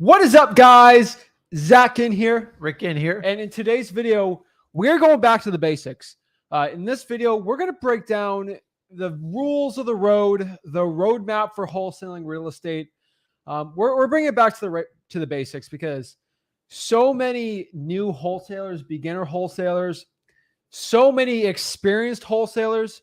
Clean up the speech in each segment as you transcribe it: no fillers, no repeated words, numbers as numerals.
What is up, guys? Zach Ginn here. Rick Zach Ginn here. And in today's video, we're going back to the basics. In this video, we're going to break down the rules of the road, the roadmap for wholesaling real estate. We're bringing it back to the basics because so many new wholesalers, beginner wholesalers, so many experienced wholesalers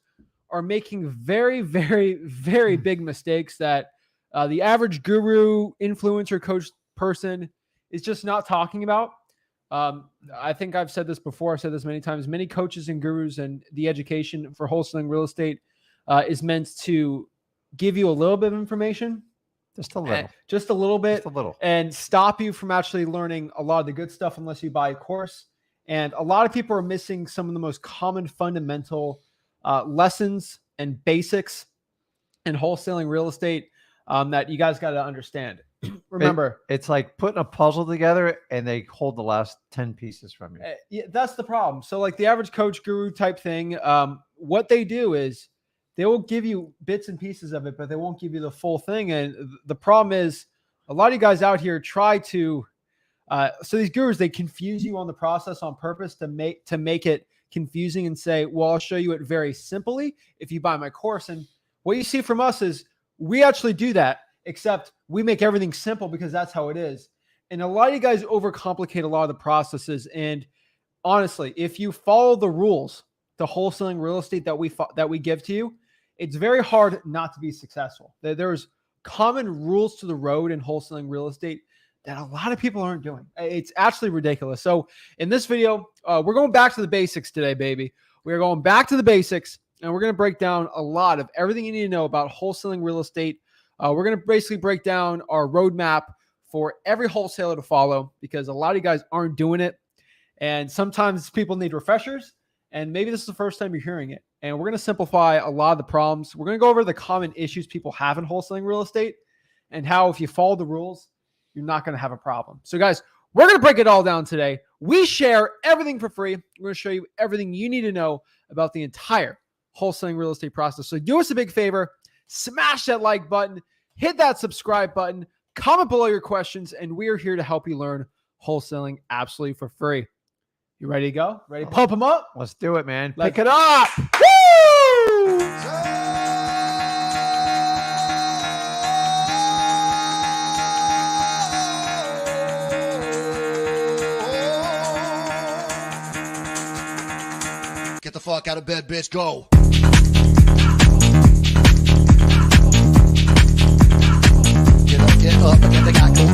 are making very, very, very big mistakes that the average guru, influencer, coach person is just not talking about. I think I've said this before. I've said this many times. Many coaches and gurus and the education for wholesaling real estate is meant to give you a little bit of information. Just a little. Just a little bit. Just a little. And stop you from actually learning a lot of the good stuff unless you buy a course. And a lot of people are missing some of the most common fundamental lessons and basics in wholesaling real estate that you guys got to understand. Remember, it's like putting a puzzle together and they hold the last 10 pieces from you. Yeah, that's the problem. So like the average coach guru type thing, what they do is they will give you bits and pieces of it, but they won't give you the full thing. And the problem is a lot of you guys out here try to, so these gurus, they confuse you on the process on purpose to make it confusing and say, well, I'll show you it very simply if you buy my course. And what you see from us is we actually do that, except we make everything simple because that's how it is. And a lot of you guys overcomplicate a lot of the processes. And honestly, if you follow the rules, the wholesaling real estate that we give to you, it's very hard not to be successful. There's common rules to the road in wholesaling real estate that a lot of people aren't doing. It's actually ridiculous. So in this video, we're going back to the basics today, baby. We're going back to the basics, and we're going to break down a lot of everything you need to know about wholesaling real estate. We're going to basically break down our roadmap for every wholesaler to follow because a lot of you guys aren't doing it. And sometimes people need refreshers, and maybe this is the first time you're hearing it. And we're going to simplify a lot of the problems. We're going to go over the common issues people have in wholesaling real estate and how if you follow the rules, you're not going to have a problem. So guys, we're going to break it all down today. We share everything for free. We're going to show you everything you need to know about the entire wholesaling real estate process. So do us a big favor. Smash that like button, hit that subscribe button, comment below your questions, and we are here to help you learn wholesaling absolutely for free. You ready to go? Ready to pump them up? Let's do it, man. Pick it up. Woo! Get the fuck out of bed, bitch. Go. Get up and get the guy go.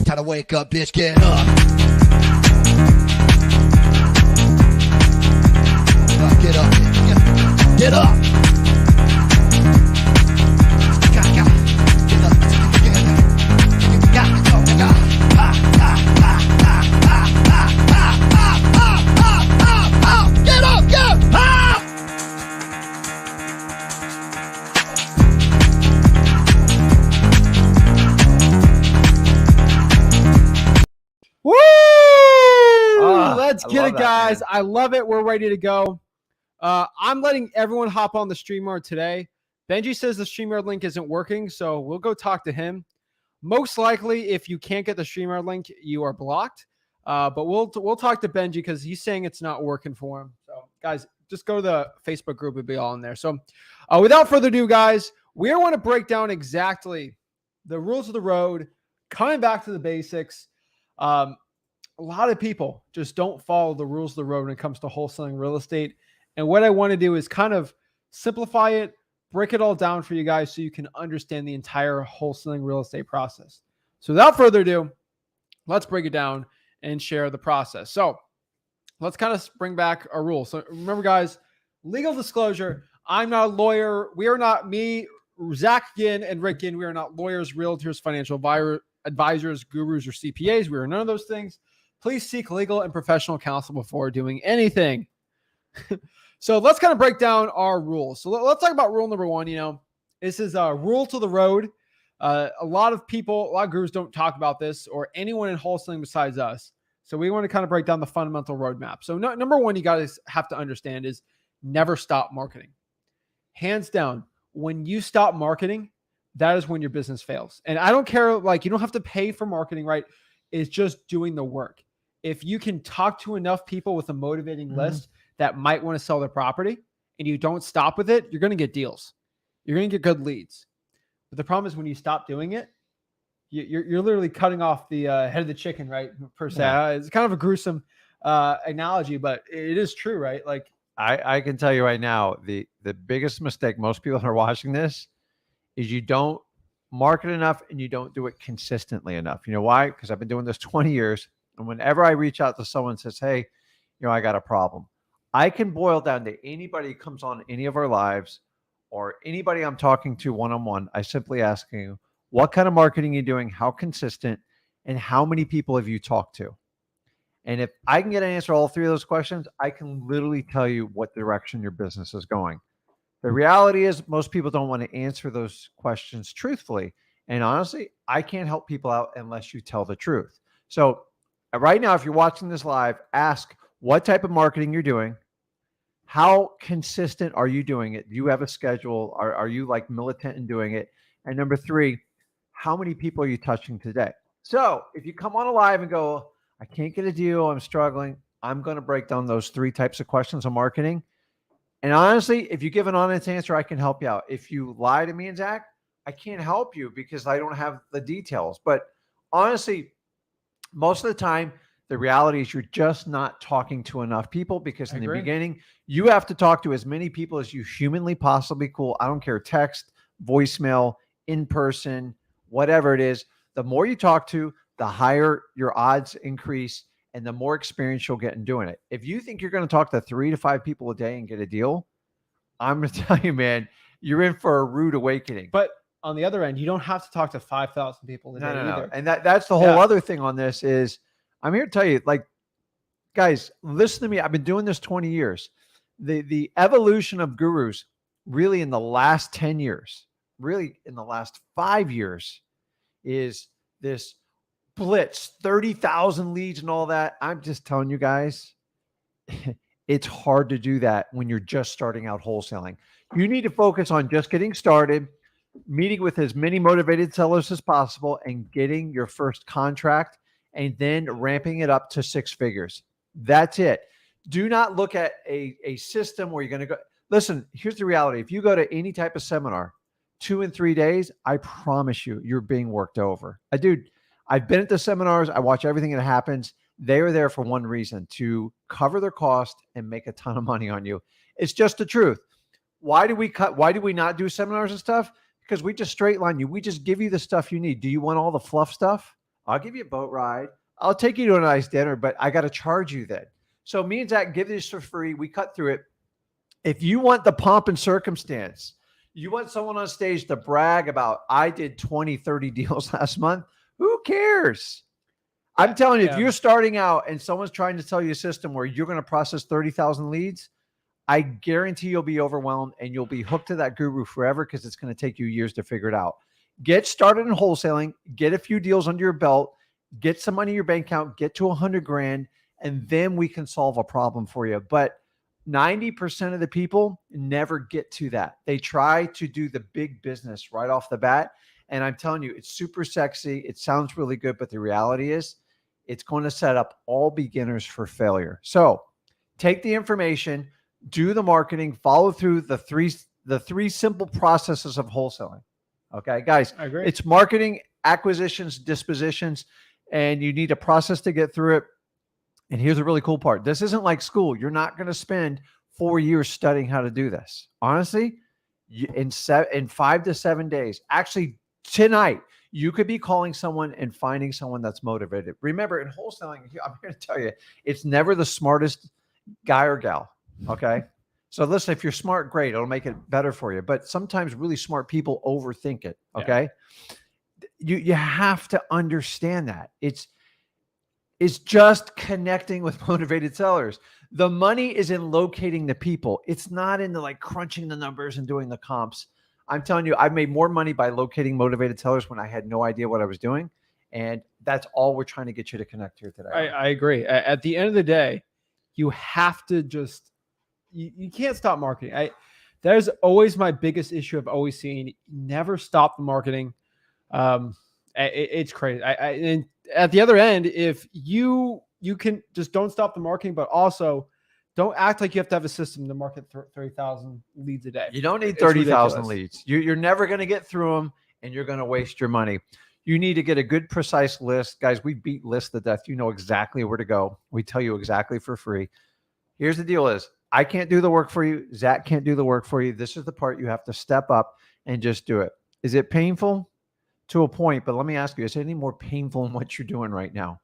Time to wake up, bitch, get up. Get up, get up. Let's get it, guys. I love it. We're ready to go. I'm letting everyone hop on the StreamYard today. Benji says the StreamYard link isn't working, so we'll go talk to him. Most likely, if you can't get the StreamYard link, you are blocked. But we'll talk to Benji because he's saying it's not working for him. So, guys, just go to the Facebook group. It'll be all in there. So, without further ado, guys, we want to break down exactly the rules of the road, coming back to the basics. A lot of people just don't follow the rules of the road when it comes to wholesaling real estate. And what I want to do is kind of simplify it, break it all down for you guys so you can understand the entire wholesaling real estate process. So without further ado, let's break it down and share the process. So let's kind of bring back our rules. So remember, guys, legal disclosure. I'm not a lawyer. We are not me, Zach Ginn and Rick Ginn. We are not lawyers, realtors, financial advisors, gurus, or CPAs. We are none of those things. Please seek legal and professional counsel before doing anything. So let's kind of break down our rules. So let's talk about rule number one. This is a rule to the road. A lot of gurus don't talk about this, or anyone in wholesaling besides us. So we want to kind of break down the fundamental roadmap. So number one, you guys have to understand is never stop marketing. Hands down, when you stop marketing, that is when your business fails. And I don't care, like, you don't have to pay for marketing, right? It's just doing the work. If you can talk to enough people with a motivating list that might want to sell their property and you don't stop with it, you're going to get deals. You're going to get good leads. But the problem is when you stop doing it, you're literally cutting off the head of the chicken, right? Per se. Yeah. It's kind of a gruesome analogy, but it is true, right? Like, I can tell you right now, the biggest mistake most people that are watching this is you don't market enough and you don't do it consistently enough. You know why? Because I've been doing this 20 years. And whenever I reach out to someone and says, hey, I got a problem, I can boil down to anybody who comes on any of our lives or anybody I'm talking to one-on-one. I simply ask you, what kind of marketing are you doing? How consistent? And how many people have you talked to? And if I can get an answer to all three of those questions, I can literally tell you what direction your business is going. The reality is most people don't want to answer those questions truthfully. And honestly, I can't help people out unless you tell the truth. So right now, if you're watching this live, ask what type of marketing you're doing. How consistent are you doing it? Do you have a schedule? Are you like militant in doing it? And number three, how many people are you touching today? So if you come on a live and go, I can't get a deal, I'm struggling, I'm going to break down those three types of questions on marketing. And honestly, if you give an honest answer, I can help you out. If you lie to me and Zach, I can't help you because I don't have the details. But honestly, most of the time, the reality is you're just not talking to enough people because in the beginning, you have to talk to as many people as you humanly possibly could. I don't care, text, voicemail, in person, whatever it is. The more you talk to, the higher your odds increase and the more experience you'll get in doing it. If you think you're going to talk to 3 to 5 people a day and get a deal, I'm going to tell you, man, you're in for a rude awakening. but on the other end, you don't have to talk to 5,000 people a day either. And that's the whole other thing on this is I'm here to tell you, like, guys, listen to me. I've been doing this 20 years. The evolution of gurus really in the last 10 years, really in the last 5 years is this blitz, 30,000 leads and all that. I'm just telling you guys, it's hard to do that when you're just starting out wholesaling. You need to focus on just getting started, meeting with as many motivated sellers as possible and getting your first contract and then ramping it up to 6 figures. That's it. Do not look at a system where you're going to go. Listen, here's the reality. If you go to any type of seminar, 2 and 3 days, I promise you, you're being worked over. Dude, I've been at the seminars. I watch everything that happens. They are there for one reason, to cover their cost and make a ton of money on you. It's just the truth. Why do we cut? Why do we not do seminars and stuff? Because we just straight line you. We just give you the stuff you need. Do you want all the fluff stuff? I'll give you a boat ride. I'll take you to a nice dinner, but I got to charge you then. So me and Zach give this for free. We cut through it. If you want the pomp and circumstance, you want someone on stage to brag about, I did 20, 30 deals last month. Who cares? I'm telling you, if you're starting out and someone's trying to sell you a system where you're going to process 30,000 leads, I guarantee you'll be overwhelmed and you'll be hooked to that guru forever because it's going to take you years to figure it out. Get started in wholesaling, get a few deals under your belt, get some money in your bank account, get to 100 grand, and then we can solve a problem for you. But 90% of the people never get to that. They try to do the big business right off the bat. And I'm telling you, it's super sexy. It sounds really good, but the reality is it's going to set up all beginners for failure. So take the information, do the marketing, follow through the three simple processes of wholesaling. Okay, guys, I agree. It's marketing, acquisitions, dispositions, and you need a process to get through it. And here's the really cool part. This isn't like school. You're not going to spend 4 years studying how to do this. Honestly, in 5 to 7 days, actually tonight, you could be calling someone and finding someone that's motivated. Remember, in wholesaling, I'm here to tell you, it's never the smartest guy or gal. Okay. So listen, if you're smart, great. It'll make it better for you. But sometimes really smart people overthink it. Okay. Yeah. You have to understand that. It's just connecting with motivated sellers. The money is in locating the people. It's not in the like crunching the numbers and doing the comps. I'm telling you, I've made more money by locating motivated sellers when I had no idea what I was doing. And that's all we're trying to get you to connect here today. I agree. At the end of the day, you have to just, you can't stop marketing. That is always my biggest issue I've always seen. Never stop the marketing. It's crazy. And at the other end, if you can just don't stop the marketing, but also don't act like you have to have a system to market 30,000 leads a day. You don't need It's 30,000 ridiculous. leads. You're never going to get through them, and you're going to waste your money. You need to get a good, precise list. Guys, we beat lists to death. You know exactly where to go. We tell you exactly for free. Here's the deal is, I can't do the work for you. Zach can't do the work for you. This is the part you have to step up and just do it. Is it painful? To a point, but let me ask you, is it any more painful than what you're doing right now?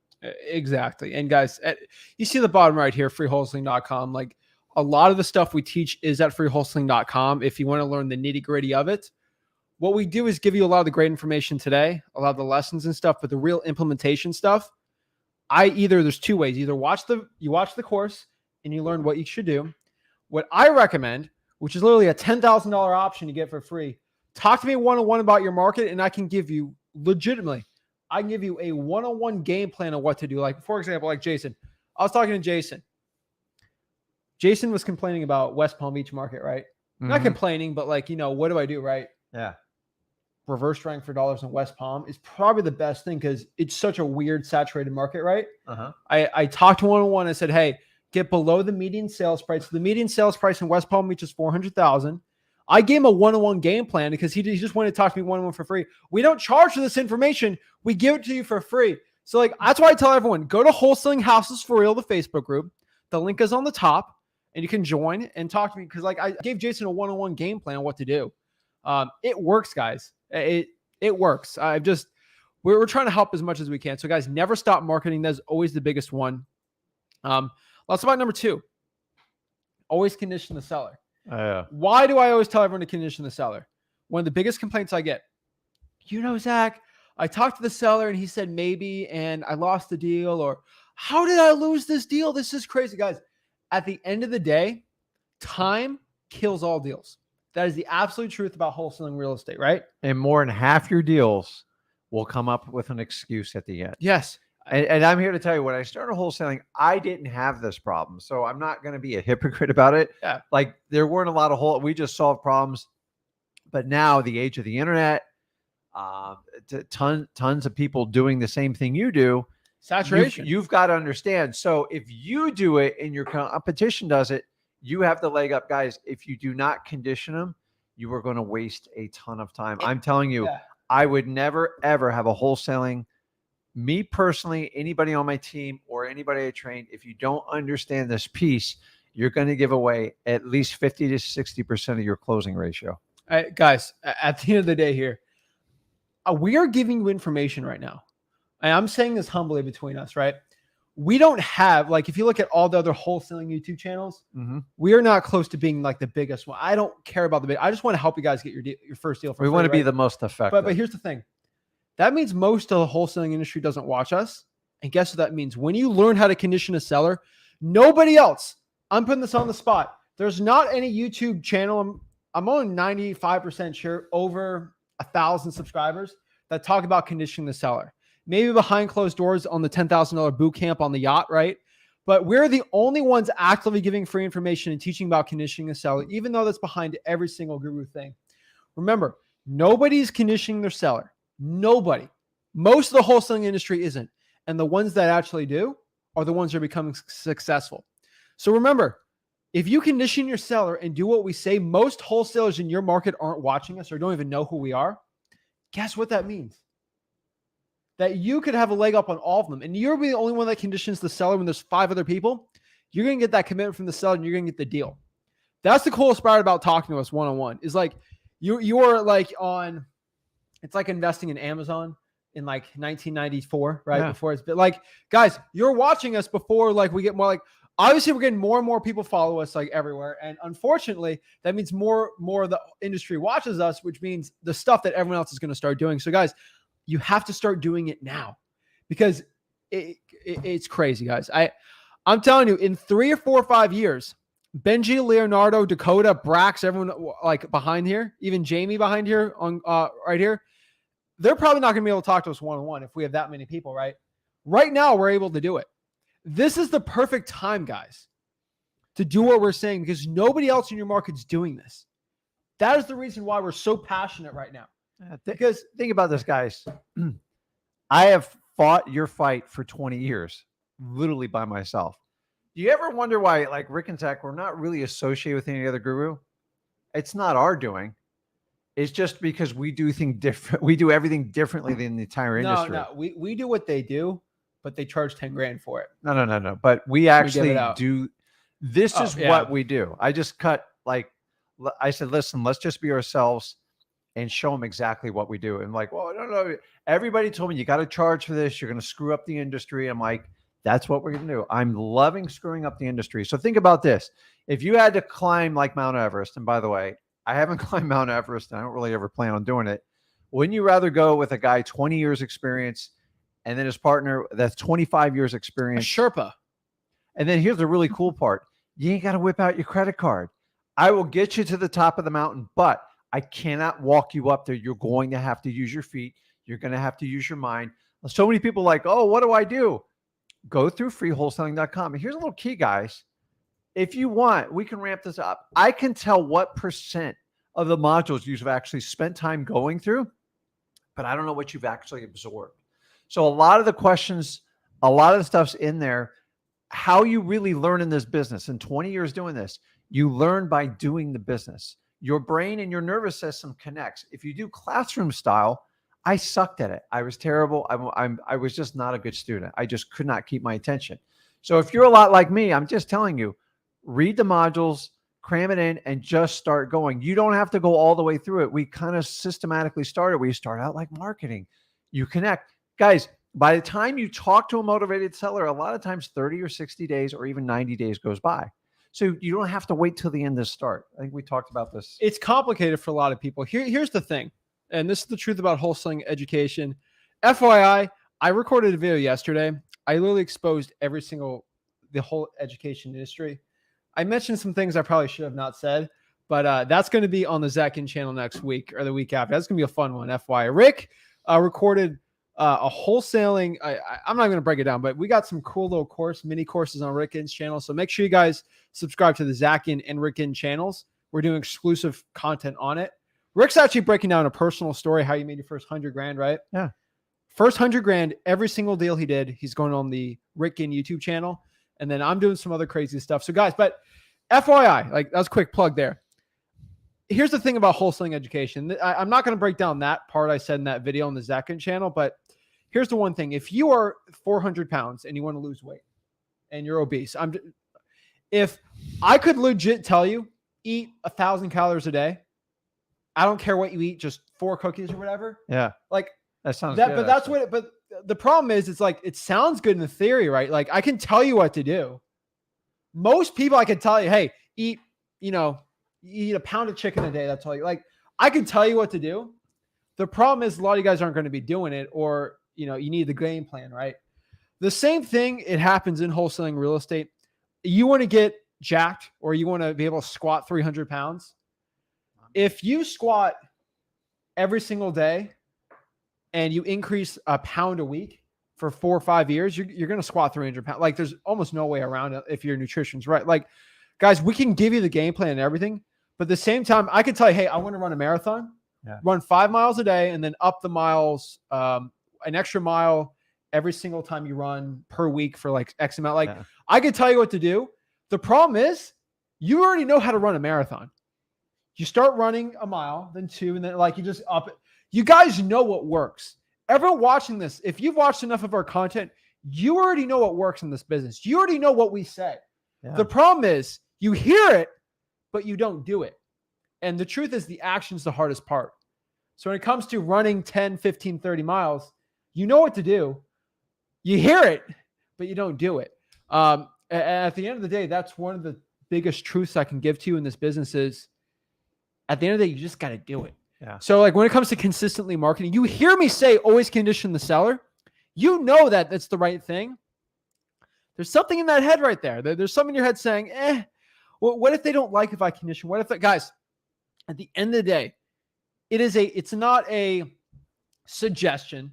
Exactly. And guys, you see the bottom right here, freewholesaling.com. Like a lot of the stuff we teach is at freewholesaling.com. If you want to learn the nitty gritty of it, what we do is give you a lot of the great information today, a lot of the lessons and stuff, but the real implementation stuff, there's two ways. Either you watch the course and you learn what you should do. What I recommend, which is literally a $10,000 option you get for free, talk to me one-on-one about your market, and I can give you a one-on-one game plan of what to do. Like, for example, like Jason. I was talking to Jason. Jason was complaining about West Palm Beach market, right? Not complaining, but like, what do I do, right? Yeah. Reverse rank for dollars in West Palm is probably the best thing because it's such a weird, saturated market, right? I talked to one-on-one. I said, hey, get below the median sales price. The median sales price in West Palm Beach is $400,000. I gave him a one-on-one game plan because he just wanted to talk to me one-on-one for free. We don't charge for this information. We give it to you for free. So like, that's why I tell everyone, go to Wholesaling Houses for Real, the Facebook group. The link is on the top and you can join and talk to me. Cause like I gave Jason a one-on-one game plan on what to do. It works, guys. It works. We're trying to help as much as we can. So guys, never stop marketing. That's always the biggest one. Let's about number 2. Always condition the seller. Why do I always tell everyone to condition the seller? One of the biggest complaints I get, Zach, I talked to the seller and he said maybe, and I lost the deal, or how did I lose this deal? This is crazy, guys. At the end of the day, time kills all deals. That is the absolute truth about wholesaling real estate, right? And more than half your deals will come up with an excuse at the end. Yes. And I'm here to tell you, when I started wholesaling, I didn't have this problem. So I'm not going to be a hypocrite about it. Yeah. Like there weren't a lot of we just solved problems. But now the age of the internet, tons of people doing the same thing you do. Saturation. You've got to understand. So if you do it and your competition does it, you have the leg up. Guys, if you do not condition them, you are going to waste a ton of time. I'm telling you, I would never, ever have a wholesaling. Me personally, anybody on my team or anybody I train, if you don't understand this piece, you're going to give away at least 50 to 60% of your closing ratio. Guys, at the end of the day here, we are giving you information right now. And I'm saying this humbly between us, right? We don't have, like, if you look at all the other wholesaling YouTube channels, we are not close to being like the biggest one. I don't care about the big. I just want to help you guys get your first deal for free. We want to be the most effective. But here's the thing. That means most of the wholesaling industry doesn't watch us. And guess what that means? When you learn how to condition a seller, nobody else, I'm putting this on the spot. There's not any YouTube channel. I'm on 95% sure over 1,000 subscribers that talk about conditioning the seller. Maybe behind closed doors on the $10,000 boot camp on the yacht, right? But we're the only ones actively giving free information and teaching about conditioning a seller, even though that's behind every single guru thing. Remember, nobody's conditioning their seller. Nobody. Most of the wholesaling industry isn't. And the ones that actually do are the ones that are becoming successful. So remember, if you condition your seller and do what we say, most wholesalers in your market aren't watching us or don't even know who we are. Guess what that means? That you could have a leg up on all of them. And you're the only one that conditions the seller when there's 5 other people. You're going to get that commitment from the seller and you're going to get the deal. That's the coolest part about talking to us one-on-one is like you're like on, it's like investing in Amazon in like 1994, right? Yeah. Before it's been like, guys, you're watching us before like we get more like, obviously we're getting more and more people follow us like everywhere. And unfortunately that means more of the industry watches us, which means the stuff that everyone else is going to start doing. So guys, you have to start doing it now because it's crazy, guys. I'm telling you, in 3 or 4 or 5 years, Benji, Leonardo, Dakota, Brax, everyone like behind here, even Jamie behind here on right here, they're probably not going to be able to talk to us one-on-one if we have that many people, right? Right now, we're able to do it. This is the perfect time, guys, to do what we're saying because nobody else in your market's doing this. That is the reason why we're so passionate right now. Because think about this, guys. I have fought your fight for 20 years, literally by myself. Do you ever wonder why, like Rick and Zach, we're not really associated with any other guru? It's not our doing. It's just because we do things different. We do everything differently than the entire industry. No, we do what they do, but they charge 10 grand for it. No. But we actually do. This is what we do. I just cut, like, I said, listen, let's just be ourselves and show them exactly what we do. And like, well, no. Everybody told me you got to charge for this. You're going to screw up the industry. I'm like, that's what we're going to do. I'm loving screwing up the industry. So think about this. If you had to climb like Mount Everest, and by the way, I haven't climbed Mount Everest and I don't really ever plan on doing it. Wouldn't you rather go with a guy 20 years experience and then his partner that's 25 years experience? A Sherpa. And then here's the really cool part. You ain't got to whip out your credit card. I will get you to the top of the mountain, but I cannot walk you up there. You're going to have to use your feet. You're going to have to use your mind. So many people are like, oh, what do I do? Go through freewholesaling.com. And here's a little key, guys. If you want, we can ramp this up. I can tell what percent of the modules you've actually spent time going through, but I don't know what you've actually absorbed. So a lot of the questions, a lot of the stuff's in there. How you really learn in this business in 20 years doing this, you learn by doing the business. Your brain and your nervous system connects. If you do classroom style, I sucked at it. I was terrible. I was just not a good student. I just could not keep my attention. So if you're a lot like me, I'm just telling you, read the modules, cram it in, and just start going. You don't have to go all the way through it. We kind of systematically started. We start out like marketing. You connect. Guys, by the time you talk to a motivated seller, a lot of times 30 or 60 days or even 90 days goes by. So you don't have to wait till the end to start. I think we talked about this. It's complicated for a lot of people. Here's the thing, and this is the truth about wholesaling education. FYI, I recorded a video yesterday. I literally exposed the whole education industry. I mentioned some things I probably should have not said, but that's going to be on the Zach Ginn channel next week or the week after. That's going to be a fun one, FYI. Rick recorded a wholesaling. I'm not going to break it down, but we got some cool little mini courses on Rick Ginn's channel. So make sure you guys subscribe to the Zach Ginn and Rick Ginn channels. We're doing exclusive content on it. Rick's actually breaking down a personal story, how you made your first 100 grand, right? Yeah. First 100 grand, every single deal he did, he's going on the Rick Ginn YouTube channel. And then I'm doing some other crazy stuff. So guys, but FYI, like that was a quick plug there. Here's the thing about wholesaling education. I'm not going to break down that part I said in that video on the Zach Ginn channel, but here's the one thing. If you are 400 pounds and you want to lose weight and you're obese, if I could legit tell you, eat 1,000 calories a day, I don't care what you eat, just 4 cookies or whatever. Yeah. Like that sounds that, good, but that's actually. but the problem is it's like, it sounds good in the theory, right? Like I can tell you what to do. Most people I can tell you, hey, eat a pound of chicken a day. That's all you like. I can tell you what to do. The problem is a lot of you guys aren't going to be doing it, or, you need the game plan, right? The same thing, it happens in wholesaling real estate. You want to get jacked, or you want to be able to squat 300 pounds. If you squat every single day and you increase a pound a week for 4 or 5 years, you're going to squat 300 pounds. Like there's almost no way around it if your nutrition's right. Like, guys, we can give you the game plan and everything, but at the same time, I can tell you, hey, I want to run a marathon, run 5 miles a day, and then up the miles, an extra mile every single time you run per week for like X amount. Like I can tell you what to do. The problem is you already know how to run a marathon. You start running a mile, then 2, and then like you just up it. You guys know what works. Everyone watching this, if you've watched enough of our content, you already know what works in this business. You already know what we say. Yeah. The problem is you hear it, but you don't do it. And the truth is the action's the hardest part. So when it comes to running 10, 15, 30 miles, you know what to do. You hear it, but you don't do it. And at the end of the day, that's one of the biggest truths I can give to you in this business is at the end of the day, you just got to do it. Yeah. So like when it comes to consistently marketing, you hear me say always condition the seller. You know that that's the right thing. There's something in that head right there. There's something in your head saying, well, what if they don't like if I condition? What if guys, at the end of the day, it's not a suggestion.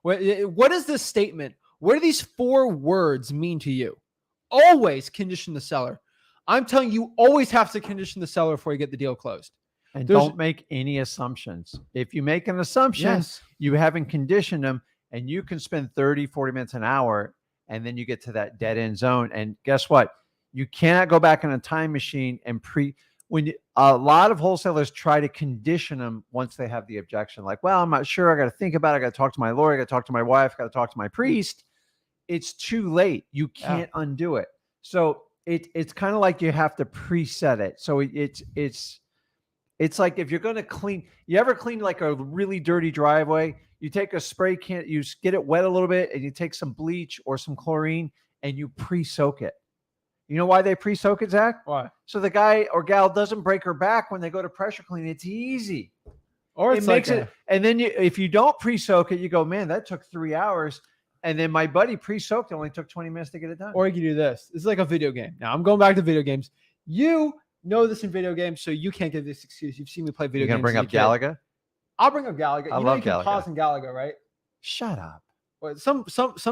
What is this statement? What do these 4 words mean to you? Always condition the seller. I'm telling you, always have to condition the seller before you get the deal closed. And There's- don't make any assumptions. If you make an assumption, Yes. you haven't conditioned them, and you can spend 30, 40 minutes an hour, and then you get to that dead end zone. And guess what? You cannot go back in a time machine and a lot of wholesalers try to condition them once they have the objection. Like, well, I'm not sure. I got to think about it. I got to talk to my lawyer. I got to talk to my wife. I got to talk to my priest. It's too late. You can't undo it. So it's kind of like you have to preset it. So it's like if you're going to clean, you ever clean like a really dirty driveway? You take a spray can, you get it wet a little bit, and you take some bleach or some chlorine and you pre-soak it. You know why they pre-soak it, Zach? Why? So the guy or gal doesn't break her back when they go to pressure clean. It's easy. Or It makes it, and then if you don't pre-soak it, you go, man, that took 3 hours. And then my buddy pre-soaked it, only took 20 minutes to get it done. Or you can do this. This is like a video game. Now I'm going back to video games. You know this in video games, so you can't give this excuse. You've seen me play video You're games. gonna bring up Galaga? I'll bring up Galaga. I You know love you can Galaga. pause in Galaga, right? Shut up. Well, some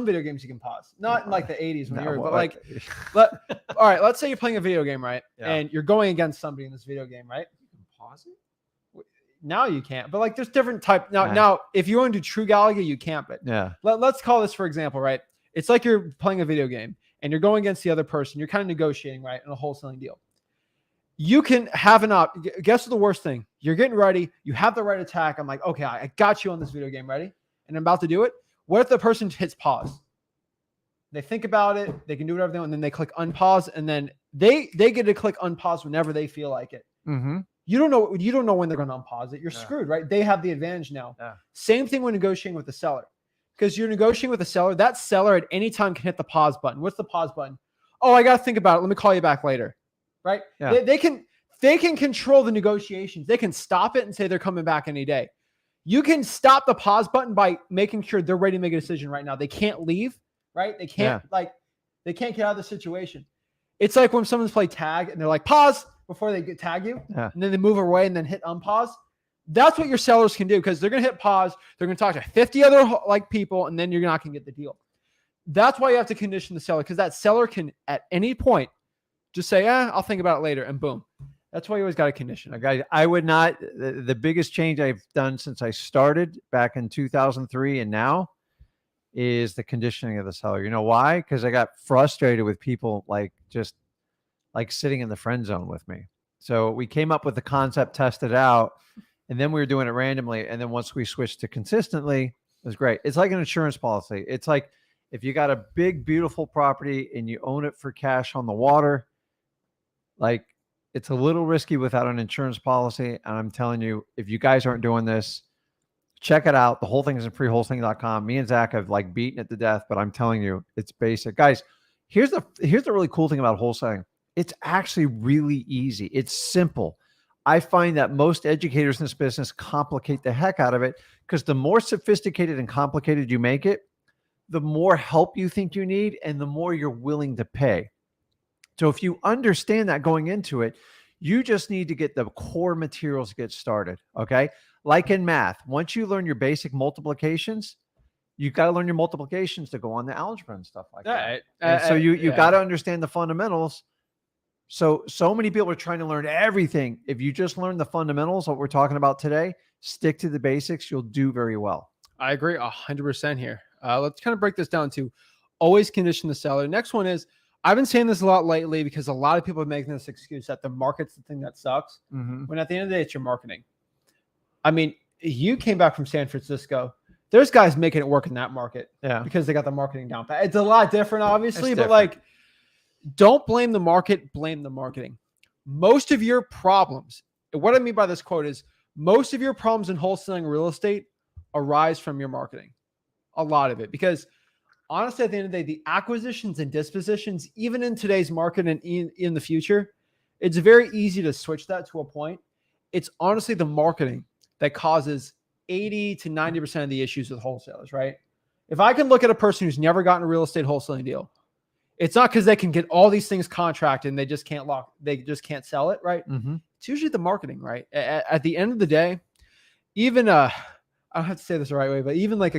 video games you can pause. Not in like the 80s when No, you were, but what? like all right, let's say you're playing a video game, right? Yeah. And you're going against somebody in this video game, right? You can pause it? Now you can't. But like there's different type. Nah. Now if you want to do true Galaga, you can't, but Yeah. let's call this for example, right? It's like you're playing a video game and you're going against the other person. You're kind of negotiating, right, in a wholesaling deal. You can have guess the worst thing. You're getting ready. You have the right attack. I'm like, okay, I got you on this video game. Ready? And I'm about to do it. What if the person hits pause? They think about it. They can do whatever they want. And then they click unpause. And then they get to click unpause whenever they feel like it. Mm-hmm. You don't know when they're going to unpause it. You're screwed, right? They have the advantage now. Yeah. Same thing when negotiating with the seller. Because you're negotiating with a seller, that seller at any time can hit the pause button. What's the pause button? Oh, I got to think about it. Let me call you back later. Right? Yeah. They can control the negotiations. They can stop it and say they're coming back any day. You can stop the pause button by making sure they're ready to make a decision right now. They can't leave, right? They can't they can't get out of the situation. It's like when someone's played tag and they're like, pause before they tag you. Yeah. And then they move away and then hit unpause. That's what your sellers can do because they're going to hit pause. They're going to talk to 50 other people, and then you're not going to get the deal. That's why you have to condition the seller because that seller can at any point just say, I'll think about it later, and boom. That's why you always got to condition. Guys, I would not. The biggest change I've done since I started back in 2003 and now is the conditioning of the seller. You know why? Because I got frustrated with people just sitting in the friend zone with me. So we came up with the concept, tested out, and then we were doing it randomly. And then once we switched to consistently, it was great. It's like an insurance policy. It's like if you got a big, beautiful property and you own it for cash on the water, like it's a little risky without an insurance policy. And I'm telling you, if you guys aren't doing this, check it out. The whole thing is in freewholesaling.com. Me and Zach have beaten it to death, but I'm telling you, it's basic. Guys, here's the really cool thing about wholesaling. It's actually really easy. It's simple. I find that most educators in this business complicate the heck out of it because the more sophisticated and complicated you make it, the more help you think you need and the more you're willing to pay. So if you understand that going into it, you just need to get the core materials to get started, okay? Like in math, once you learn your basic multiplications, you've got to learn your multiplications to go on the algebra and stuff like that. And so you got to understand the fundamentals. So many people are trying to learn everything. If you just learn the fundamentals, what we're talking about today, stick to the basics, you'll do very well. I agree 100% here. Let's kind of break this down to always condition the seller. Next one is, I've been saying this a lot lately because a lot of people are making this excuse that the market's the thing that sucks. Mm-hmm. When at the end of the day, it's your marketing. I mean, you came back from San Francisco. There's guys making it work in that market because they got the marketing down pat. It's a lot different, obviously, but don't blame the market, blame the marketing. Most of your problems, what I mean by this quote is most of your problems in wholesaling real estate arise from your marketing. A lot of it, because honestly, at the end of the day, the acquisitions and dispositions, even in today's market and in the future, it's very easy to switch that to a point. It's honestly the marketing that causes 80 to 90% of the issues with wholesalers, right? If I can look at a person who's never gotten a real estate wholesaling deal, it's not because they can get all these things contracted and they just can't sell it, right? Mm-hmm. It's usually the marketing, right? At the end of the day, even I don't have to say this the right way, but even like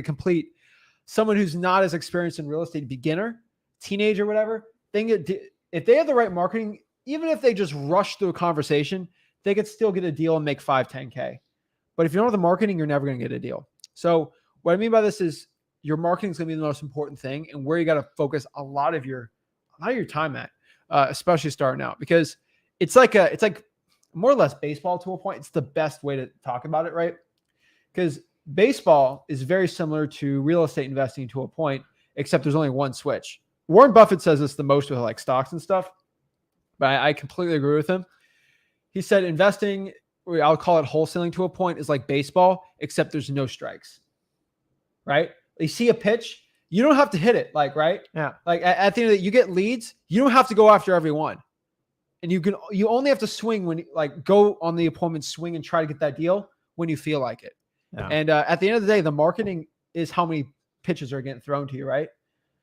someone who's not as experienced in real estate, beginner, teenager, whatever, if they have the right marketing, even if they just rush through a conversation, they could still get a deal and make 5, 10K. But if you don't have the marketing, you're never going to get a deal. So what I mean by this is your marketing is going to be the most important thing, and where you got to focus a lot of your time at, especially starting out, because it's like more or less baseball to a point. It's the best way to talk about it, right? Because baseball is very similar to real estate investing to a point, except there's only one switch. Warren Buffett says this the most with like stocks and stuff, but I completely agree with him. He said investing, I'll call it wholesaling to a point, is like baseball, except there's no strikes, right? You see a pitch, you don't have to hit it, right? Yeah. Like at the end of the day, you get leads, you don't have to go after every one. And you only have to swing when go on the appointment, swing and try to get that deal when you feel like it. Yeah. And at the end of the day, the marketing is how many pitches are getting thrown to you, right?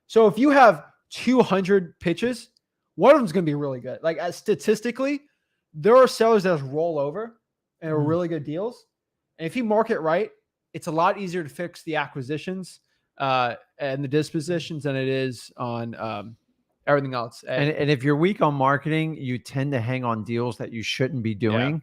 So if you have 200 pitches, one of them is going to be really good. Like statistically, there are sellers that roll over and are really good deals. And if you market right, it's a lot easier to fix the acquisitions and the dispositions than it is on everything else. And if you're weak on marketing, you tend to hang on deals that you shouldn't be doing.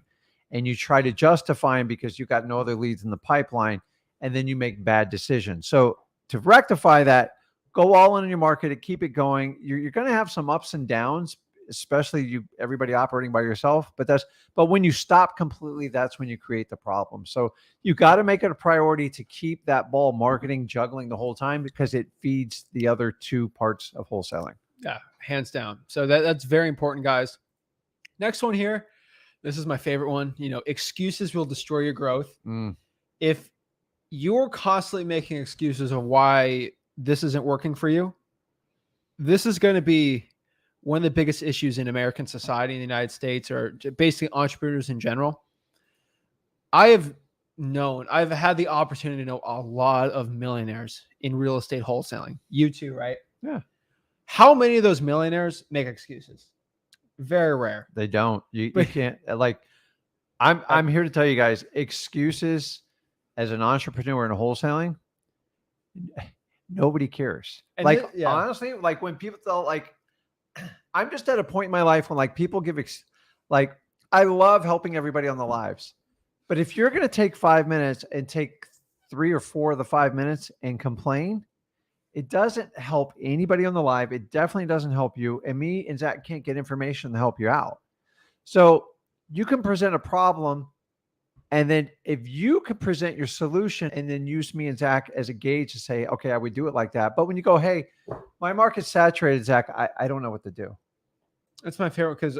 And you try to justify them because you've got no other leads in the pipeline, and then you make bad decisions. So to rectify that, go all in on your market and keep it going. You're going to have some ups and downs, especially everybody operating by yourself. But when you stop completely, that's when you create the problem. So you got to make it a priority to keep that ball marketing juggling the whole time, because it feeds the other two parts of wholesaling. Yeah, hands down. So that's very important, guys. Next one here. This is my favorite one. Excuses will destroy your growth. If you're constantly making excuses of why this isn't working for you, this is going to be one of the biggest issues in American society in the United States, or basically entrepreneurs in general. I've had the opportunity to know a lot of millionaires in real estate wholesaling. You too, right? Yeah. How many of those millionaires make excuses? Very rare. They don't. You can't. I'm here to tell you guys, excuses as an entrepreneur in wholesaling, nobody cares. And honestly, when people tell, I'm just at a point in my life when people give I love helping everybody on the lives, but if you're going to take 5 minutes and take 3 or 4 of the 5 minutes and complain, it doesn't help anybody on the live. It definitely doesn't help you. And me and Zach can't get information to help you out. So you can present a problem, and then if you could present your solution and then use me and Zach as a gauge to say, okay, I would do it like that. But when you go, hey, my market's saturated, Zach, I don't know what to do. That's my favorite, because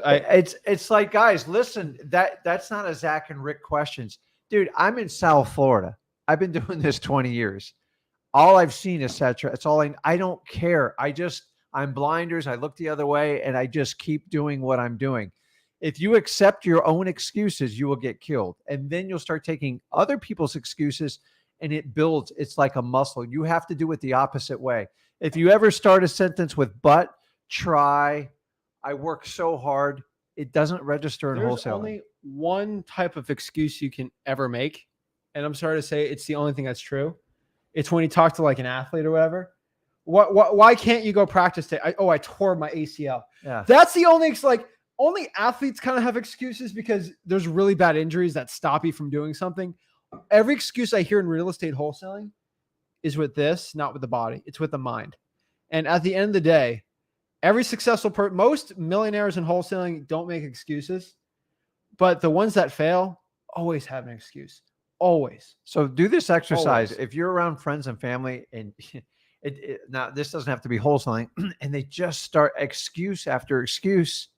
it's like, guys, listen, that's not a Zach and Rick questions. Dude, I'm in South Florida. I've been doing this 20 years. All I've seen is saturated. It's all I don't care. I'm blinders. I look the other way and I just keep doing what I'm doing. If you accept your own excuses, you will get killed. And then you'll start taking other people's excuses, and it builds. It's like a muscle. You have to do it the opposite way. If you ever start a sentence with but, try, I work so hard, it doesn't register in wholesaling. There's only one type of excuse you can ever make. And I'm sorry to say, it's the only thing that's true. It's when you talk to an athlete or whatever. Why can't you go practice today? I tore my ACL. Yeah. That's the only, only athletes kind of have excuses, because there's really bad injuries that stop you from doing something. Every excuse I hear in real estate wholesaling is with this, not with the body. It's with the mind. And at the end of the day, every successful most millionaires in wholesaling don't make excuses, but the ones that fail always have an excuse. Always. So do this exercise. Always. If you're around friends and family, and now this doesn't have to be wholesaling, and they just start excuse after excuse,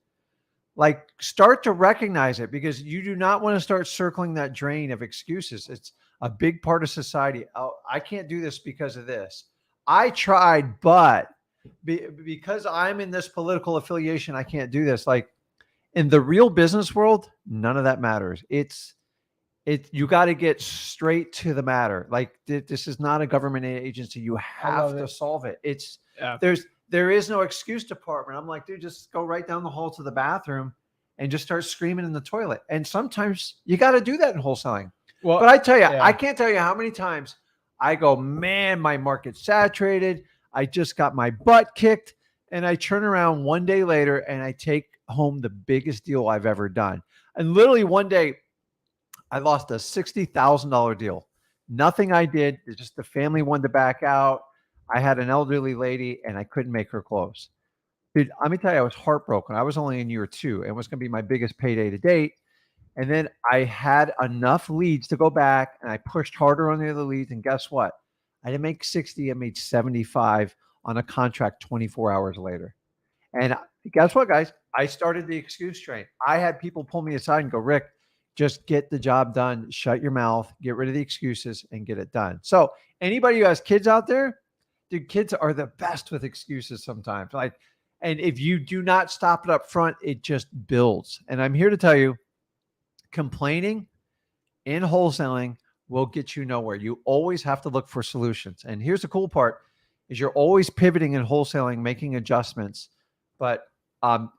start to recognize it, because you do not want to start circling that drain of excuses. It's a big part of society. Oh, I can't do this because of this. I tried, but because I'm in this political affiliation, I can't do this. In the real business world, none of that matters. You got to get straight to the matter. This is not a government agency. You have to solve it. There is no excuse department. I'm like, dude, just go right down the hall to the bathroom and just start screaming in the toilet. And sometimes you got to do that in wholesaling. Well, but I tell you, I can't tell you how many times I go, man, my market's saturated. I just got my butt kicked. And I turn around one day later and I take home the biggest deal I've ever done. And literally one day, I lost a $60,000 deal. Nothing I did. It's just the family wanted to back out. I had an elderly lady and I couldn't make her close. Dude, let me tell you, I was heartbroken. I was only in year 2 and it was going to be my biggest payday to date. And then I had enough leads to go back and I pushed harder on the other leads. And guess what? I didn't make 60. I made 75 on a contract 24 hours later. And guess what, guys? I started the excuse train. I had people pull me aside and go, Rick, just get the job done. Shut your mouth, get rid of the excuses and get it done. So anybody who has kids out there, dude, kids are the best with excuses sometimes. And if you do not stop it up front, it just builds. And I'm here to tell you, complaining in wholesaling will get you nowhere. You always have to look for solutions. And here's the cool part is you're always pivoting in wholesaling, making adjustments. But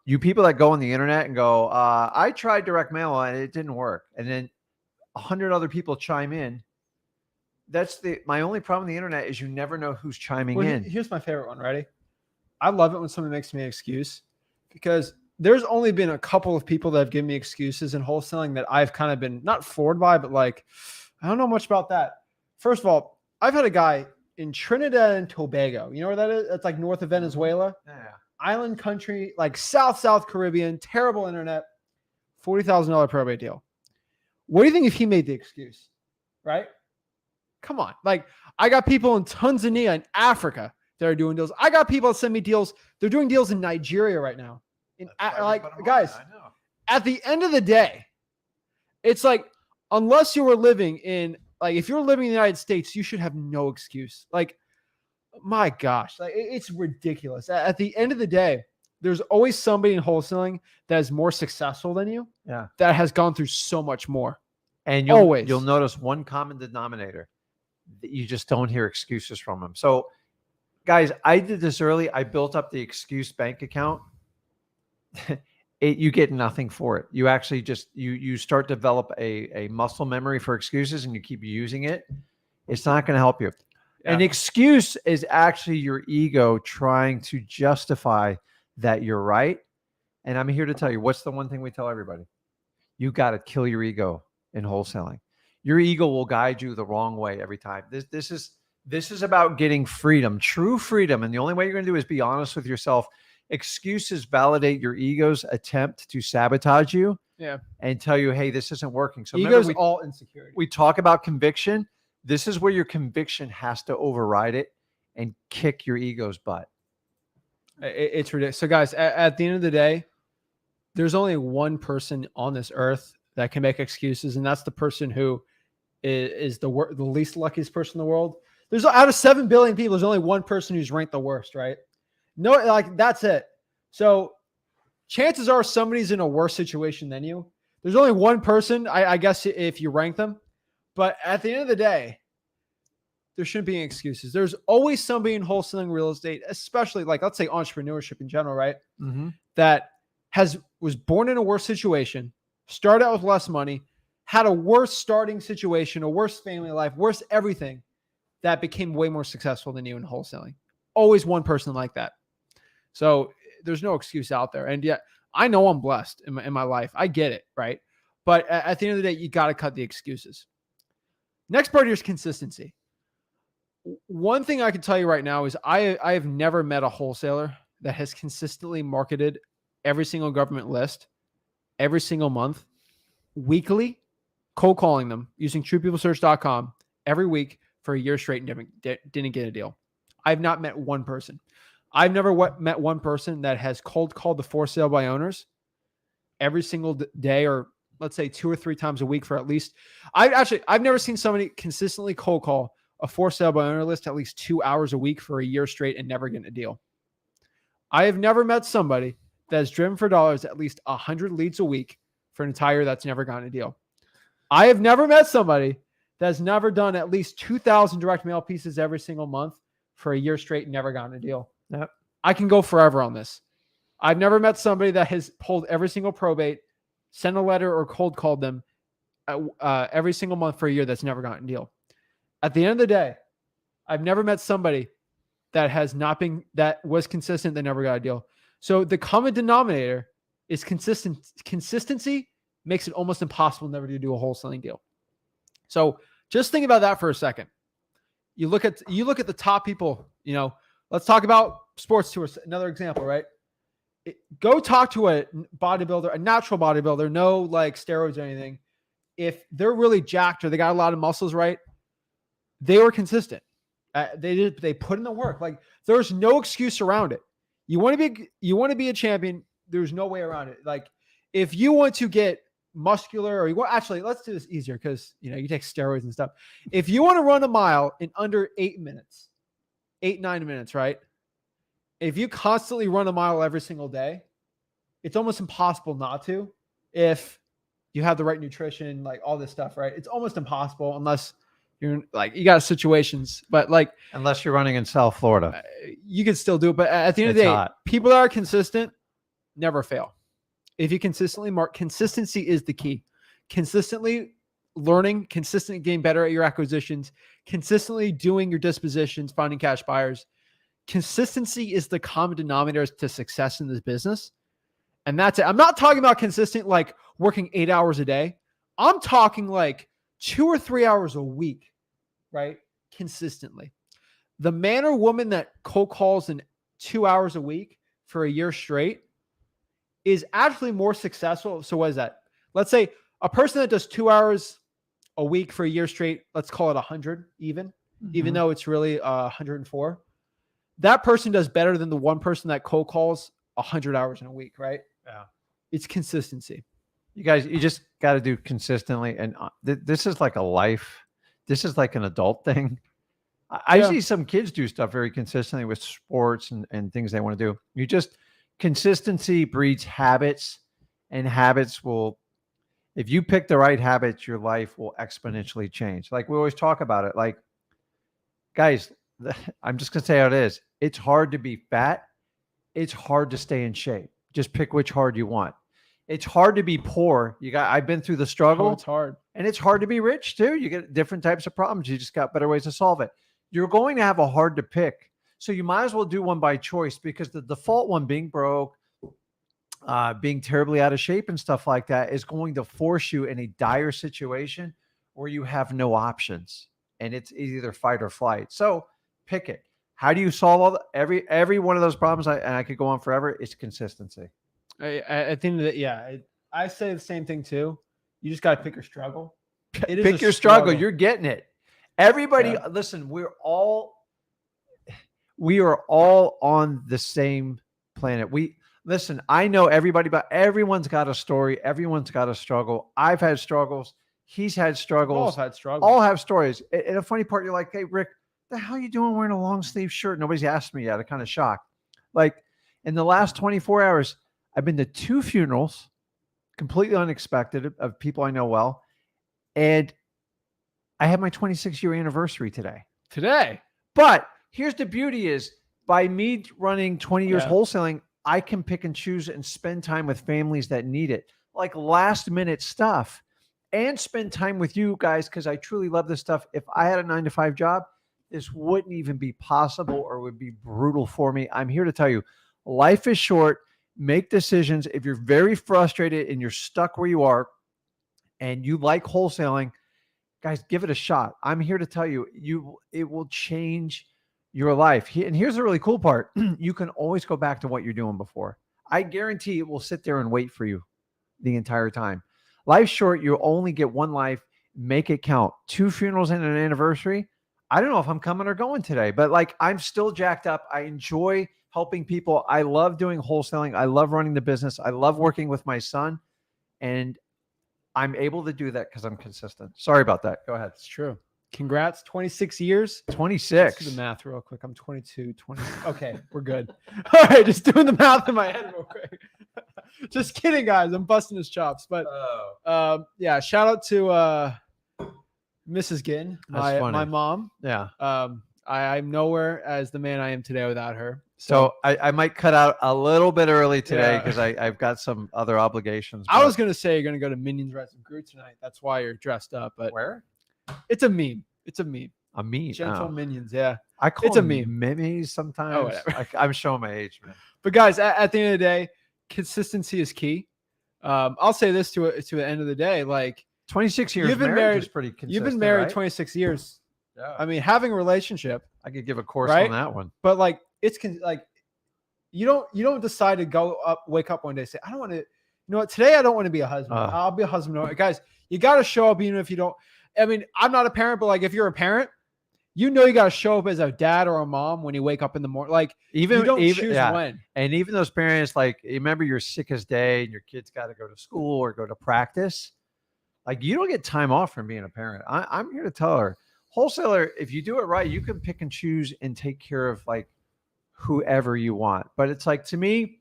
you people that go on the internet and go, I tried direct mail and it didn't work. And then 100 other people chime in. That's my only problem with the internet is you never know who's chiming in. Here's my favorite one. Ready? I love it when somebody makes me an excuse because there's only been a couple of people that have given me excuses in wholesaling that I've kind of been not floored by, but like, I don't know much about that. First of all, I've had a guy in Trinidad and Tobago. You know where that is? It's like north of Venezuela. Yeah. Island country, like South Caribbean, terrible internet, $40,000 probate deal. What do you think if he made the excuse? Right? Come on. Like, I got people in Tanzania and Africa that are doing deals. I got people that send me deals. They're doing deals in Nigeria right now. Guys, at the end of the day, it's like, unless you were living in, like, if you're living in the United States, you should have no excuse. Like, my gosh, like it's ridiculous. At the end of the day, there's always somebody in wholesaling that is more successful than you. Yeah. That has gone through so much more. And you'll notice one common denominator that you just don't hear excuses from them. So guys, I did this early. I built up the excuse bank account. You get nothing for it. You actually just, you start to develop a muscle memory for excuses and you keep using it. It's not going to help you. Yeah. An excuse is actually your ego trying to justify that you're right. And I'm here to tell you, what's the one thing we tell everybody? You got to kill your ego in wholesaling. Your ego will guide you the wrong way every time. This is about getting freedom, true freedom. And the only way you're going to do is be honest with yourself. Excuses validate your ego's attempt to sabotage you. Yeah. And tell you, hey, this isn't working. So ego's all insecurity. We talk about conviction. This is where your conviction has to override it and kick your ego's butt. It's ridiculous. So guys, at the end of the day, there's only one person on this earth that can make excuses. And that's the person who is the least luckiest person in the world. There's out of 7 billion people, there's only one person who's ranked the worst, right? No, like that's it. So chances are somebody's in a worse situation than you. There's only one person, I guess, if you rank them. But at the end of the day, there shouldn't be any excuses. There's always somebody in wholesaling real estate, especially like, let's say entrepreneurship in general, right? Mm-hmm. That was born in a worse situation, started out with less money, had a worse starting situation, a worse family life, worse everything, that became way more successful than you in wholesaling. Always one person like that. So there's no excuse out there. And yet I know I'm blessed in my life. I get it, right? But at the end of the day, you got to cut the excuses. Next part here is consistency. One thing I can tell you right now is I have never met a wholesaler that has consistently marketed every single government list, every single month, weekly, cold calling them using truepeoplesearch.com every week for a year straight and didn't get a deal. I've not met one person. I've never met one person that has cold called the for sale by owners every single day, or let's say 2 or 3 times a week for at least, I've never seen somebody consistently cold call a for sale by owner list at least 2 hours a week for a year straight and never getting a deal. I have never met somebody that's driven for dollars at least 100 leads a week for an entire year that's never gotten a deal. I have never met somebody that's never done at least 2,000 direct mail pieces every single month for a year straight and never gotten a deal. Yep. I can go forever on this. I've never met somebody that has pulled every single probate, sent a letter, or cold called them every single month for a year that's never gotten a deal. At the end of the day, I've never met somebody that was consistent that never got a deal. So the common denominator is consistency, makes it almost impossible never to do a wholesaling deal. So just think about that for a second. You look at the top people, let's talk about sports tours. Another example, right? Go talk to a bodybuilder, a natural bodybuilder, no like steroids or anything. If they're really jacked or they got a lot of muscles, right? They were consistent. They put in the work. Like there's no excuse around it. You want to be a champion. There's no way around it. Like if you want to get muscular, or you want, actually, let's do this easier because you take steroids and stuff. If you want to run a mile in under 9 minutes, right? If you constantly run a mile every single day, it's almost impossible not to. If you have the right nutrition, like all this stuff, right? It's almost impossible unless you're like, you got situations, but like, unless you're running in South Florida, you can still do it. But at the end of the day, hot. People that are consistent never fail. If you consistently consistency is the key. Consistently learning, consistently getting better at your acquisitions, consistently doing your dispositions, finding cash buyers. Consistency is the common denominator to success in this business. And that's it. I'm not talking about consistent, like working 8 hours a day. I'm talking like 2 or 3 hours a week, right? Consistently. The man or woman that cold calls in 2 hours a week for a year straight is actually more successful. So what is that? Let's say a person that does 2 hours a week for a year straight, let's call it 100 even though it's really 104. That person does better than the one person that cold calls 100 hours in a week, right? Yeah. It's consistency. You guys, you just got to do consistently. And this is like a life. This is like an adult thing. I see some kids do stuff very consistently with sports and things they want to do. Consistency breeds habits, and habits will, if you pick the right habits, your life will exponentially change. Like we always talk about it. Like, guys, I'm just going to say how it is. It's hard to be fat. It's hard to stay in shape. Just pick which hard you want. It's hard to be poor. I've been through the struggle. Oh, it's hard. And it's hard to be rich too. You get different types of problems. You just got better ways to solve it. You're going to have a hard to pick. So you might as well do one by choice, because the default one, being broke, being terribly out of shape and stuff like that, is going to force you in a dire situation where you have no options, and it's either fight or flight. So pick it. How do you solve every one of those problems? I could go on forever. It's consistency. I think that, I say the same thing too. You just got to pick your struggle. Pick your struggle. You're getting it. Everybody, listen, we are all on the same planet. Listen, I know everybody, but everyone's got a story. Everyone's got a struggle. I've had struggles. He's had struggles. All had struggles. All have stories. And a funny part, you're like, hey, Rick, the hell are you doing wearing a long sleeve shirt? Nobody's asked me yet. I'm kind of shocked. Like in the last 24 hours, I've been to 2 funerals, completely unexpected, of people I know well. And I had my 26-year anniversary today. But here's the beauty is, by me running 20 years wholesaling, I can pick and choose and spend time with families that need it, like last minute stuff, and spend time with you guys, because I truly love this stuff. If I had a 9-to-5 job, this wouldn't even be possible, or would be brutal for me. I'm here to tell you, life is short. Make decisions. If you're very frustrated and you're stuck where you are and you like wholesaling, guys, give it a shot. I'm here to tell you, it will change your life. And here's the really cool part. You can always go back to what you're doing before. I guarantee it will sit there and wait for you the entire time. Life's short. You only get one life. Make it count. 2 funerals and an anniversary. I don't know if I'm coming or going today, but like, I'm still jacked up. I enjoy helping people. I love doing wholesaling. I love running the business. I love working with my son, and I'm able to do that because I'm consistent. Sorry about that. Go ahead. It's true. Congrats. 26 years. 26. Let's do the math real quick. I'm 22, 20. Okay, we're good. All right, just doing the math in my head real quick. Just kidding, guys. I'm busting his chops. But shout out to Mrs. Ginn, my mom. Yeah. I'm nowhere as the man I am today without her. So I might cut out a little bit early today because I've got some other obligations. I was going to say you're going to go to Minions Red and Groot tonight. That's why you're dressed up. But where? It's a meme. It's a meme. A meme. Gentle Minions. Yeah. I call it's a meme. Memes sometimes. Oh, I'm showing my age, man. But guys, at the end of the day, consistency is key. I'll say this to the end of the day, like 26 years you've been marriage married. is pretty consistent. You've been married right? 26 years. Yeah. I mean, having a relationship, I could give a course right? on that one. but like like you don't decide to wake up one day and say, I don't want to, you know what, today I don't want to be a husband. I'll be a husband. No, guys, you got to show up even if you don't. I mean, I'm not a parent, but like if you're a parent, you got to show up as a dad or a mom when you wake up in the morning. Like you don't choose when. And even those parents, like, you remember your sickest day and your kids got to go to school or go to practice. Like, you don't get time off from being a parent. I'm here to tell her, wholesaler, if you do it right, you can pick and choose and take care of like whoever you want. But it's like, to me,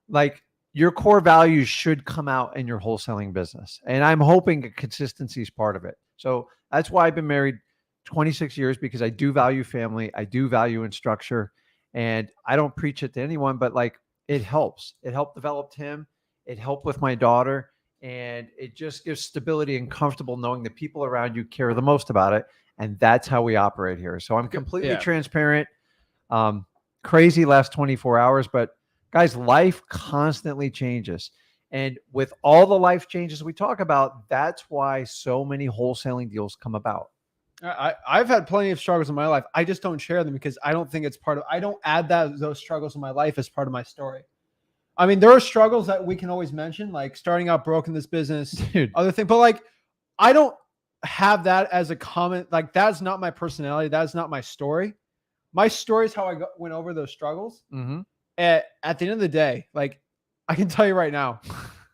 like, your core values should come out in your wholesaling business. And I'm hoping consistency is part of it. So that's why I've been married 26 years, because I do value family. I do value in structure, and I don't preach it to anyone, but like, it helps. It helped develop him. It helped with my daughter, and it just gives stability and comfortable knowing the people around you care the most about it. And that's how we operate here. So I'm completely transparent. Crazy last 24 hours, but guys, life constantly changes. And with all the life changes we talk about, that's why so many wholesaling deals come about. I've had plenty of struggles in my life. I just don't share them because I don't think it's I don't add those struggles in my life as part of my story. I mean, there are struggles that we can always mention, like starting out broke in this business, Dude. Other thing, but like, I don't have that as a comment. Like, that's not my personality. That's not my story. My story is how I went over those struggles. Mm-hmm. At the end of the day, like, I can tell you right now,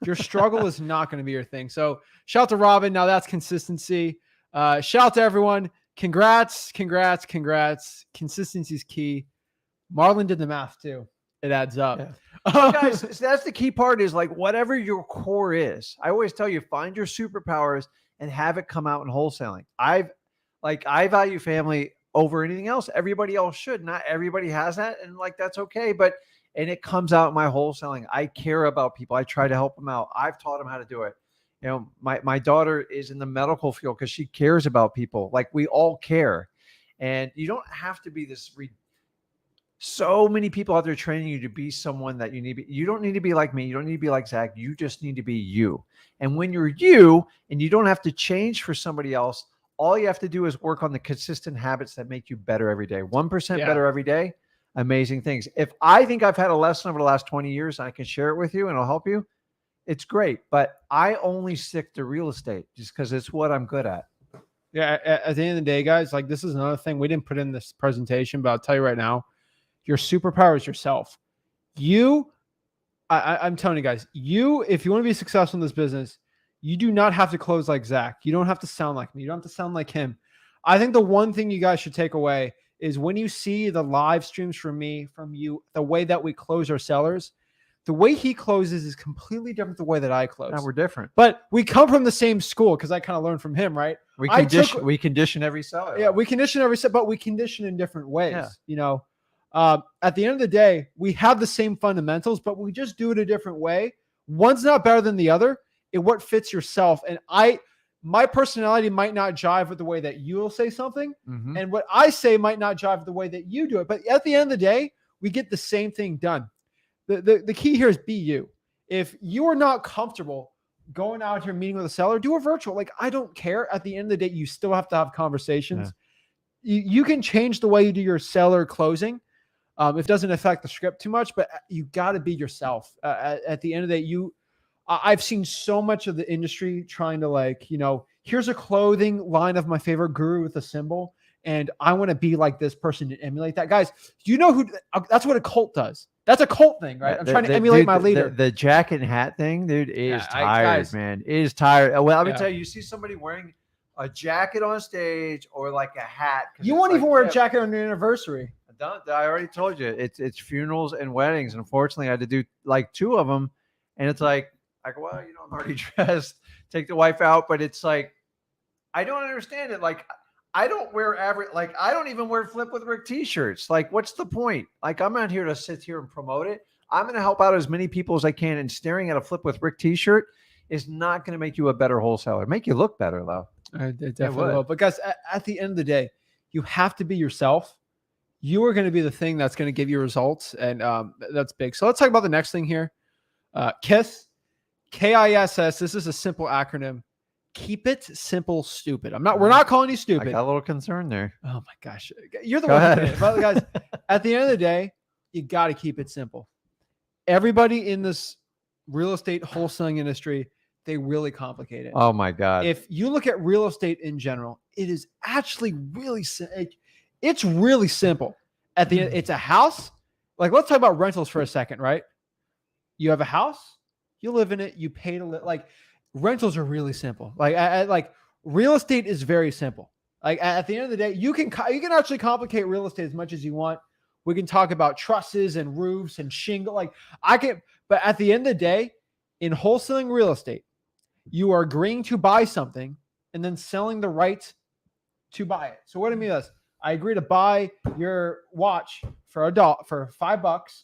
your struggle is not going to be your thing. So shout out to Robin. Now that's consistency. Shout out to everyone. Congrats. Consistency is key. Marlon did the math too. It adds up. Yeah. Guys, that's the key part, is like, whatever your core is. I always tell you, find your superpowers and have it come out in wholesaling. I value family over anything else. Everybody else should. Not everybody has that. And like, that's okay. And it comes out in my wholesaling. I care about people. I try to help them out. I've taught them how to do it. You know, my daughter is in the medical field because she cares about people. Like, we all care. And you don't have to be this. So many people out there training you to be someone that you need to be. You don't need to be like me. You don't need to be like Zach. You just need to be you. And when you're you and you don't have to change for somebody else, all you have to do is work on the consistent habits that make you better every day. 1% better every day. Amazing things. If I think I've had a lesson over the last 20 years, and I can share it with you and it'll help you, it's great. But I only stick to real estate just because it's what I'm good at. Yeah. At the end of the day, guys, like, this is another thing we didn't put in this presentation, but I'll tell you right now, your superpower is yourself. I'm telling you guys, if you want to be successful in this business, you do not have to close like Zach. You don't have to sound like me. You don't have to sound like him. I think the one thing you guys should take away is when you see the live streams from you, the way that we close our sellers, the way he closes is completely different the way that I close. Now, we're different. But we come from the same school because I kind of learned from him, right? We condition every seller. Yeah, we condition every seller, but we condition in different ways. Yeah. You know, at the end of the day, we have the same fundamentals, but we just do it a different way. One's not better than the other. What fits yourself. And my personality might not jive with the way that you will say something. Mm-hmm. And what I say might not jive with the way that you do it. But at the end of the day, we get the same thing done. The key here is be you. If you are not comfortable going out here meeting with a seller, do a virtual. Like, I don't care. At the end of the day, you still have to have conversations. Yeah. You can change the way you do your seller closing. It doesn't affect the script too much, but you got to be yourself. At the end of the day, I've seen so much of the industry trying to, like, you know, here's a clothing line of my favorite guru with a symbol, and I want to be like this person to emulate that. Guys, you know that's what a cult does. That's a cult thing, right? I'm trying to emulate my leader. The jacket and hat thing, dude, is tired, man. It is tired. Well, let me tell you, you see somebody wearing a jacket on stage or like a hat. You won't even wear a jacket on your anniversary. I already told you. It's funerals and weddings. Unfortunately, I had to do like 2 of them. And it's like, well, you know, I'm already dressed. Take the wife out. But it's like, I don't understand it. Like, I don't wear I don't even wear Flip with Rick t-shirts. Like, what's the point? Like, I'm not here to sit here and promote it. I'm going to help out as many people as I can. And staring at a Flip with Rick t-shirt is not going to make you a better wholesaler. Make you look better, though. It definitely will. But guys, at the end of the day, you have to be yourself. You are going to be the thing that's going to give you results. And that's big. So let's talk about the next thing here. Kiss. KISS. This is a simple acronym. Keep it simple, stupid. We're not calling you I stupid. got a little concern there. Oh my gosh. You're the Go one who ahead. did it. But guys, at the end of the day, you got to keep it simple. Everybody in this real estate wholesaling industry, they really complicate it. Oh my God. If you look at real estate in general, it is actually really it's really simple. At the end, it's a house. Like, let's talk about rentals for a second, right? You have a house, you live in it, you pay to live. Like, rentals are really simple. Like real estate is very simple. Like, at the end of the day, you can actually complicate real estate as much as you want. We can talk about trusses and roofs and shingle. Like, but at the end of the day, in wholesaling real estate, you are agreeing to buy something and then selling the right to buy it. So what do I mean by this? I agree to buy your watch for $5,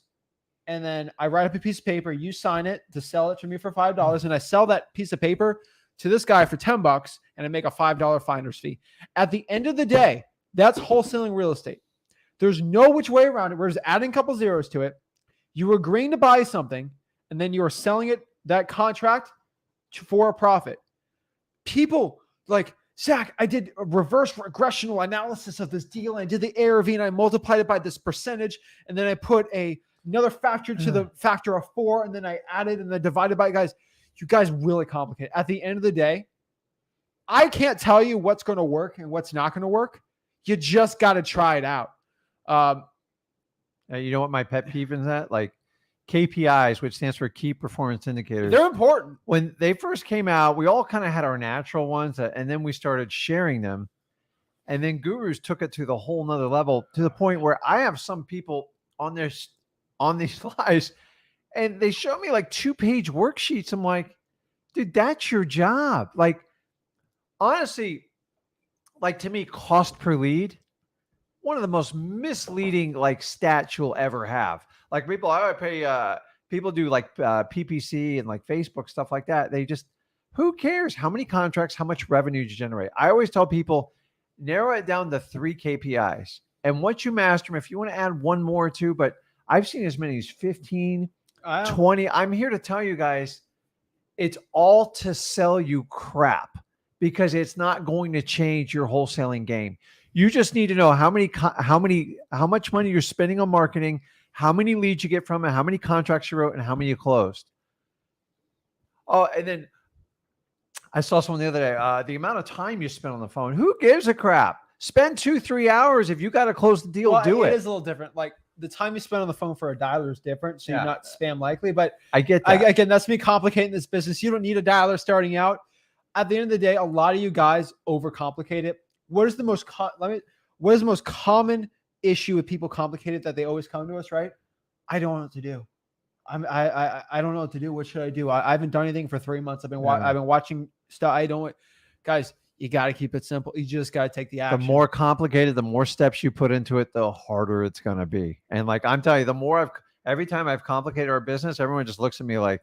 and then I write up a piece of paper. You sign it to sell it to me for $5, and I sell that piece of paper to this guy for $10, and I make a $5 finder's fee. At the end of the day, that's wholesaling real estate. There's no which way around it. We're just adding a couple zeros to it. You're agreeing to buy something, and then you are selling it, that contract, for a profit. People like, Zach, I did a reverse regressional analysis of this deal, and I did the ARV, and I multiplied it by this percentage, and then I put another factor to the factor of 4, and then I added and then divided by. Guys, you guys really complicate. At the end of the day, I can't tell you what's going to work and what's not going to work. You just got to try it out. You know what my pet peeve is at? Like, KPIs, which stands for key performance indicators. They're important. When they first came out, we all kind of had our natural ones, and then we started sharing them. And then gurus took it to the whole nother level, to the point where I have some people on these slides, and they show me like 2-page worksheets. I'm like, dude, that's your job. Like, honestly, like, to me, cost per lead, one of the most misleading like stats you'll ever have. Like, people, I would pay, people do like PPC and like Facebook, stuff like that. They just, who cares how many contracts, how much revenue you generate? I always tell people, narrow it down to 3 KPIs. And once you master them, if you want to add one more or two, but I've seen as many as 15, 20. I'm here to tell you guys, it's all to sell you crap, because it's not going to change your wholesaling game. You just need to know how much money you're spending on marketing, how many leads you get from it, how many contracts you wrote, and how many you closed. Oh, and then I saw someone the other day, the amount of time you spend on the phone. Who gives a crap? Spend 2-3 hours. If you got to close the deal, do it. It is a little different. Like, the time you spend on the phone for a dialer is different, so you're not spam likely. But I get that. Again, that's me complicating this business. You don't need a dialer starting out. At the end of the day, a lot of you guys overcomplicate it. What is the most common issue with people complicated that they always come to us, right? I don't know what to do. I don't know what to do. What should I do? I haven't done anything for 3 months. I've been watching stuff. Guys, you got to keep it simple. You just got to take the action. The more complicated, the more steps you put into it, the harder it's going to be. And like, I'm telling you, every time I've complicated our business, everyone just looks at me like,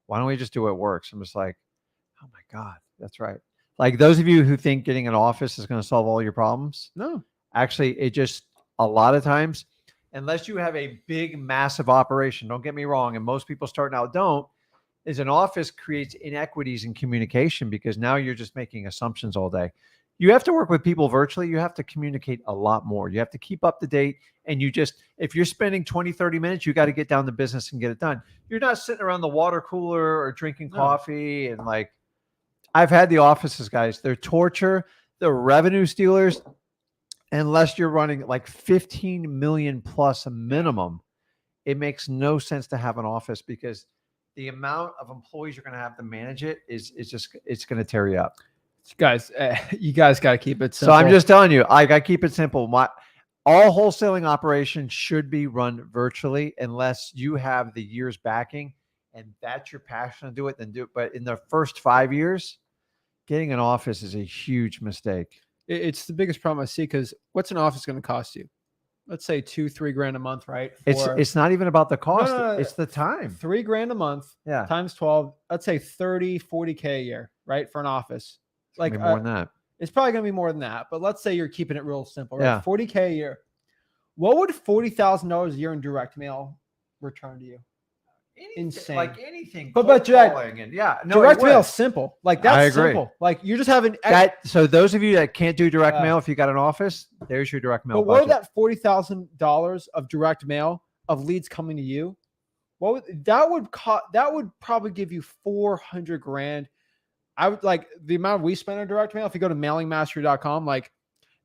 why don't we just do what works? I'm just like, oh my God, that's right. Like, those of you who think getting an office is going to solve all your problems. No, actually, it just, a lot of times, unless you have a big, massive operation, don't get me wrong, and most people starting out don't, is an office creates inequities in communication, because now you're just making assumptions all day. You have to work with people virtually. You have to communicate a lot more. You have to keep up to date. And if you're spending 20, 30 minutes, you got to get down to business and get it done. You're not sitting around the water cooler or drinking coffee. And like, I've had the offices, guys, they're torture. They're revenue stealers. Unless you're running like 15 million plus a minimum, it makes no sense to have an office, because the amount of employees you're going to have to manage it it's going to tear you up. Guys, you guys got to keep it simple. So I'm just telling you, I keep it simple. All wholesaling operations should be run virtually, unless you have the years backing and that's your passion to do it, then do it. But in the first 5 years, getting an office is a huge mistake. It's the biggest problem I see, because what's an office going to cost you? Let's say $2-3 grand a month, right? It's not even about the cost. No. It's the time. $3 grand a month. Yeah. Times 12. Let's say 40K a year, right? For an office. Like more than that. It's probably going to be more than that. But let's say you're keeping it real simple, right? Yeah. 40K a year. What would $40,000 a year in direct mail return to you? insane. Like anything. But cold direct- calling and yeah, no, direct it mail would. is simple. Like that's I agree. simple. Like you're just having So those of you that can't do direct Uh, mail, if you got an office, there's your direct mail But what budget. that $40,000 of direct mail of leads coming to you? That would probably give you 400 grand. I would like the amount we spend on direct mail. If you go to mailingmastery.com, like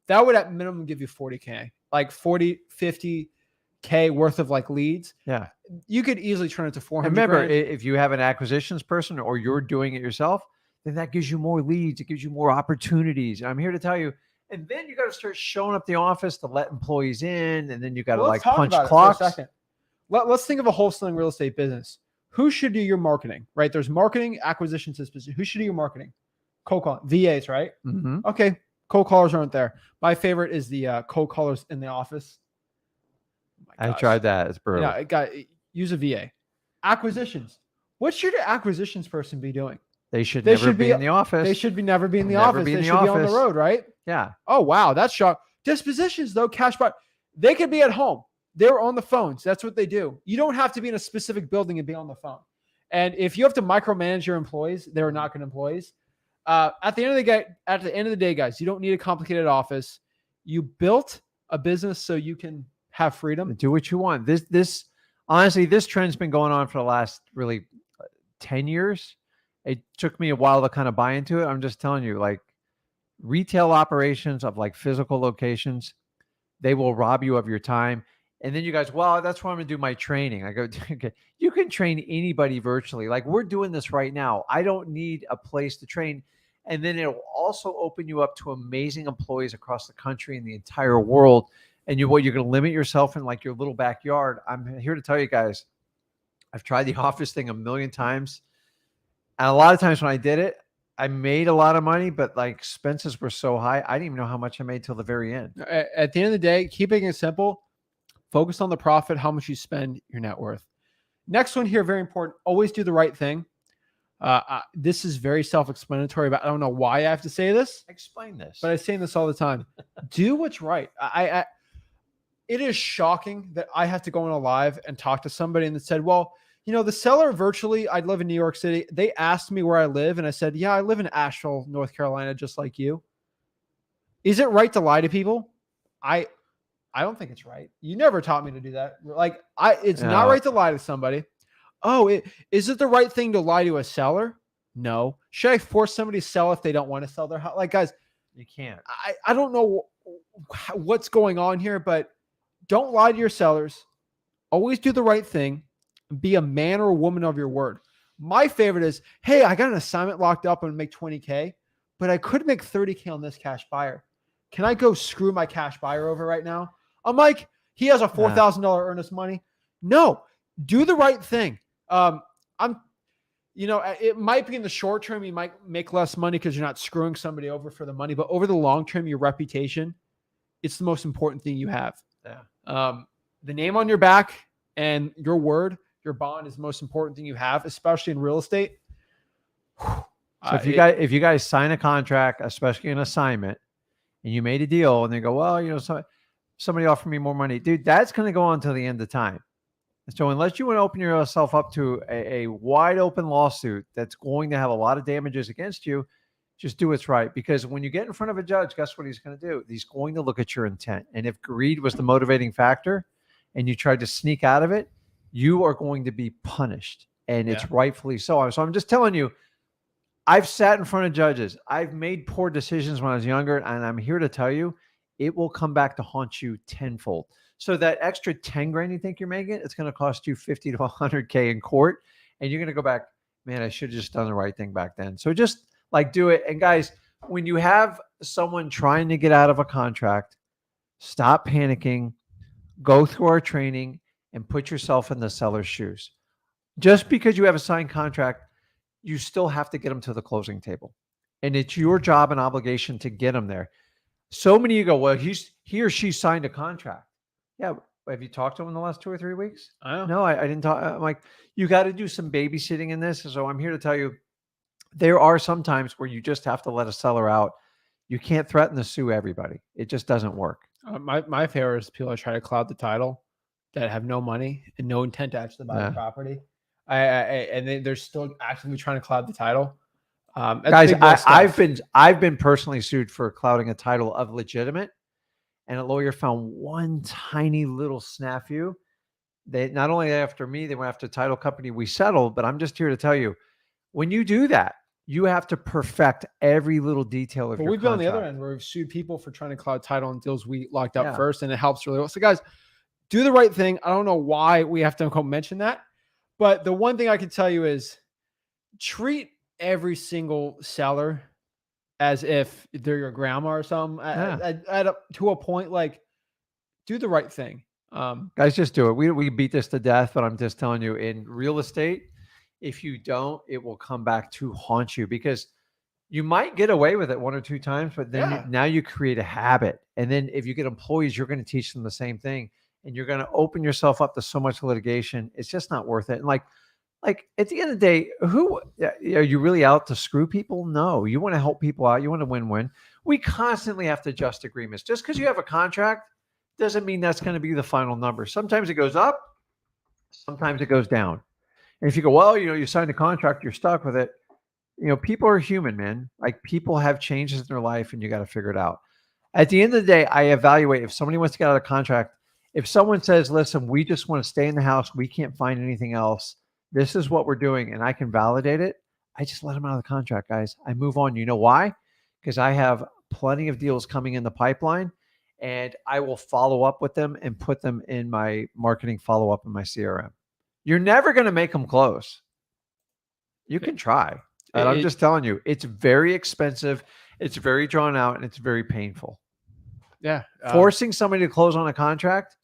that would at minimum give you 40K, like 40, 50K worth of like leads. Yeah. You could easily turn it to 400. And remember, grand. if you have an acquisitions person or you're doing it yourself, then that gives you more leads. It gives you more opportunities. And I'm here to tell you. And then you got to start showing up the office to let employees in. And then you got to Let's like talk punch about it clocks. for a second. Let's think of a wholesaling real estate business. Who should do your marketing, right? There's marketing, acquisitions, disposition. Who should do your marketing? Cold call, VAs, right? Mm-hmm. Okay, cold callers aren't there. My favorite is the cold callers in the office. Oh my I gosh. tried that. It's brutal. Yeah, use a VA. Acquisitions. What should an acquisitions person be doing? They should They never should be be- in the office. They should never be in the Never office. be in They the should be on office. the road, right? Yeah. Oh wow, that's shock. Dispositions though, cash buy. They could be at home. They're on the phones. That's what they do. You don't have to be in a specific building and be on the phone. And if you have to micromanage your employees, they're not good employees. At the end of the day, guys, you don't need a complicated office. You built a business so you can have freedom. Do what you want. This honestly, this trend's been going on for the last really 10 years. It took me a while to kind of buy into it. I'm just telling you, like retail operations of like physical locations, they will rob you of your time. And then you guys, well, that's where I'm going to do my training. I go, okay, you can train anybody virtually. Like we're doing this right now. I don't need a place to train. And then it'll also open you up to amazing employees across the country and the entire world. And you're going to limit yourself in like your little backyard. I'm here to tell you guys, I've tried the office thing a million times. And a lot of times when I did it, I made a lot of money, but like expenses were so high. I didn't even know how much I made till the very end. At the end of the day, keeping it simple, focus on the profit, how much you spend, your net worth. Next one here, very important. Always do the right thing. This is very self-explanatory, but I don't know why I have to say this. Explain this. But I say this all the time. Do what's right. It is shocking that I have to go on a live and talk to somebody and that said, well, you know, the seller virtually, I live in New York City. They asked me where I live. And I said, yeah, I live in Asheville, North Carolina, just like you. Is it right to lie to people? I don't think it's right. You never taught me to do that. Like it's not right to lie to somebody. Oh, is it the right thing to lie to a seller? No. Should I force somebody to sell if they don't want to sell their house? Like, guys, you can't. I don't know what's going on here, but don't lie to your sellers. Always do the right thing. Be a man or a woman of your word. My favorite is, hey, I got an assignment locked up and make 20K, but I could make 30K on this cash buyer. Can I go screw my cash buyer over right now? I'm like, he has a $4,000 earnest money. No, do the right thing. It might be in the short term, you might make less money because you're not screwing somebody over for the money, but over the long term, your reputation, it's the most important thing you have. Yeah. The name on your back and your word, your bond is the most important thing you have, especially in real estate. So if you guys sign a contract, especially an assignment, and you made a deal and they go, well, you know, somebody offered me more money, dude, that's going to go on until the end of time. So unless you want to open yourself up to a wide open lawsuit that's going to have a lot of damages against you, just do what's right. Because when you get in front of a judge, guess what he's going to do? He's going to look at your intent. And if greed was the motivating factor and you tried to sneak out of it, you are going to be punished. And it's rightfully so. So I'm just telling you, I've sat in front of judges. I've made poor decisions when I was younger. And I'm here to tell you, it will come back to haunt you tenfold. So that extra 10 grand you think you're making, it's going to cost you 50 to 100K in court. And you're going to go back, man, I should have just done the right thing back then. So just like do it. And guys, when you have someone trying to get out of a contract, stop panicking, go through our training and put yourself in the seller's shoes. Just because you have a signed contract, you still have to get them to the closing table. And it's your job and obligation to get them there. So many of you go, well, he or she signed a contract. Yeah. Have you talked to him in the last 2 or 3 weeks? No, I didn't talk. I'm like, you got to do some babysitting in this. So I'm here to tell you, there are some times where you just have to let a seller out. You can't threaten to sue everybody. It just doesn't work. My favorite is people that try to cloud the title that have no money and no intent to actually buy the property. And they're still actively trying to cloud the title. That's Guys, big boy stuff. I've been personally sued for clouding a title of legitimate, and a lawyer found one tiny little snafu. They not only after me, they went after the title company. We settled, but I'm just here to tell you, when you do that, you have to perfect every little detail of But your we've been on the other contract. end where we've sued people for trying to cloud title on deals we locked up Yeah. first, and it helps really well. So, guys, do the right thing. I don't know why we have to mention that, but the one thing I can tell you is treat every single seller as if they're your grandma or something. To a point, like, do the right thing. Guys, just do it. We beat this to death, but I'm just telling you, in real estate, if you don't, it will come back to haunt you, because you might get away with it one or two times, but then now you create a habit. And then if you get employees, you're going to teach them the same thing, and you're going to open yourself up to so much litigation. It's just not worth it. And like at the end of the day, are you really out to screw people? No, you want to help people out. You want to win-win. We constantly have to adjust agreements. Just because you have a contract doesn't mean that's going to be the final number. Sometimes it goes up, sometimes it goes down. And if you go, well, you signed a contract, you're stuck with it. People are human, man. Like, people have changes in their life, and you got to figure it out. At the end of the day, I evaluate if somebody wants to get out of contract. If someone says, listen, we just want to stay in the house, we can't find anything else, this is what we're doing, and I can validate it, I just let them out of the contract, guys. I move on. You know why? Because I have plenty of deals coming in the pipeline, and I will follow up with them and put them in my marketing follow-up in my CRM. You're never going to make them close. You can try. But I'm just telling you, it's very expensive, it's very drawn out, and it's very painful. Yeah. Forcing somebody to close on a contract,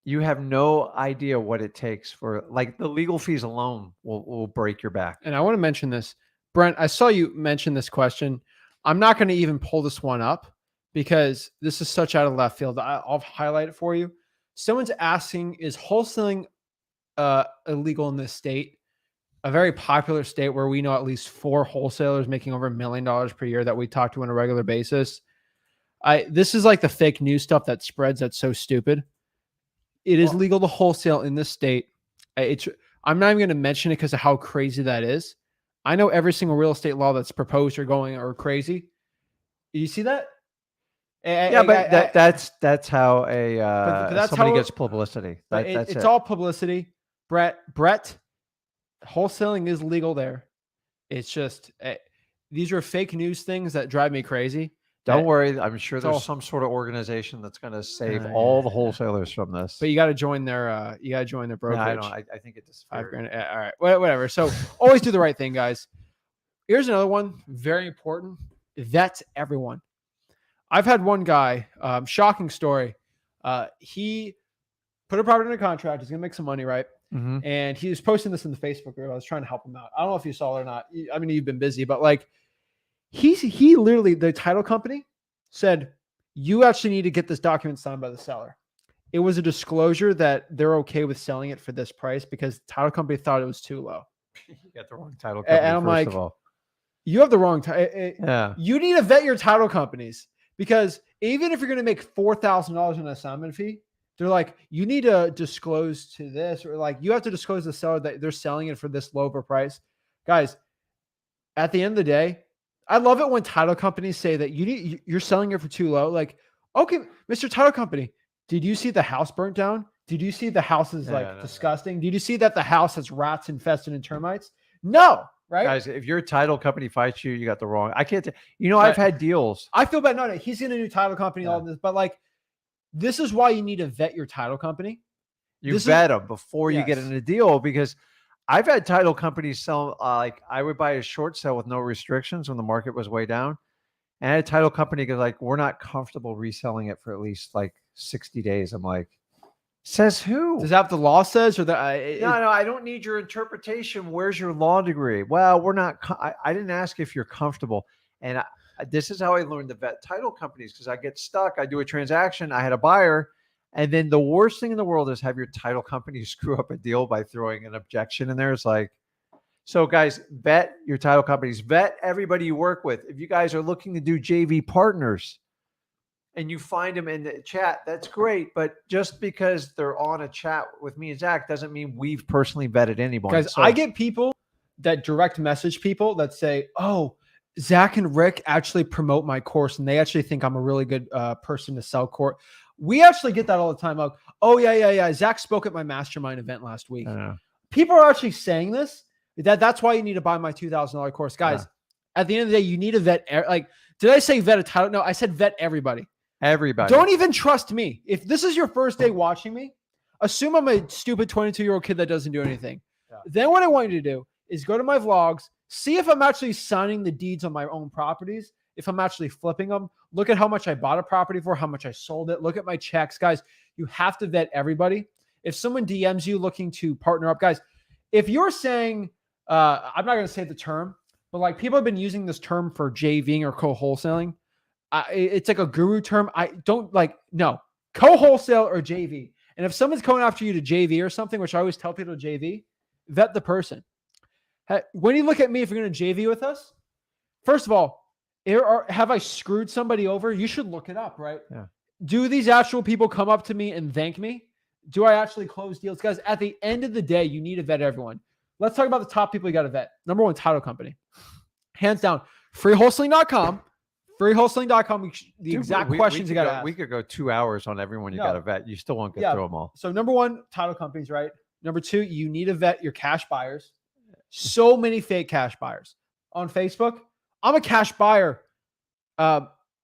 you have no idea what it takes for, like, the legal fees alone will break your back. And I want to mention this. Brent, I saw you mention this question. I'm not going to even pull this one up because this is such out of left field. I'll highlight it for you. Someone's asking, is wholesaling illegal in this state? A very popular state where we know at least 4 wholesalers making over $1 million per year that we talk to on a regular basis. This is like the fake news stuff that spreads. That's so stupid. It is legal to wholesale in this state. I'm not even going to mention it because of how crazy that is. I know every single real estate law that's proposed or crazy. You see that? That's how that's somebody how gets publicity. It's all publicity. Brett, wholesaling is legal there. It's just these are fake news things that drive me crazy. Don't worry. I'm sure there's some sort of organization that's going to save all the wholesalers from this. But you got to join their brokerage. No, I don't. I think it just $5,000. All right, whatever. So always do the right thing, guys. Here's another one, very important. Vet everyone. I've had one guy, shocking story. He put a property in a contract. He's gonna make some money, right? Mm-hmm. And he was posting this in the Facebook group. I was trying to help him out. I don't know if you saw it or not. I mean, you've been busy, but like, he literally, the title company said, you actually need to get this document signed by the seller. It was a disclosure that they're okay with selling it for this price because the title company thought it was too low. You got the wrong title company. And I'm first like, of all. You have the wrong yeah. You need to vet your title companies, because even if you're going to make $4,000 in an assignment fee, they're like, you need to disclose to this, or like you have to disclose to the seller that they're selling it for this low of a price. Guys, at the end of the day, I love it when title companies say that you're selling it for too low. Like, okay, Mr. Title Company, did you see the house burnt down? Did you see the house is disgusting? No. Did you see that the house has rats infested and termites? No, right? Guys, if your title company fights you, you got the wrong. I can't. I've had deals. I feel bad. No, he's in a new title company, all this, but like, this is why you need to vet your title company. You vet them before you get in a deal, because I've had title companies sell, like I would buy a short sale with no restrictions when the market was way down. And I had a title company goes like, we're not comfortable reselling it for at least like 60 days. I'm like, says who? Does that have the law says, or no, I don't need your interpretation. Where's your law degree? Well, we're not, I didn't ask if you're comfortable. And this is how I learned to vet title companies, because I get stuck. I do a transaction. I had a buyer. And then the worst thing in the world is have your title company screw up a deal by throwing an objection in there. It's like, so guys, vet your title companies, vet everybody you work with. If you guys are looking to do JV partners, and you find them in the chat, that's great. But just because they're on a chat with me and Zach doesn't mean we've personally vetted anyone. Guys, I get people that direct message people that say, "Oh, Zach and Rick actually promote my course, and they actually think I'm a really good person to sell course." We actually get that all the time. Like, "Oh yeah. Zach spoke at my mastermind event last week." People are actually saying this. That's why you need to buy my $2,000 course, guys. At the end of the day, you need to vet. Like, did I say vet a title? No, I said vet everybody. Everybody. Don't even trust me. If this is your first day watching me, assume I'm a stupid 22-year-old kid that doesn't do anything. Then what I want you to do is go to my vlogs, see if I'm actually signing the deeds on my own properties, if I'm actually flipping them. Look at how much I bought a property for, how much I sold it. Look at my checks, guys. You have to vet everybody. If someone DMs you looking to partner up, guys, if you're saying, I'm not going to say the term, but like people have been using this term for JVing or co-wholesaling. It's like a guru term. I don't like, no, co-wholesale or JV. And if someone's coming after you to JV or something, which I always tell people to JV, vet the person. When you look at me, if you're going to JV with us, first of all, have I screwed somebody over? You should look it up, right? Yeah. Do these actual people come up to me and thank me? Do I actually close deals? Guys, at the end of the day, you need to vet everyone. Let's talk about the top people you got to vet. Number one, title company. Hands down, freewholesaling.com. Freewholesaling.com. The exact questions you got to ask. We could go 2 hours on everyone you got to vet. You still won't get through them all. So number one, title companies, right? Number two, you need to vet your cash buyers. So many fake cash buyers on Facebook. I'm a cash buyer,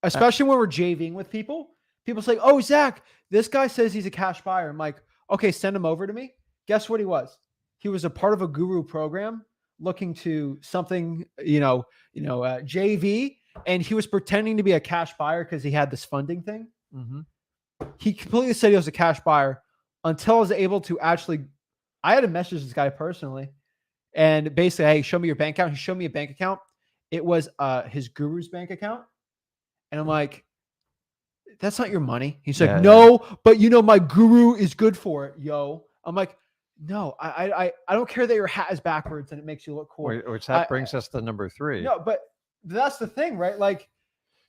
especially when we're JVing with people. People say, "Oh, Zach, this guy says he's a cash buyer." I'm like, "Okay, send him over to me." Guess what he was? He was a part of a guru program looking to something, JV, and he was pretending to be a cash buyer because he had this funding thing. Mm-hmm. He completely said he was a cash buyer until I was able to actually, I had to message this guy personally and basically, "Hey, show me your bank account." He showed me a bank account. It was his guru's bank account. And I'm like, "That's not your money." He's like, "No, but my guru is good for it, yo." I'm like, "No, I don't care that your hat is backwards and it makes you look cool." Which that brings us to number 3. No, but that's the thing, right? Like,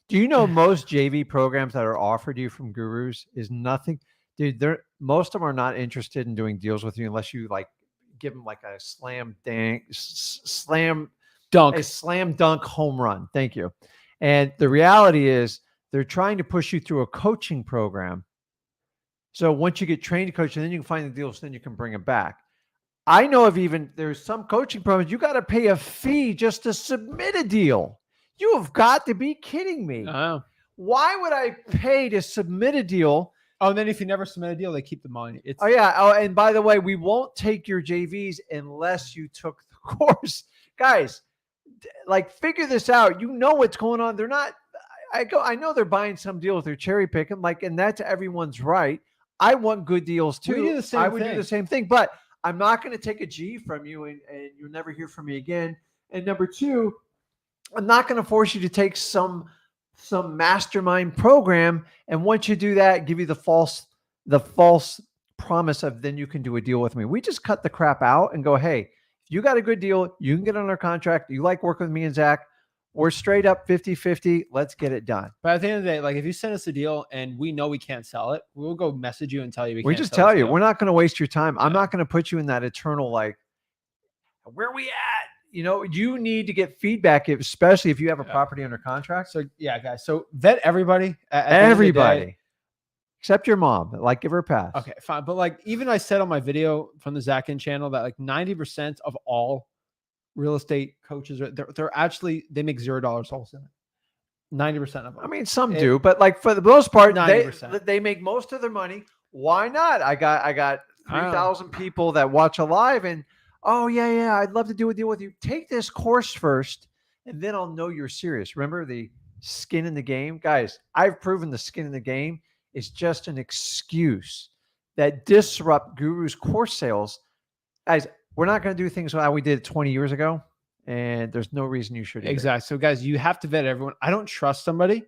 do you know most JV programs that are offered you from gurus is nothing, dude? Most of them are not interested in doing deals with you unless you like give them like a slam dunk home run. Thank you. And the reality is they're trying to push you through a coaching program. So once you get trained to coach, and then you can find the deals, then you can bring them back. I know of there's some coaching programs, you got to pay a fee just to submit a deal. You have got to be kidding me. Why would I pay to submit a deal? Oh, and then if you never submit a deal, they keep the money. And by the way, we won't take your JVs unless you took the course. Guys, like, figure this out. You know what's going on. They're not, I know they're buying some deals, they're cherry picking, and that's everyone's right. I want good deals too. We do the same I would do the same thing, but I'm not going to take a G from you and you'll never hear from me again. And number two, I'm not going to force you to take some mastermind program. And once you do that, give you the false promise of then you can do a deal with me. We just cut the crap out and go, "Hey, if you got a good deal, you can get on our contract. You like working with me and Zach. We're straight up 50-50. Let's get it done." But at the end of the day, like, if you send us a deal and we know we can't sell it, we'll go message you and tell you we just tell you. We're not going to waste your time. I'm not going to put you in that eternal, like, where we at? You need to get feedback, especially if you have a property under contract. So yeah, guys. So vet everybody. Everybody. Except your mom. Like, give her a pass. Okay, fine. But like, even I said on my video from the Zach Ginn channel that like 90% of all real estate coaches, they make $0 wholesaling. 90% of them. I mean, some do, but like for the most part, 90%. they make most of their money. Why not? I got 3,000 people that watch a live and, "Oh yeah, I'd love to do a deal with you." Take this course first, and then I'll know you're serious. Remember the skin in the game? Guys, I've proven the skin in the game is just an excuse that disrupt gurus' course sales. Guys, we're not going to do things how we did 20 years ago, and there's no reason you should either. Exactly. So guys, you have to vet everyone. I don't trust somebody.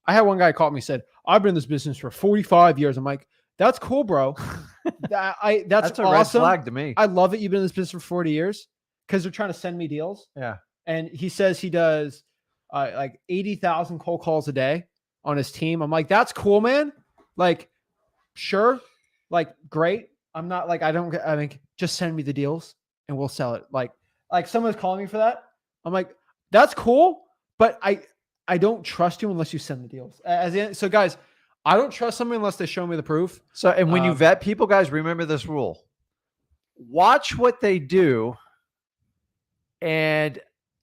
I had one guy call me and said, "I've been in this business for 45 years. I'm like, "That's cool, bro. That's a awesome. red flag to me. I love it. You've been in this business for 40 years because they're trying to send me deals." Yeah. And he says he does like 80,000 cold calls a day. on his team. I'm like, that's cool, man. Like, sure, like great. I'm not like I mean, just send me the deals and we'll sell it. Like someone's calling me for that. I'm like, that's cool, but I don't trust you unless you send the deals. So guys, I don't trust somebody unless they show me the proof. So, and when you vet people, guys, remember this rule. Watch what they do and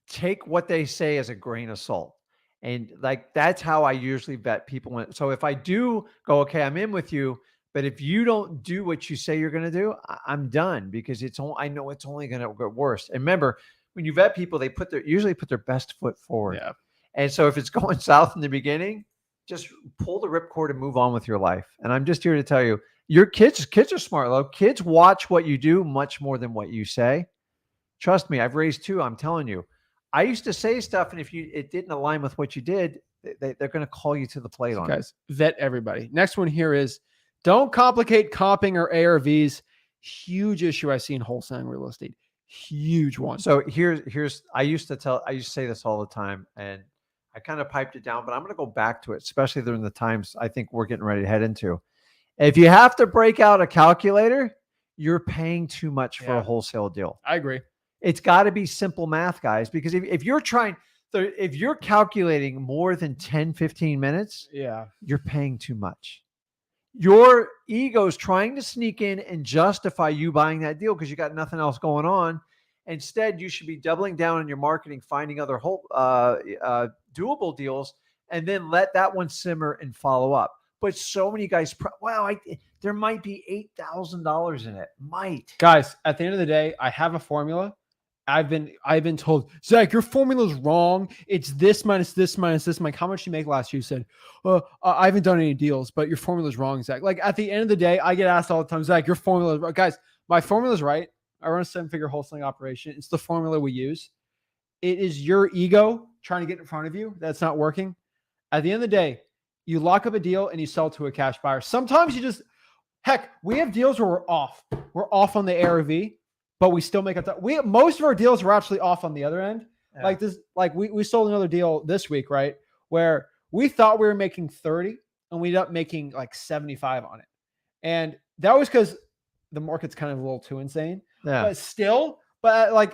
take what they say as a grain of salt. And like, that's how I usually vet people. So if I do go, okay, I'm in with you, but if you don't do what you say you're going to do, I'm done, because I know it's only going to get worse. And remember, when you vet people, they usually put their best foot forward. Yeah. And so if it's going south in the beginning, just pull the ripcord and move on with your life. And I'm just here to tell you, your kids are smart, though. Kids watch what you do much more than what you say. Trust me, I've raised two. I'm telling you, I used to say stuff, and if it didn't align with what you did, they're going to call you to the plate on it. Guys, vet everybody. Next one here is don't complicate comping or ARVs. Huge issue I see in wholesaling real estate. Huge one. So I used to say this all the time, and I kind of piped it down, but I'm going to go back to it, especially during the times I think we're getting ready to head into. If you have to break out a calculator, you're paying too much for a wholesale deal. I agree. It's got to be simple math, guys, because if you're calculating more than 10, 15 minutes, you're paying too much. Your ego's trying to sneak in and justify you buying that deal because you got nothing else going on. Instead, you should be doubling down on your marketing, finding other doable deals, and then let that one simmer and follow up. But so many guys, there might be $8,000 in it. Guys, at the end of the day, I have a formula. I've been told, Zach, your formula's wrong. It's this minus this minus this. I'm like, how much did you make last year? You said, I haven't done any deals, but your formula's wrong, Zach. Like at the end of the day, I get asked all the time, Zach, your formula's wrong. Guys, my formula's right. I run a 7-figure wholesaling operation. It's the formula we use. It is your ego trying to get in front of you that's not working. At the end of the day, you lock up a deal and you sell to a cash buyer. Sometimes we have deals where we're off. We're off on the ARV, but we still make it. Most of our deals were actually off on the other end. Yeah. Like we sold another deal this week, right? Where we thought we were making 30 and we ended up making like 75 on it. And that was because the market's kind of a little too insane. Yeah. But like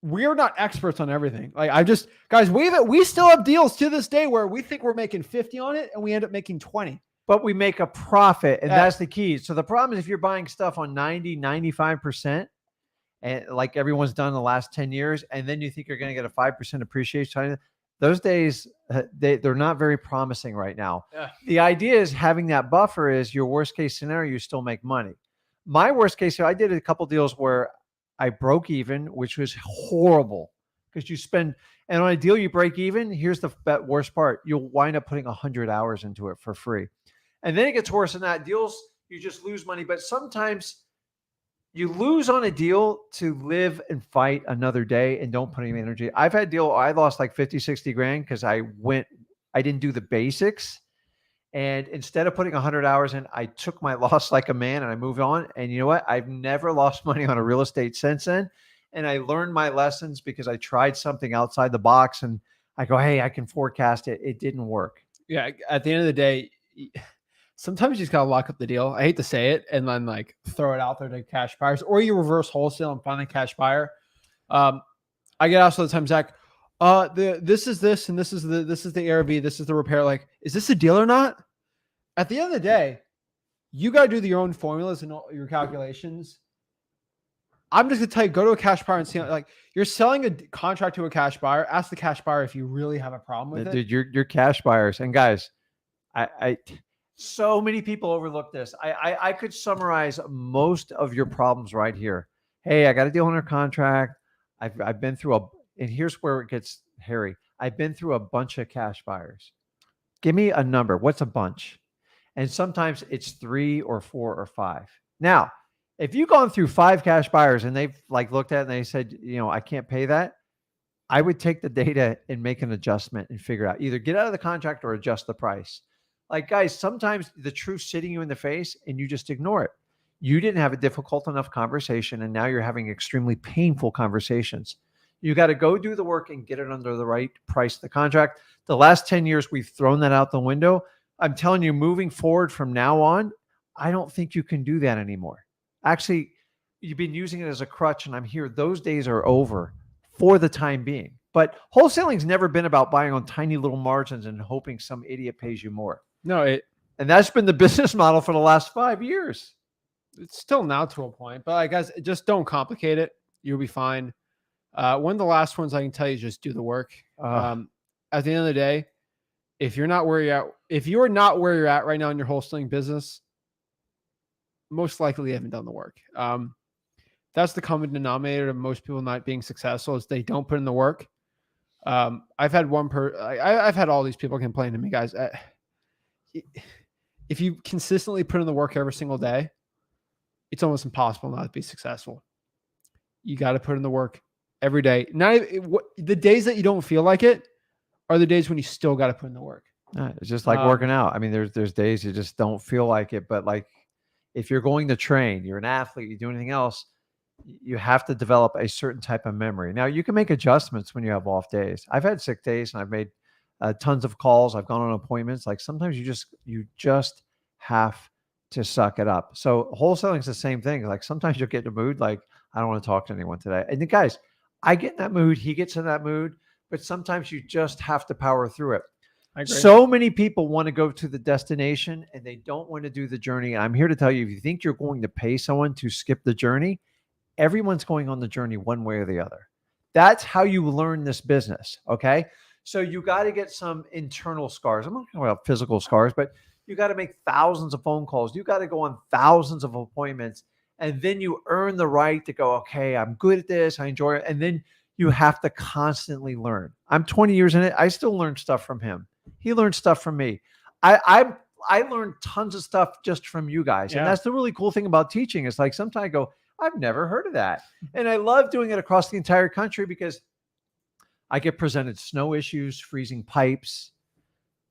we're not experts on everything. Like guys, we still have deals to this day where we think we're making 50 on it and we end up making 20. But we make a profit, and that's the key. So the problem is if you're buying stuff on 90, 95%, and like everyone's done in the last 10 years, and then you think you're going to get a 5% appreciation, those days, they're not very promising right now. Yeah. The idea is having that buffer is your worst case scenario, you still make money. My worst case, I did a couple deals where I broke even, which was horrible because and on a deal you break even, here's the worst part. You'll wind up putting 100 hours into it for free. And then it gets worse than that. Deals, you just lose money. But sometimes you lose on a deal to live and fight another day and don't put any energy. I've had deal, I lost like 50, 60 grand because I didn't do the basics. And instead of putting 100 hours in, I took my loss like a man and I moved on. And you know what? I've never lost money on a real estate since then. And I learned my lessons because I tried something outside the box and I go, hey, I can forecast it. It didn't work. Yeah. At the end of the day, sometimes you just got to lock up the deal. I hate to say it. And then like throw it out there to cash buyers, or you reverse wholesale and find a cash buyer. I get asked all the time, Zach, this is this, and this is the ARV, this is the repair. Like, is this a deal or not? At the end of the day, you got to do your own formulas and all your calculations. I'm just going to tell you, go to a cash buyer and see, like, you're selling a contract to a cash buyer. Ask the cash buyer if you really have a problem with it. Dude, you're cash buyers. And guys, so many people overlook this. I could summarize most of your problems right here. Hey, I got a deal under contract. I've been through and here's where it gets hairy. I've been through a bunch of cash buyers. Give me a number. What's a bunch? And sometimes it's 3 or 4 or 5. Now, if you've gone through 5 cash buyers and they've like looked at it and they said, I can't pay that, I would take the data and make an adjustment and figure out either get out of the contract or adjust the price. Like, guys, sometimes the truth's sitting you in the face and you just ignore it. You didn't have a difficult enough conversation and now you're having extremely painful conversations. You got to go do the work and get it under the right price of the contract. The last 10 years, we've thrown that out the window. I'm telling you, moving forward from now on, I don't think you can do that anymore. Actually, you've been using it as a crutch, and I'm here. Those days are over for the time being. But wholesaling's never been about buying on tiny little margins and hoping some idiot pays you more. No, And that's been the business model for the last 5 years. it's still now to a point, but like, guys, just don't complicate it. You'll be fine. One of the last ones I can tell you is just do the work. At the end of the day, if you're not where you're at right now in your wholesaling business, most likely you haven't done the work. That's the common denominator of most people not being successful is they don't put in the work. I've had I've had all these people complain to me, guys. If you consistently put in the work every single day, it's almost impossible not to be successful. You got to put in the work every day. The days that you don't feel like it are the days when you still got to put in the work. It's just like working out. I mean, there's days you just don't feel like it, but like if you're going to train, you're an athlete, you do anything else, you have to develop a certain type of memory. Now you can make adjustments when you have off days. I've had sick days and I've made tons of calls. I've gone on appointments. Like sometimes you just have to suck it up. So wholesaling is the same thing. Like sometimes you'll get in a mood, like I don't want to talk to anyone today. And the guys, I get in that mood. He gets in that mood, but sometimes you just have to power through it. I agree. So many people want to go to the destination and they don't want to do the journey. And I'm here to tell you, if you think you're going to pay someone to skip the journey, everyone's going on the journey one way or the other. That's how you learn this business. Okay. So you got to get some internal scars. I'm not talking about physical scars, but you got to make thousands of phone calls. You got to go on thousands of appointments. And then you earn the right to go, okay, I'm good at this. I enjoy it. And then you have to constantly learn. I'm 20 years in it. I still learn stuff from him. He learned stuff from me. I learned tons of stuff just from you guys. Yeah. And that's the really cool thing about teaching. It's like sometimes I go, I've never heard of that. And I love doing it across the entire country because I get presented snow issues, freezing pipes.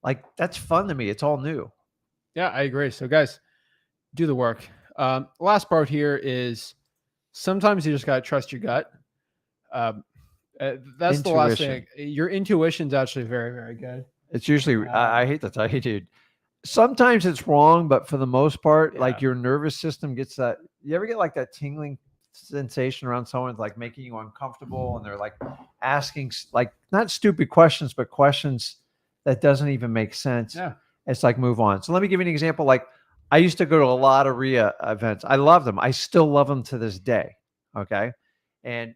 Like that's fun to me. It's all new. Yeah, I agree. So guys, do the work. Last part here is sometimes you just got to trust your gut. That's the last thing. Your intuition is actually very, very good. It's usually, I hate to tell you, dude. Sometimes it's wrong, but for the most part, Yeah. like your nervous system gets that. You ever get like that tingling sensation around someone like making you uncomfortable and they're like asking like not stupid questions, but questions that doesn't even make sense. Yeah. It's like move on. So let me give you an example. Like I used to go to a lot of RIA events. I love them. I still love them to this day. Okay. And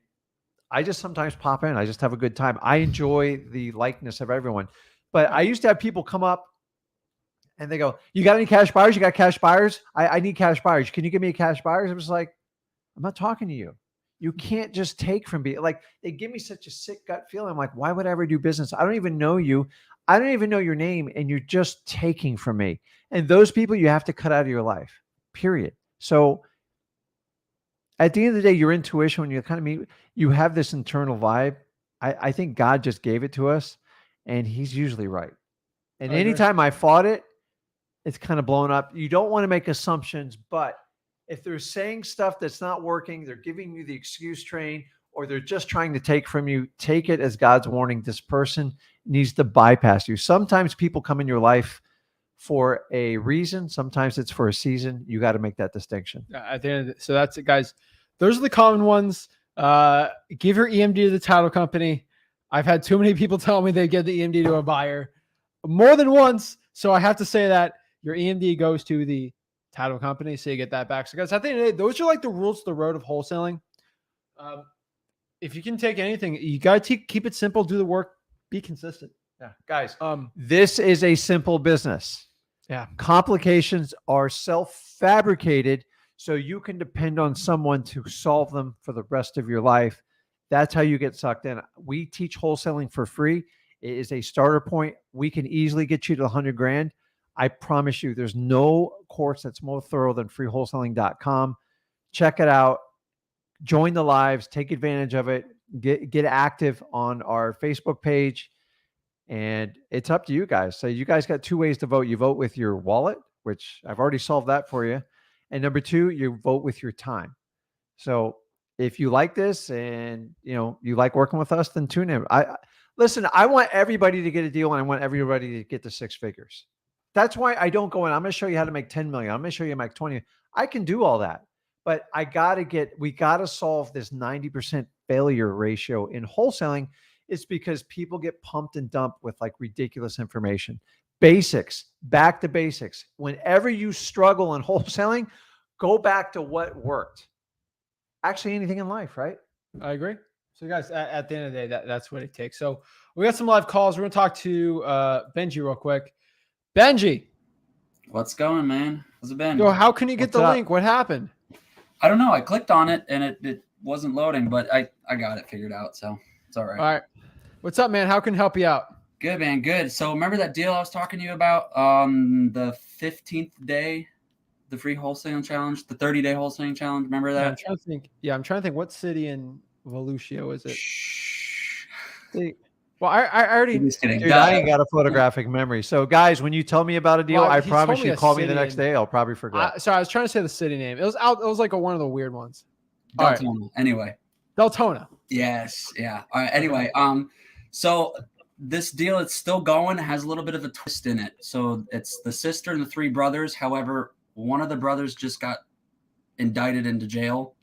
I just sometimes pop in. I just have a good time. I enjoy the likeness of everyone. But I used to have people come up and they go, you got any cash buyers? You got cash buyers? I need cash buyers. Can you give me a cash buyers? I was like, I'm not talking to you. You can't just take from me. Like they give me such a sick gut feeling. I'm like, why would I ever do business? I don't even know you. I don't even know your name. And you're just taking from me. And those people you have to cut out of your life, period. So at the end of the day, your intuition, when you kind of meet, you have this internal vibe. I think God just gave it to us and he's usually right. And anytime I fought it, it's kind of blown up. You don't want to make assumptions, but if they're saying stuff that's not working, they're giving you the excuse train, or they're just trying to take from you, take it as God's warning. This person needs to bypass you. Sometimes people come in your life for a reason. Sometimes it's for a season. You got to make that distinction. At the end so that's it, guys. Those are the common ones. Give your EMD to the title company. I've had too many people tell me they give the EMD to a buyer more than once. So I have to say that your EMD goes to the title company. So you get that back. So guys, at the end of the day, those are like the rules to the road of wholesaling. If you can take anything, you got to keep it simple, do the work, be consistent. Yeah, guys, this is a simple business. Yeah. Complications are self-fabricated, so you can depend on someone to solve them for the rest of your life. That's how you get sucked in. We teach wholesaling for free. It is a starter point. We can easily get you to 100 grand. I promise you, there's no course that's more thorough than freewholesaling.com. Check it out. Join the lives. Take advantage of it. Get active on our Facebook page. And it's up to you guys. So you guys got two ways to vote. You vote with your wallet, which I've already solved that for you. And number two, you vote with your time. So if you like this and you like working with us, then tune in. Listen, I want everybody to get a deal and I want everybody to get to 6 figures. That's why I don't go in. I'm going to show you how to make 10 million. I'm going to show you how to make 20. I can do all that, but we got to solve this 90% failure ratio in wholesaling. It's because people get pumped and dumped with like ridiculous information. Basics, back to basics. Whenever you struggle in wholesaling, go back to what worked. Actually, anything in life, right? I agree. So guys, at the end of the day, that's what it takes. So we got some live calls. We're going to talk to Benji real quick. Benji. What's going, man? How's it been? Yo, how can you get What's the up? link? What happened? I don't know. I clicked on it and it wasn't loading, but I got it figured out, so it's all right. All right. What's up, man? How can I help you out? Good, man. Good. So remember that deal I was talking to you about on the 15th day, the free wholesaling challenge, the 30-day wholesaling challenge? Remember Yeah, that? I'm trying to think. What city in Volusia is it? Shh. Well, I already. Just kidding. Dude, I ain't got a photographic memory. So guys, when you tell me about a deal, Well, I he promise told me you a call me the city next day. I'll probably forget. Sorry, I was trying to say the city name. It was like one of the weird ones. All right. Deltona. Anyway. Deltona. Yes. Yeah. All right. Anyway, so this deal, it's still going. It has a little bit of a twist in it. So it's the sister and the 3 brothers. However, one of the brothers just got indicted into jail.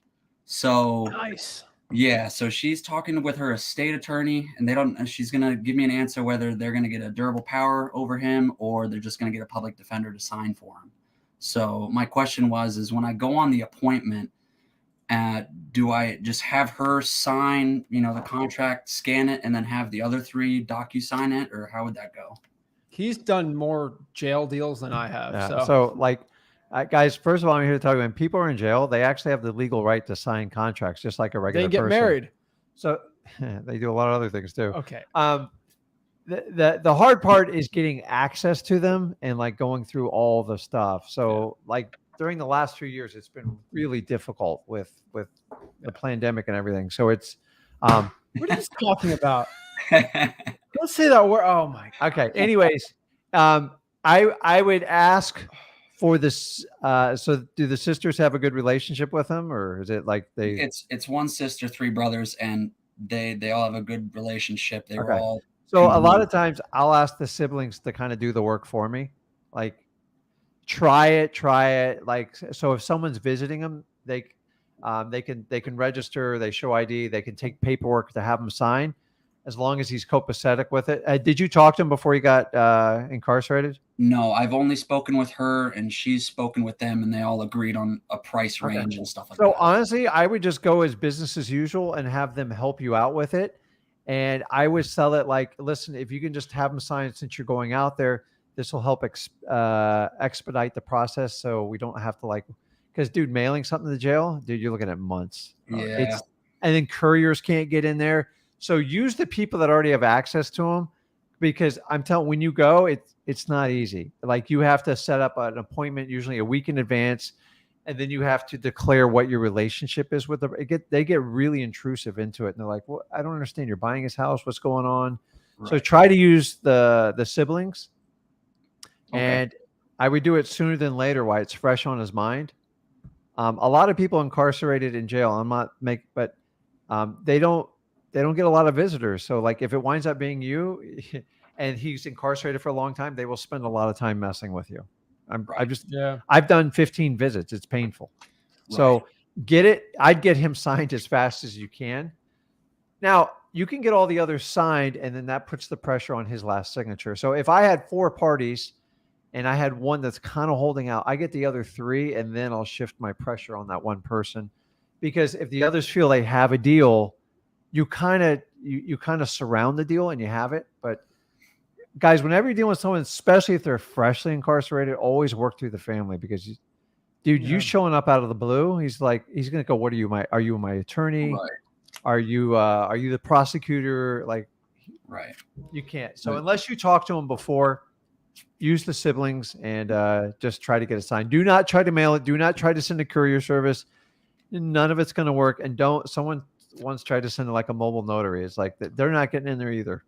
So Nice. yeah, so she's talking with her estate attorney, and she's gonna give me an answer whether they're gonna get a durable power over him or they're just gonna get a public defender to sign for him. So my question is when I go on the appointment, do I just have her sign, the contract, scan it, and then have the other 3 docu-sign it, or how would that go? He's done more jail deals than I have. Yeah. So like, guys, first of all, I'm here to tell you, when people are in jail, they actually have the legal right to sign contracts, just like a regular they get person. married. So they do a lot of other things too. Okay. The hard part is getting access to them and like going through all the stuff. So like during the last few years, it's been really difficult with the pandemic and everything. So it's What are you talking about? Don't say that word. Oh my God. okay. Anyways, I would ask for this. So do the sisters have a good relationship with him, or is it like they? It's one sister, 3 brothers, and they all have a good relationship. They were Okay. all. So a lot of times I'll ask the siblings to kind of do the work for me. Like try it. Like, so if someone's visiting them, they can register, they show ID, they can take paperwork to have them sign as long as he's copacetic with it. Did you talk to him before he got incarcerated? No, I've only spoken with her and she's spoken with them, and they all agreed on a price range and stuff like that. So honestly, I would just go as business as usual and have them help you out with it. And I would sell it like, listen, if you can just have them sign it since you're going out there, this will help expedite the process. So we don't have to because dude, mailing something to jail, dude, you're looking at months. Yeah. And then couriers can't get in there. So use the people that already have access to them, because I'm telling, when you go, it's not easy. Like you have to set up an appointment usually a week in advance, and then you have to declare what your relationship is with them. They get really intrusive into it, and they're like, "Well, I don't understand. You're buying his house. What's going on?" Right. So try to use the siblings, and I would do it sooner than later while it's fresh on his mind. A lot of people incarcerated in jail, but they don't get a lot of visitors. So like if it winds up being you and he's incarcerated for a long time, they will spend a lot of time messing with you. I've done 15 visits. It's painful. Right. So I'd get him signed as fast as you can. Now you can get all the others signed, and then that puts the pressure on his last signature. So if I had 4 parties and I had one that's kind of holding out, I get the other 3, and then I'll shift my pressure on that one person, because if the others feel they have a deal, you kind of surround the deal and you have it. But guys, whenever you're dealing with someone, especially if they're freshly incarcerated, always work through the family, because you showing up out of the blue, he's going to go, "What are you my attorney? Right. Are you the prosecutor?" Like, right. You can't. So unless you talk to him before, use the siblings and just try to get it signed. Do not try to mail it. Do not try to send a courier service. None of it's going to work. And someone once tried to send like a mobile notary. It's like they're not getting in there either.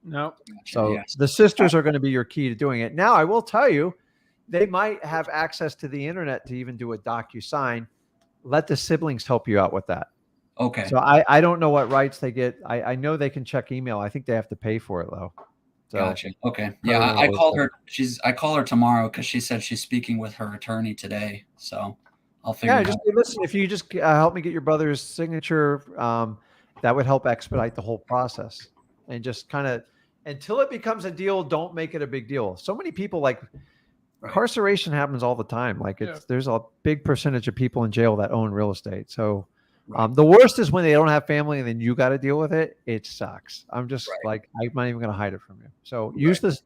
No. So the sisters are going to be your key to doing it. Now, I will tell you, they might have access to the internet to even do a DocuSign. Let the siblings help you out with that. Okay. So I don't know what rights they get. I know they can check email. I think they have to pay for it though. So Gotcha. Okay. I Yeah, don't know I what called it's her. I call her tomorrow because she said she's speaking with her attorney today. So I'll figure Yeah, it just out. say, listen, if you just help me get your brother's signature, that would help expedite the whole process. And just kind of until it becomes a deal, don't make it a big deal. So many people like Right. incarceration happens all the time. Like there's a big percentage of people in jail that own real estate. So Right. the worst is when they don't have family and then you got to deal with it. It sucks. I'm just Right. like, I'm not even going to hide it from you. So Right.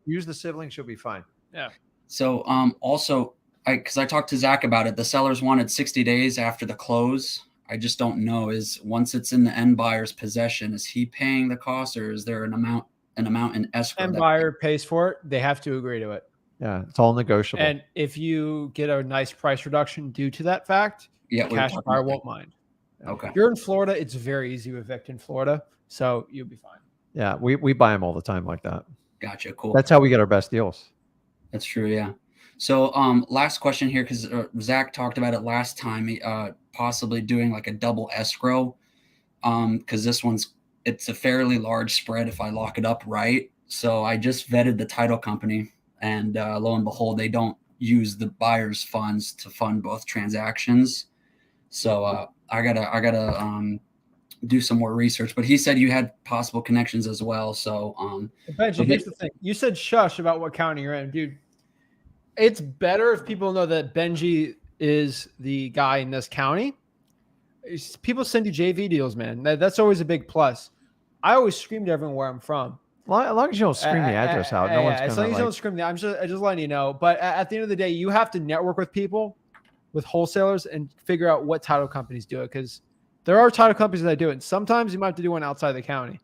use the siblings. You'll be fine. Yeah. So also because I talked to Zach about it, the sellers wanted 60 days after the close. I just don't know, is once it's in the end buyer's possession, is he paying the cost, or is there an amount in escrow? And buyer pays for it. They have to agree to it. Yeah, it's all negotiable. And if you get a nice price reduction due to that fact, Yeah, the cash buyer won't mind. Okay. If you're in Florida, it's very easy to evict in Florida, so you'll be fine. Yeah, we buy them all the time like that. Gotcha. Cool. That's how we get our best deals. That's true. Yeah. So last question here, because Zach talked about it last time, possibly doing like a double escrow, because it's a fairly large spread if I lock it up right. So I just vetted the title company, and lo and behold, they don't use the buyer's funds to fund both transactions. So I gotta do some more research. But he said you had possible connections as well. So Benji, here's the thing. You said shush about what county you're in, dude. It's better if people know that Benji is the guy in this county. People send you JV deals, man. That's always a big plus. I always scream to everyone where I'm from. Well, as long as you don't scream the address out, no one's as long as you don't scream the. I'm just letting you know. But at the end of the day, you have to network with people, with wholesalers, and figure out what title companies do it, because there are title companies that do it. And sometimes you might have to do one outside the county.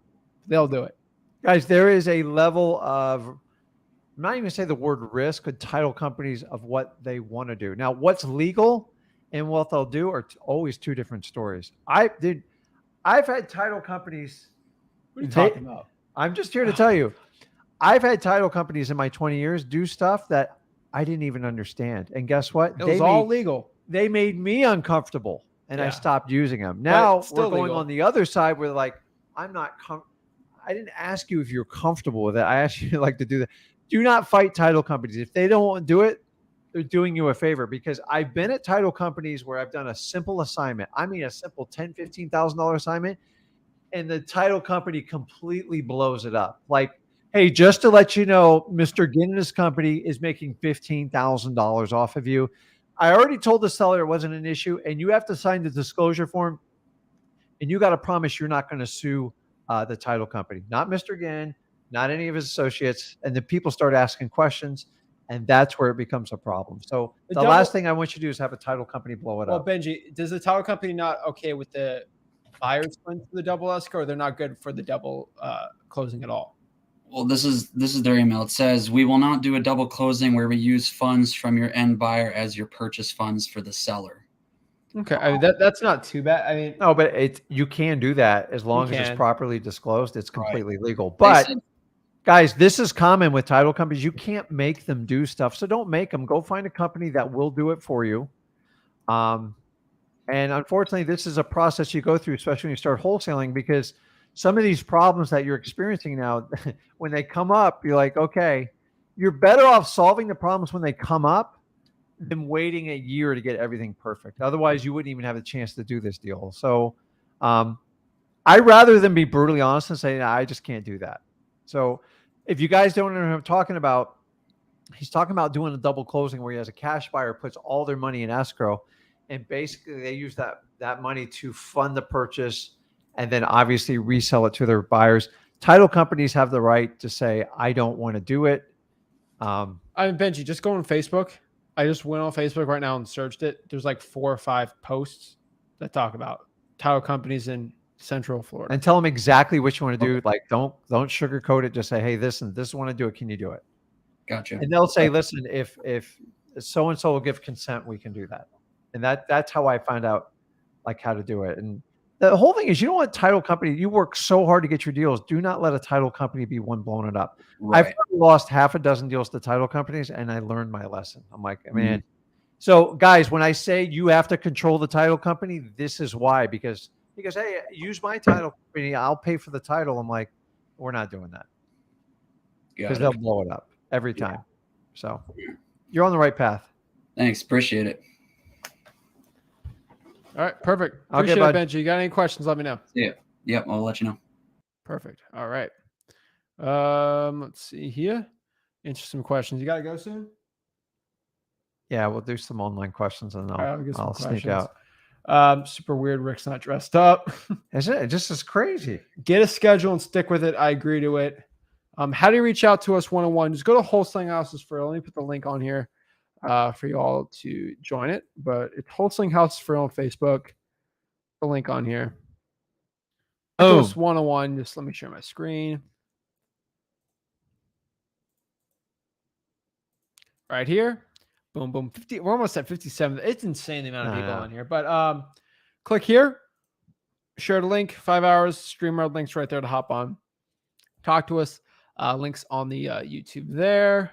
They'll do it. Guys, there is a level of, I'm not even going to say the word risk with title companies of what they want to do. Now, what's legal and what they'll do are always two different stories. I've had title companies. What are you talking about? I'm just here to tell you, I've had title companies in my 20 years do stuff that I didn't even understand. And guess what? It was all legal. They made me uncomfortable, and I stopped using them. Now we're going on the other side where like, I didn't ask you if you're comfortable with it. I asked you like to do that. Do not fight title companies. If they don't do it, they're doing you a favor, because I've been at title companies where I've done a simple assignment. I mean, a simple $10,000, $15,000 assignment, and the title company completely blows it up. Like, hey, just to let you know, Mr. Ginn and his company is making $15,000 off of you. I already told the seller it wasn't an issue, and you have to sign the disclosure form, and you got to promise you're not going to sue the title company, not Mr. Ginn, not any of his associates. And then people start asking questions, and that's where it becomes a problem. So the last thing I want you to do is have a title company blow it up. Well, Benji, does the title company not okay with the buyer's funds for the double escrow, or they're not good for the double closing at all? Well, this is their email. It says, we will not do a double closing where we use funds from your end buyer as your purchase funds for the seller. Okay, I mean, that's not too bad. I mean, no, but you can do that as long as it's properly disclosed. It's completely legal. But guys, this is common with title companies. You can't make them do stuff, so don't make them. Go find a company that will do it for you. And unfortunately, this is a process you go through, especially when you start wholesaling, because some of these problems that you're experiencing now, when they come up, you're like, okay, you're better off solving the problems when they come up than waiting a year to get everything perfect. Otherwise, you wouldn't even have a chance to do this deal. So I'd rather than be brutally honest and say, nah, I just can't do that. So if you guys don't know what I'm talking about, he's talking about doing a double closing where he has a cash buyer, puts all their money in escrow, and basically they use that money to fund the purchase and then obviously resell it to their buyers. Title companies have the right to say, I don't want to do it. I mean, Benji, just go on Facebook. I just went on Facebook right now and searched it. There's like 4 or 5 posts that talk about title companies in Central Florida. And tell them exactly what you want to do. Like, don't sugarcoat it. Just say, hey, this want to do it. Can you do it? Gotcha. And they'll say, listen, if so-and-so will give consent, we can do that. And that's how I find out like how to do it. And the whole thing is, you don't want title company. You work so hard to get your deals. Do not let a title company be one blowing it up. Right. I've lost half a dozen deals to title companies, and I learned my lesson. I'm like, man. So guys, when I say you have to control the title company, this is why, because He goes, hey, use my title company. I'll pay for the title. I'm like, we're not doing that because they'll blow it up every time. So you're on the right path. Thanks. Appreciate it. All right, perfect. Okay, Appreciate bud. it, Benji. You got any questions? Let me know. Yeah. Yep. I'll let you know. Perfect. All right. Let's see here. Interesting questions. You got to go soon? Yeah, we'll do some online questions and All right, get some I'll sneak questions. out. Super weird. Rick's not dressed up. Is it? It just is crazy. Get a schedule and stick with it. I agree to it. How do you reach out to us one-on-one? Just go to Wholesaling Houses for. Let me put the link on here for you all to join it. But it's Wholesaling Houses for on Facebook. The link on here. Oh, it's one-on-one. Just let me share my screen. Right here. Boom, boom. 50. We're almost at 57. It's insane the amount of people on here. But click here. Share the link. 5 hours. StreamYard links right there to hop on. Talk to us. Links on the YouTube there.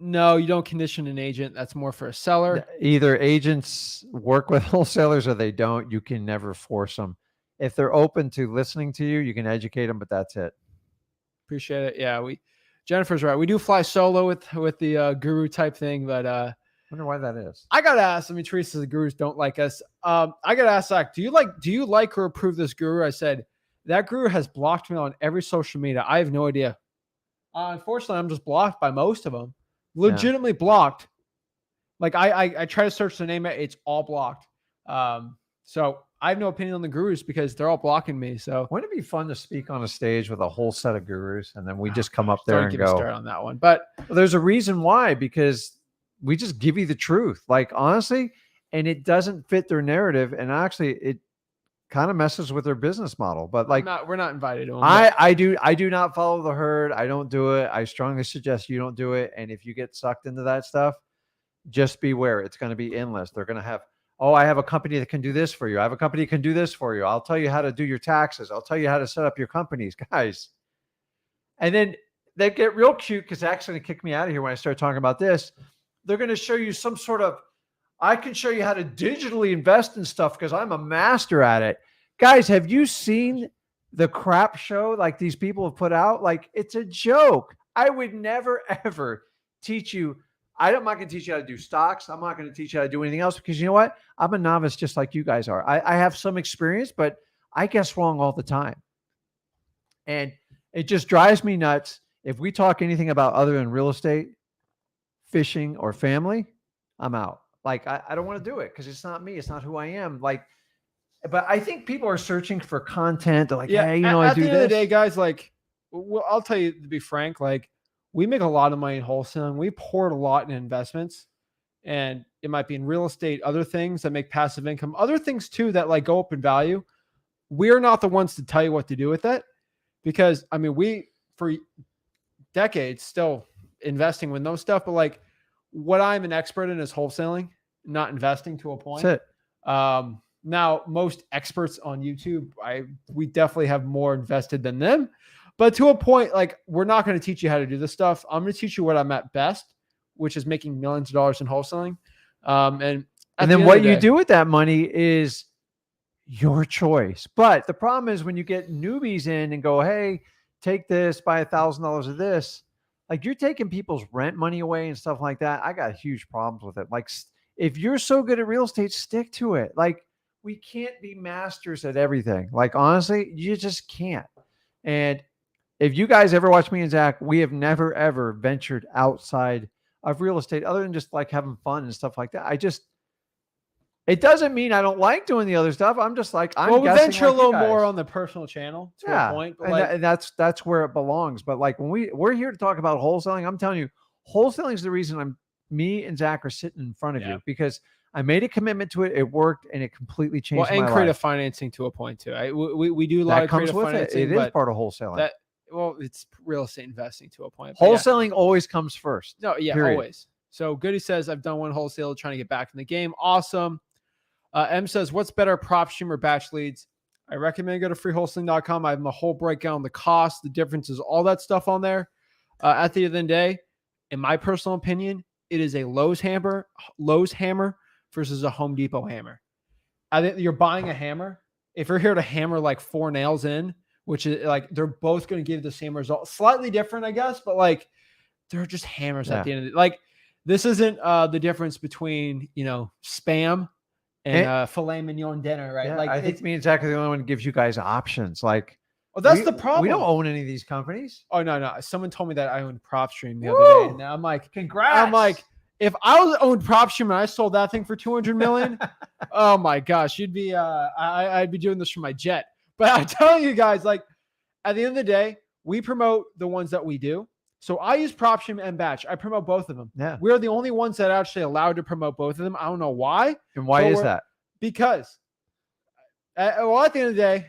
No, you don't condition an agent. That's more for a seller. Either agents work with wholesalers or they don't. You can never force them. If they're open to listening to you, you can educate them, but that's it. Appreciate it. Yeah, Jennifer's right. We do fly solo with the guru type thing, but I wonder why that is. I gotta ask. I mean, Teresa, the gurus don't like us. I gotta ask Zach, do you like or approve this guru? I said that guru has blocked me on every social media. I have no idea. Unfortunately, I'm just blocked by most of them. Legitimately blocked. Like I try to search the name, it's all blocked. So I have no opinion on the gurus because they're all blocking me. So wouldn't it be fun to speak on a stage with a whole set of gurus and then we just come up there and go start on that one? But there's a reason why, because we just give you the truth, like honestly, and it doesn't fit their narrative, and actually it kind of messes with their business model. But like we're not invited to them. I do not follow the herd. I don't do it. I strongly suggest you don't do it. And if you get sucked into that stuff, just beware. It's going to be endless. They're going to have, oh, I have a company that can do this for you. I have a company that can do this for you. I'll tell you how to do your taxes. I'll tell you how to set up your companies, guys. And then they get real cute because they're actually going to kick me out of here when I start talking about this. They're going to show you some sort of, I can show you how to digitally invest in stuff because I'm a master at it. Guys, have you seen the crap show like these people have put out? Like, it's a joke. I would never, ever teach you. I'm not going to teach you how to do stocks. I'm not going to teach you how to do anything else because you know what? I'm a novice just like you guys are. I have some experience, but I guess wrong all the time. And it just drives me nuts. If we talk anything about other than real estate, fishing, or family, I'm out. Like, I don't want to do it because it's not me. It's not who I am. Like, but I think people are searching for content. They're like, hey, you know, I do this. At the end of the day, guys, like, well, I'll tell you, to be frank, like, we make a lot of money in wholesaling. We poured a lot in investments, and it might be in real estate, other things that make passive income, other things too that like go up in value. We're not the ones to tell you what to do with it because, I mean, we for decades still investing with no stuff, but like what I'm an expert in is wholesaling, not investing to a point. That's it. Now, most experts on YouTube, we definitely have more invested than them. But to a point, like, we're not going to teach you how to do this stuff. I'm going to teach you what I'm at best, which is making millions of dollars in wholesaling. And then what you do with that money is your choice. But the problem is when you get newbies in and go, hey, take this, buy $1,000 of this, like you're taking people's rent money away and stuff like that. I got huge problems with it. Like, if you're so good at real estate, stick to it. Like, we can't be masters at everything. Like, honestly, you just can't. And if you guys ever watch me and Zach, we have never, ever ventured outside of real estate other than just like having fun and stuff like that. It doesn't mean I don't like doing the other stuff. I'm just like, we venture a little more on the personal channel to a point. But and that's where it belongs. But like when we're here to talk about wholesaling, I'm telling you, wholesaling is the reason me and Zach are sitting in front of you because I made a commitment to it. It worked, and it completely changed my life. And creative financing to a point too. We do a lot of creative financing. It is part of wholesaling. Well, it's real estate investing to a point. Wholesaling always comes first. No, period. Always. So Goody says, I've done one wholesale trying to get back in the game. Awesome. M says, what's better, PropStream or batch leads? I recommend go to freewholesaling.com. I have my whole breakdown on the cost, the differences, all that stuff on there. At the end of the day, in my personal opinion, it is a Lowe's hammer versus a Home Depot hammer. I think you're buying a hammer. If you're here to hammer like 4 nails in, which is like they're both going to give the same result, slightly different, I guess, but like they're just hammers at the end of it. Like this isn't the difference between spam and filet mignon dinner, right? Yeah, Like I think me and Zach are the only one who gives you guys options. Like, that's the problem. We don't own any of these companies. Oh no! Someone told me that I owned PropStream the other day, and I'm like, congrats! I'm like, if I owned PropStream and I sold that thing for $200 million, oh my gosh, you'd be I'd be doing this for my jet. But I'm telling you guys, like at the end of the day, we promote the ones that we do. So I use PropStream and Batch. I promote both of them. Yeah, we're the only ones that are actually allowed to promote both of them. I don't know why. And why is that? Because at the end of the day,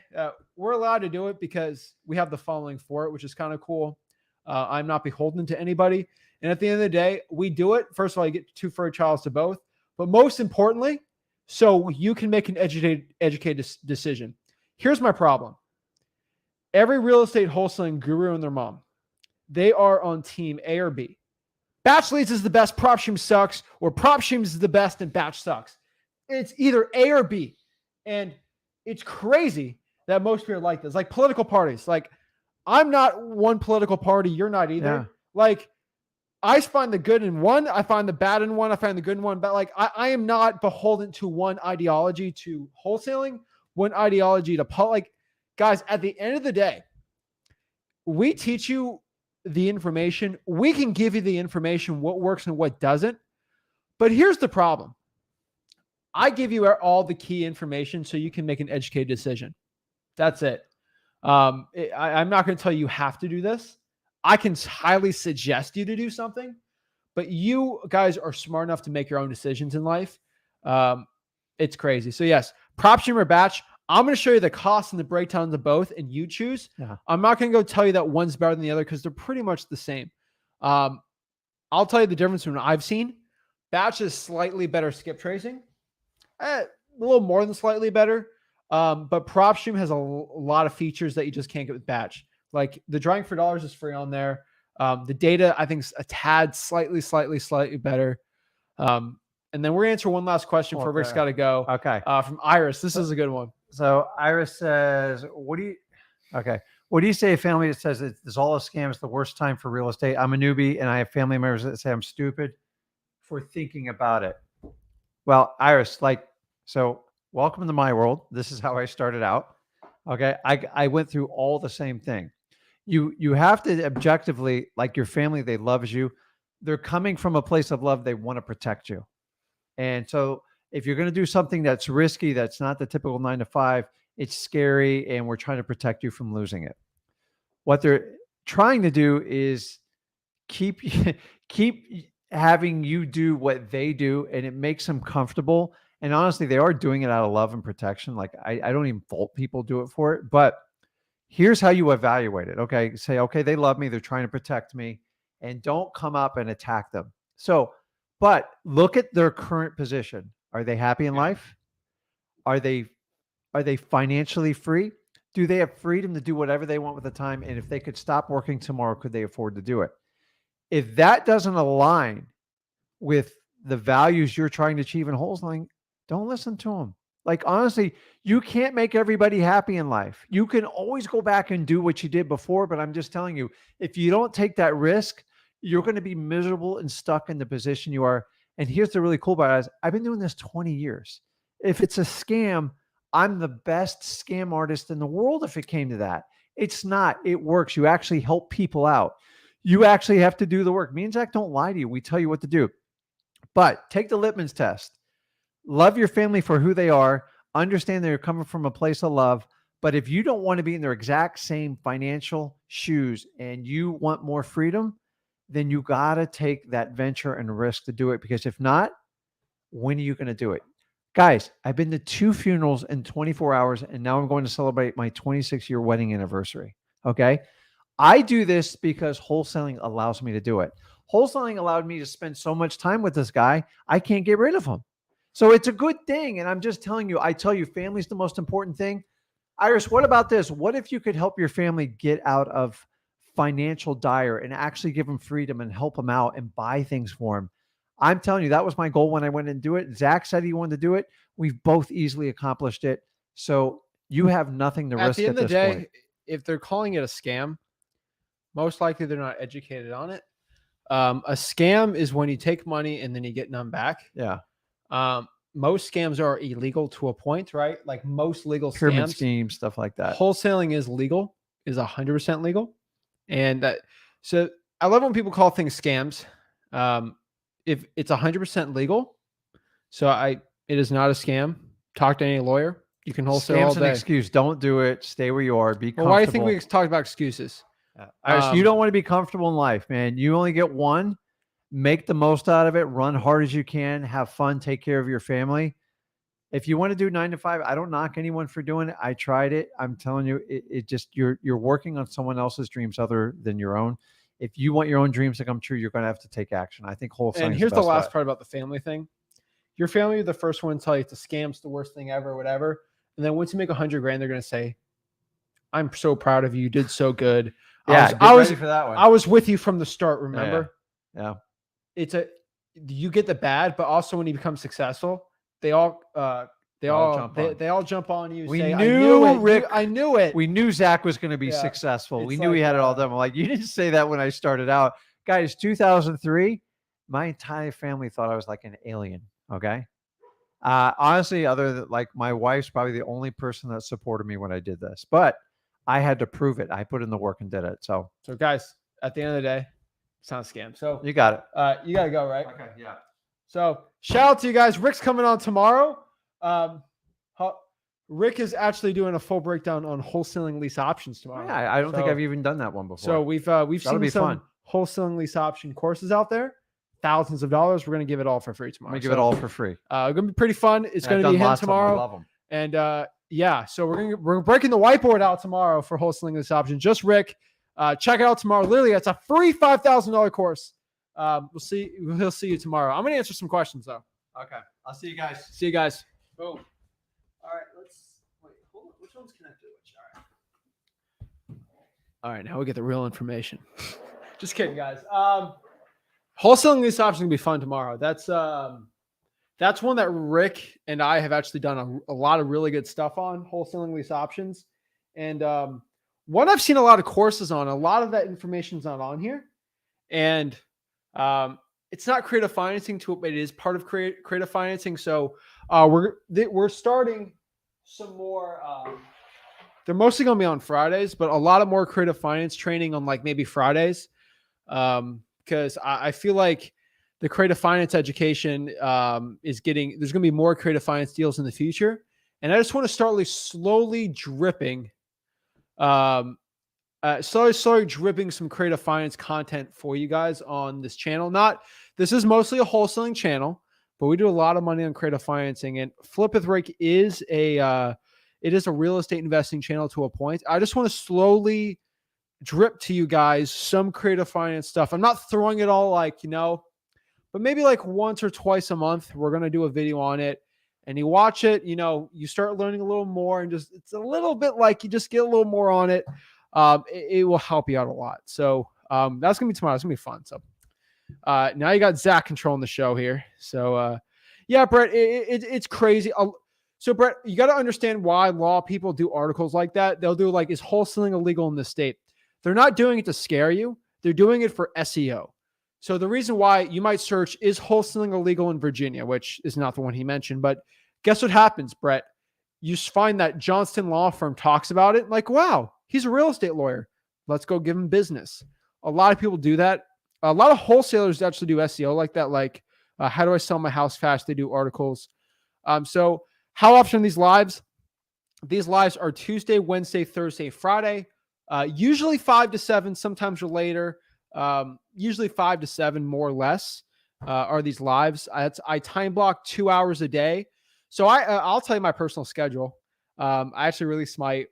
we're allowed to do it because we have the following for it, which is kind of cool. I'm not beholden to anybody. And at the end of the day, we do it. First of all, you get 2 fur trials to both. But most importantly, so you can make an educated decision. Here's my problem. Every real estate wholesaling guru and their mom, they are on team A or B. Batch Leads is the best, PropStream sucks, or PropStream is the best and Batch sucks. It's either A or B. And it's crazy that most people are like this. Like political parties. Like, I'm not one political party. You're not either. Yeah. Like, I find the good in one. I find the bad in one. I find the good in one. But like, I am not beholden to one ideology to wholesaling, one ideology to like, guys, at the end of the day, we teach you the information. We can give you the information, what works and what doesn't. But here's the problem. I give you all the key information so you can make an educated decision. That's it. I'm not going to tell you have to do this. I can highly suggest you to do something, but you guys are smart enough to make your own decisions in life. It's crazy. So yes, PropStream or Batch. I'm going to show you the costs and the breakdowns of both, and you choose. Yeah. I'm not going to go tell you that one's better than the other because they're pretty much the same. I'll tell you the difference from what I've seen. Batch is slightly better skip tracing, a little more than slightly better. But PropStream has a lot of features that you just can't get with Batch. Like the drawing for dollars is free on there. The data, I think, is a tad slightly better. And then we're going to answer one last question before Rick's got to go. Okay. From Iris. This is a good one. So Iris says, what do you say a family that says it's all a scam? It's the worst time for real estate. I'm a newbie and I have family members that say I'm stupid for thinking about it. Well, Iris, so welcome to my world. This is how I started out. Okay. I went through all the same thing. You have to objectively, like your family, they love you. They're coming from a place of love. They want to protect you. And so if you're going to do something that's risky, that's not the typical 9 to 5, it's scary. And we're trying to protect you from losing it. What they're trying to do is keep having you do what they do. And it makes them comfortable. And honestly, they are doing it out of love and protection. Like I don't even fault people do it for it, but here's how you evaluate it. Okay. Say, okay, they love me. They're trying to protect me, and don't come up and attack them. So, but look at their current position. Are they happy in life? Are they financially free? Do they have freedom to do whatever they want with the time? And if they could stop working tomorrow, could they afford to do it? If that doesn't align with the values you're trying to achieve in wholesaling, don't listen to them. Like, honestly, you can't make everybody happy in life. You can always go back and do what you did before, but I'm just telling you, if you don't take that risk, you're going to be miserable and stuck in the position you are. And here's the really cool part is I've been doing this 20 years. If it's a scam, I'm the best scam artist in the world if it came to that. It's not. It works. You actually help people out. You actually have to do the work. Me and Zach don't lie to you. We tell you what to do. But take the litmus test. Love your family for who they are. Understand they're coming from a place of love. But if you don't want to be in their exact same financial shoes and you want more freedom, then you got to take that venture and risk to do it. Because if not, when are you going to do it? Guys, I've been to 2 funerals in 24 hours, and now I'm going to celebrate my 26-year wedding anniversary. Okay. I do this because wholesaling allows me to do it. Wholesaling allowed me to spend so much time with this guy, I can't get rid of him. So it's a good thing. And I'm just telling you, I tell you, family's the most important thing. Iris, what about this? What if you could help your family get out of financial dire and actually give them freedom and help them out and buy things for them? I'm telling you, that was my goal when I went and do it. Zach said he wanted to do it. We've both easily accomplished it. So you have nothing to At risk the end at of the this day, point. if they're calling it a scam, most likely they're not educated on it. A scam is when you take money and then you get none back. Yeah. Most scams are illegal to a point, right? Like most legal Pyramid scams. schemes, stuff like that. Wholesaling is legal, is 100% legal. And so I love when people call things scams. If it's 100% legal, so it is not a scam. Talk to any lawyer. You can wholesale all Scam's an day. excuse. Don't do it. Stay where you are. Be comfortable. Well, why do you think we talked about excuses? You don't want to be comfortable in life, man. You only get one. Make the most out of it. Run hard as you can. Have fun. Take care of your family. If you want to do 9 to 5, I don't knock anyone for doing it. I tried it. I'm telling you, it just you're working on someone else's dreams other than your own. If you want your own dreams to come true, you're going to have to take action. I think wholesaling. And here's the last part about the family thing. Your family are the first one to tell you it's a scam, it's the worst thing ever, whatever. And then once you make $100,000, they're going to say, "I'm so proud of you. You did so good." Yeah, I was ready for that one. I was with you from the start. Remember? Yeah. You get the bad, but also when you become successful, they all jump on you. We say, knew, I knew it. Rick. I knew it. We knew Zach was going to be Yeah. successful. We It's knew he like, had it all done. I'm like, you didn't say that when I started out. Guys, 2003, my entire family thought I was like an alien. Okay. Honestly, other than like my wife's probably the only person that supported me when I did this, but I had to prove it. I put in the work and did it. So guys, at the end of the day, it's not a scam. So you got it. You got to go, right? Okay. Yeah. So shout out to you guys. Rick's coming on tomorrow. Rick is actually doing a full breakdown on wholesaling lease options tomorrow. Yeah, I don't think I've even done that one before. So we've seen some wholesaling lease option courses out there, thousands of dollars. We're going to give it all for free tomorrow. I'm going to give it all for free. Going to be pretty fun. It's going to be him tomorrow. I love them. And yeah, so we're breaking the whiteboard out tomorrow for wholesaling lease option. Just Rick. Check it out tomorrow. Literally, it's a free $5,000 course. He'll see you tomorrow. I'm going to answer some questions though. Okay. I'll see you guys. See you guys. Boom. All right. Hold on. Which one's connected to which? All right. Now we get the real information. Just kidding, guys. Wholesaling lease options is going to be fun tomorrow. That's one that Rick and I have actually done a lot of really good stuff on, wholesaling lease options. And one I've seen a lot of courses on, a lot of that information's not on here. And it's not creative financing tool, but it is part of creative financing. So we're starting some more. They're mostly going to be on Fridays, but a lot of more creative finance training on like maybe Fridays. Because I feel like the creative finance education there's going to be more creative finance deals in the future. And I just want to start slowly dripping some creative finance content for you guys on this channel. This is mostly a wholesaling channel, but we do a lot of money on creative financing, and Flip with Rick is a real estate investing channel to a point. I just want to slowly drip to you guys some creative finance stuff. I'm not throwing it all but maybe like once or twice a month, we're going to do a video on it. And you watch it, you start learning a little more, and it's a little bit like you just get a little more on it. It will help you out a lot. So that's going to be tomorrow. It's going to be fun. So now you got Zach controlling the show here. So yeah, Brett, it's crazy. So Brett, you got to understand why law people do articles like that. They'll do is wholesaling illegal in this state? They're not doing it to scare you. They're doing it for SEO. So the reason why you might search, is wholesaling illegal in Virginia, which is not the one he mentioned, but guess what happens, Brett? You find that Johnston Law Firm talks about it. Like, wow, he's a real estate lawyer. Let's go give him business. A lot of people do that. A lot of wholesalers actually do SEO like that. Like, how do I sell my house fast? They do articles. So how often are these lives? These lives are Tuesday, Wednesday, Thursday, Friday. Usually 5 to 7, sometimes later. Usually 5 to 7, more or less, are these lives. I time block 2 hours a day. So I'll tell you my personal schedule. I actually released my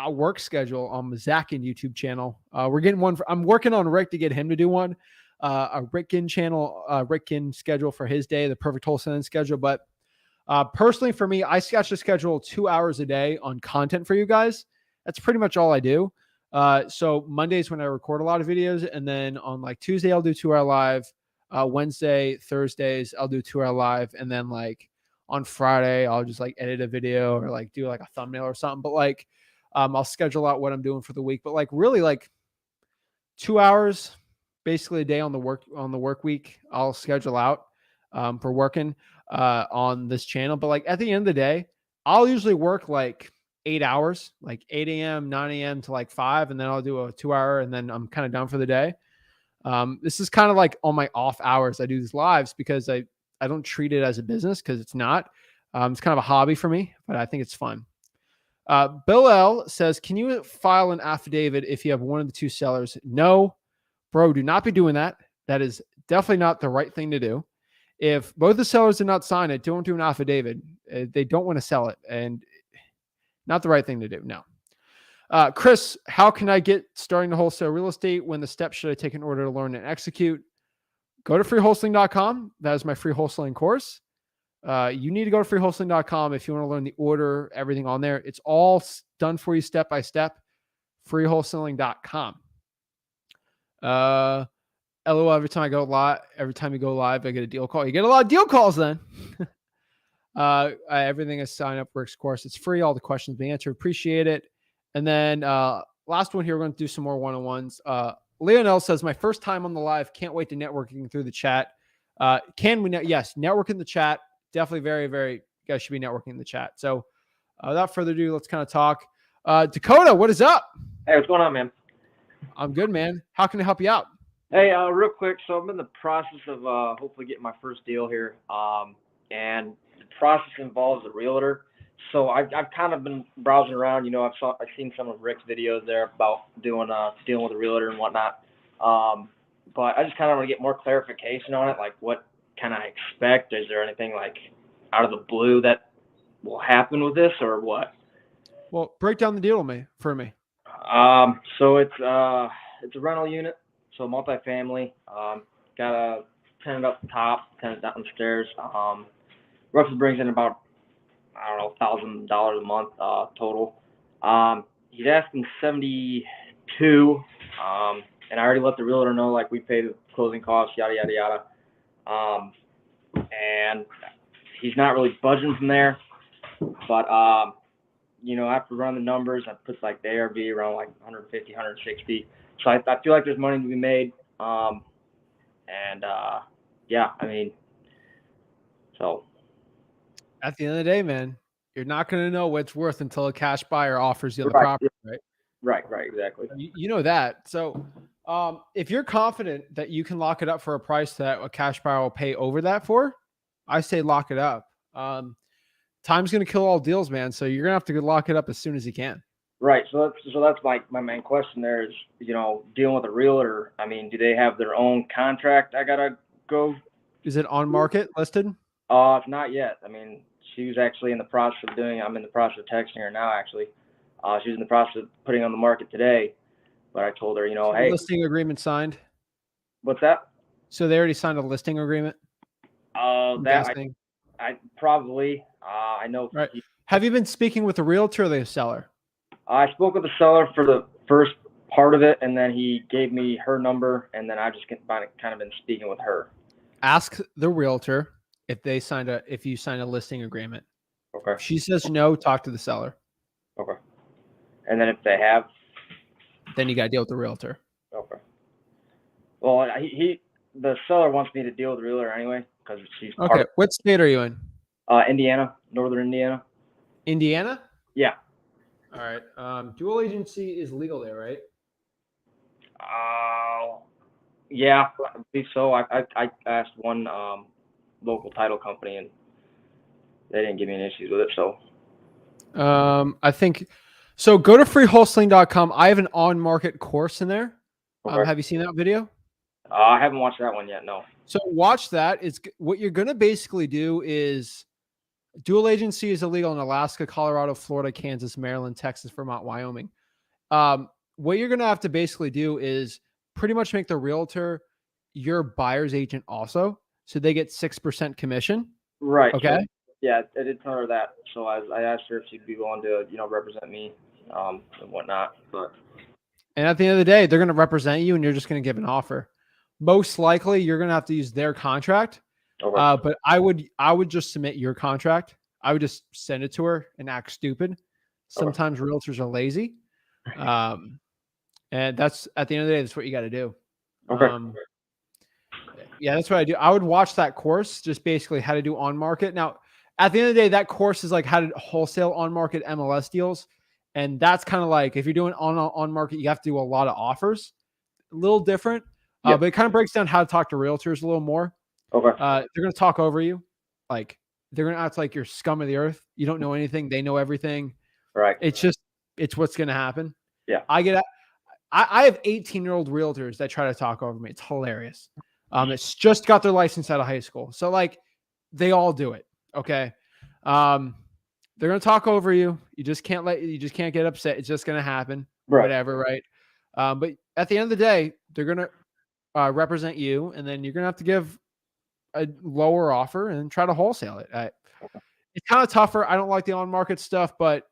work schedule on the Zach Ginn YouTube channel. We're getting one. I'm working on Rick to get him to do one. A Rick Ginn channel, Rick Ginn schedule for his day, the perfect wholesaling schedule. But personally, for me, I actually schedule 2 hours a day on content for you guys. That's pretty much all I do. So Mondays when I record a lot of videos, and then on Tuesday I'll do 2 hour live. Wednesday, Thursdays, I'll do 2-hour live. And then like on Friday, I'll just like edit a video or like do like a thumbnail or something. But like, I'll schedule out what I'm doing for the week. But like really like 2 hours, basically a day on the work week, I'll schedule out for working on this channel. But like at the end of the day, I'll usually work like 8 hours, like 8 a.m., 9 a.m. to like 5, and then I'll do a 2-hour, and then I'm kind of done for the day. This is kind of like on my off hours. I do these lives because I don't treat it as a business because it's not. It's kind of a hobby for me, but I think it's fun. Bill L says, can you file an affidavit if you have one of the two sellers? No, bro, do not be doing that. That is definitely not the right thing to do. If both the sellers did not sign it, don't do an affidavit. They don't want to sell it, and not the right thing to do. No. Chris, how can I get starting to wholesale real estate? When the steps should I take in order to learn and execute? Go to freewholesaling.com. That is my free wholesaling course. You need to go to freewholesaling.com if you want to learn the order, everything on there. It's all done for you step by step. Freewholesaling.com. LOL, every time you go live, I get a deal call. You get a lot of deal calls then. Everything is sign up Rick's course. It's free. All the questions being answered. Appreciate it. And then last one here, we're going to do some more one-on-ones. Leonel says, my first time on the live. Can't wait to networking through the chat. Can we? Yes, network in the chat. Definitely very, very, you guys should be networking in the chat. So without further ado, let's kind of talk. Dakota, what is up? Hey, what's going on, man? I'm good, man. How can I help you out? Hey, real quick. So I'm in the process of hopefully getting my first deal here. And the process involves a realtor. So I've kind of been browsing around. You know, I've seen some of Rick's videos there about dealing with a realtor and whatnot. But I just kind of want to get more clarification on it. Like, what can I expect? Is there anything like out of the blue that will happen with this, or what? Well, break down the deal for me. So it's a rental unit, so multifamily. Got a tenant up top, tenant downstairs. Roughly brings in about, I don't know, $1,000 a month total. He's asking 72. And I already let the realtor know, like, we paid the closing costs, yada yada yada. And he's not really budging from there. But you know, after running the numbers, I put like the ARV around like 150, 160. So I feel like there's money to be made. Yeah, I mean, so. At the end of the day, man, you're not going to know what it's worth until a cash buyer offers you the property, right? Right, exactly. You know that. So if you're confident that you can lock it up for a price that a cash buyer will pay over that for, I say lock it up. Time's going to kill all deals, man. So you're going to have to lock it up as soon as you can. Right. So that's like my main question there is, you know, dealing with a realtor. I mean, do they have their own contract I got to go? Is it on market listed? Not yet. I mean, she was actually in the process of I'm in the process of texting her now, actually. She was in the process of putting on the market today, but I told her, you know, hey. Listing agreement signed? What's that? So they already signed a listing agreement? I probably, I know. Right. Have you been speaking with the realtor or the seller? I spoke with the seller for the first part of it, and then he gave me her number, and then I just kind of been speaking with her. Ask the realtor if you signed a listing agreement. Okay. If she says no, talk to the seller. Okay. And then if they have, then you got to deal with the realtor. Okay. Well, the seller wants me to deal with the realtor anyway because she's okay. What state are you in? Indiana, northern Indiana. Indiana? Yeah. All right. Dual agency is legal there, right? Yeah, I believe so. I asked one local title company, and they didn't give me any issues with it. So, I think so. Go to freewholesaling.com. I have an on-market course in there. Okay. Have you seen that video? I haven't watched that one yet. No. So watch that. It's what you're going to basically do is dual agency is illegal in Alaska, Colorado, Florida, Kansas, Maryland, Texas, Vermont, Wyoming. What you're going to have to basically do is pretty much make the realtor your buyer's agent also. So they get 6% commission. Right. Okay. So, yeah, I did tell her that. So I asked her if she'd be willing to, you know, represent me and whatnot. And at the end of the day, they're going to represent you and you're just going to give an offer. most likely you're going to have to use their contract. Okay. But I would just submit your contract. I would just send it to her and act stupid. Sometimes realtors are lazy. And that's, at the end of the day, that's what you got to do. Okay. Yeah, that's what I do. I would watch that course, just basically how to do on market. Now, at the end of the day, that course is like how to wholesale on market MLS deals. And that's kind of like, if you're doing on market, you have to do a lot of offers, a little different, Yep. but it kind of breaks down how to talk to realtors a little more. Okay. They're going to talk over you. Like, they're going to act like you're scum of the earth. You don't know anything. They know everything. Right. It's what's going to happen. Yeah. I have 18-year-old realtors that try to talk over me. It's hilarious. It's just got their license out of high school. So like they all do it. Okay. They're going to talk over you. You just can't get upset. It's just going to happen. Right. Whatever. Right. But at the end of the day, they're going to represent you, and then you're going to have to give a lower offer and try to wholesale it. It's kind of tougher. I don't like the on market stuff, but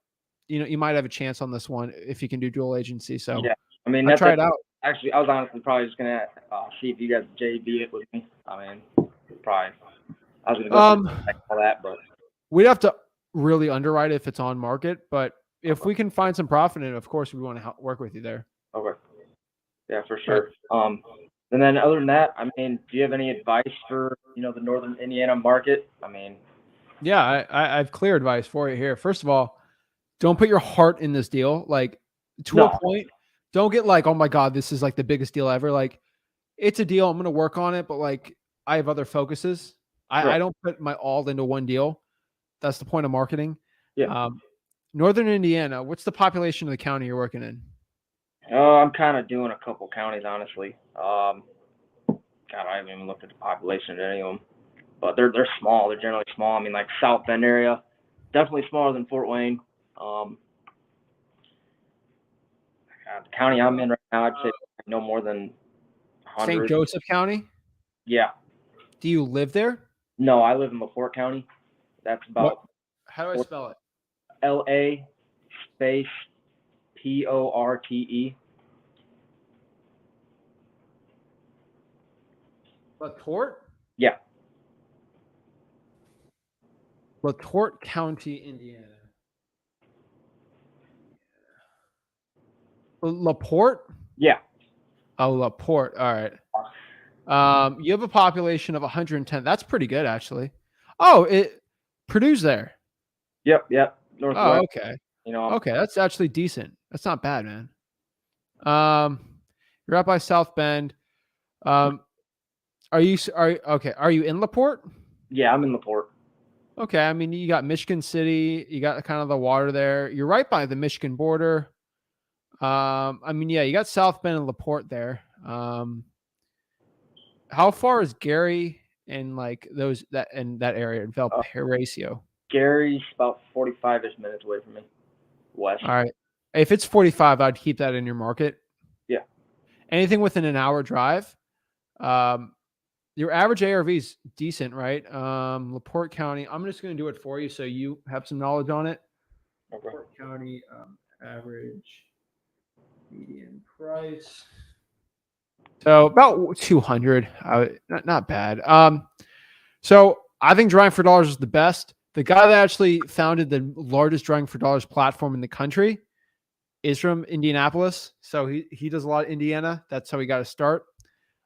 you might have a chance on this one if you can do dual agency. So yeah, I mean, try it out. Actually, I was honestly probably just gonna see if you guys JB it with me. I mean, probably. I was gonna go through all that, but we'd have to really underwrite it if it's on market. But if we can find some profit in it, of course, we want to work with you there. Okay. Yeah, for sure. And then other than that, I mean, do you have any advice for the Northern Indiana market? I mean, yeah, I've clear advice for you here. First of all, don't put your heart in this deal. Like to a point, don't get like, oh my God, this is like the biggest deal ever. Like it's a deal. I'm going to work on it, but like I have other focuses. I don't put my all into one deal. That's the point of marketing. Yeah. Northern Indiana, what's the population of the county you're working in? I'm kind of doing a couple counties, honestly. God, I haven't even looked at the population of any of them, but they're small. They're generally small. I mean, like South Bend area, definitely smaller than Fort Wayne. The county I'm in right now, I'd say no more than 100. St. Joseph County? Yeah. Do you live there? No, I live in LaPorte County. That's about. How do I spell it? LA space PORTE. LaTorte? Yeah. LaTorte County, Indiana. LaPorte? Yeah. Oh, LaPorte. All right. You have a population of 110. That's pretty good, actually. Oh, Purdue's there. Yep. Northwest. Oh, okay. Okay, that's actually decent. That's not bad, man. You're out by South Bend. Are you in LaPorte? Yeah, I'm in LaPorte. Okay, I mean, you got Michigan City, you got kind of the water there. You're right by the Michigan border. I mean, yeah, you got South Bend and LaPorte there. How far is Gary and like that area in Valparaiso? Gary's about 45-ish minutes away from me. West. All right. If it's 45, I'd keep that in your market. Yeah. Anything within an hour drive. Your average ARV is decent, right? LaPorte County. I'm just going to do it for you so you have some knowledge on it. Okay. LaPorte County average median price. So about 200. Not bad. So I think Drawing for Dollars is the best. The guy that actually founded the largest Drawing for Dollars platform in the country is from Indianapolis. So he does a lot of Indiana. That's how he got to start.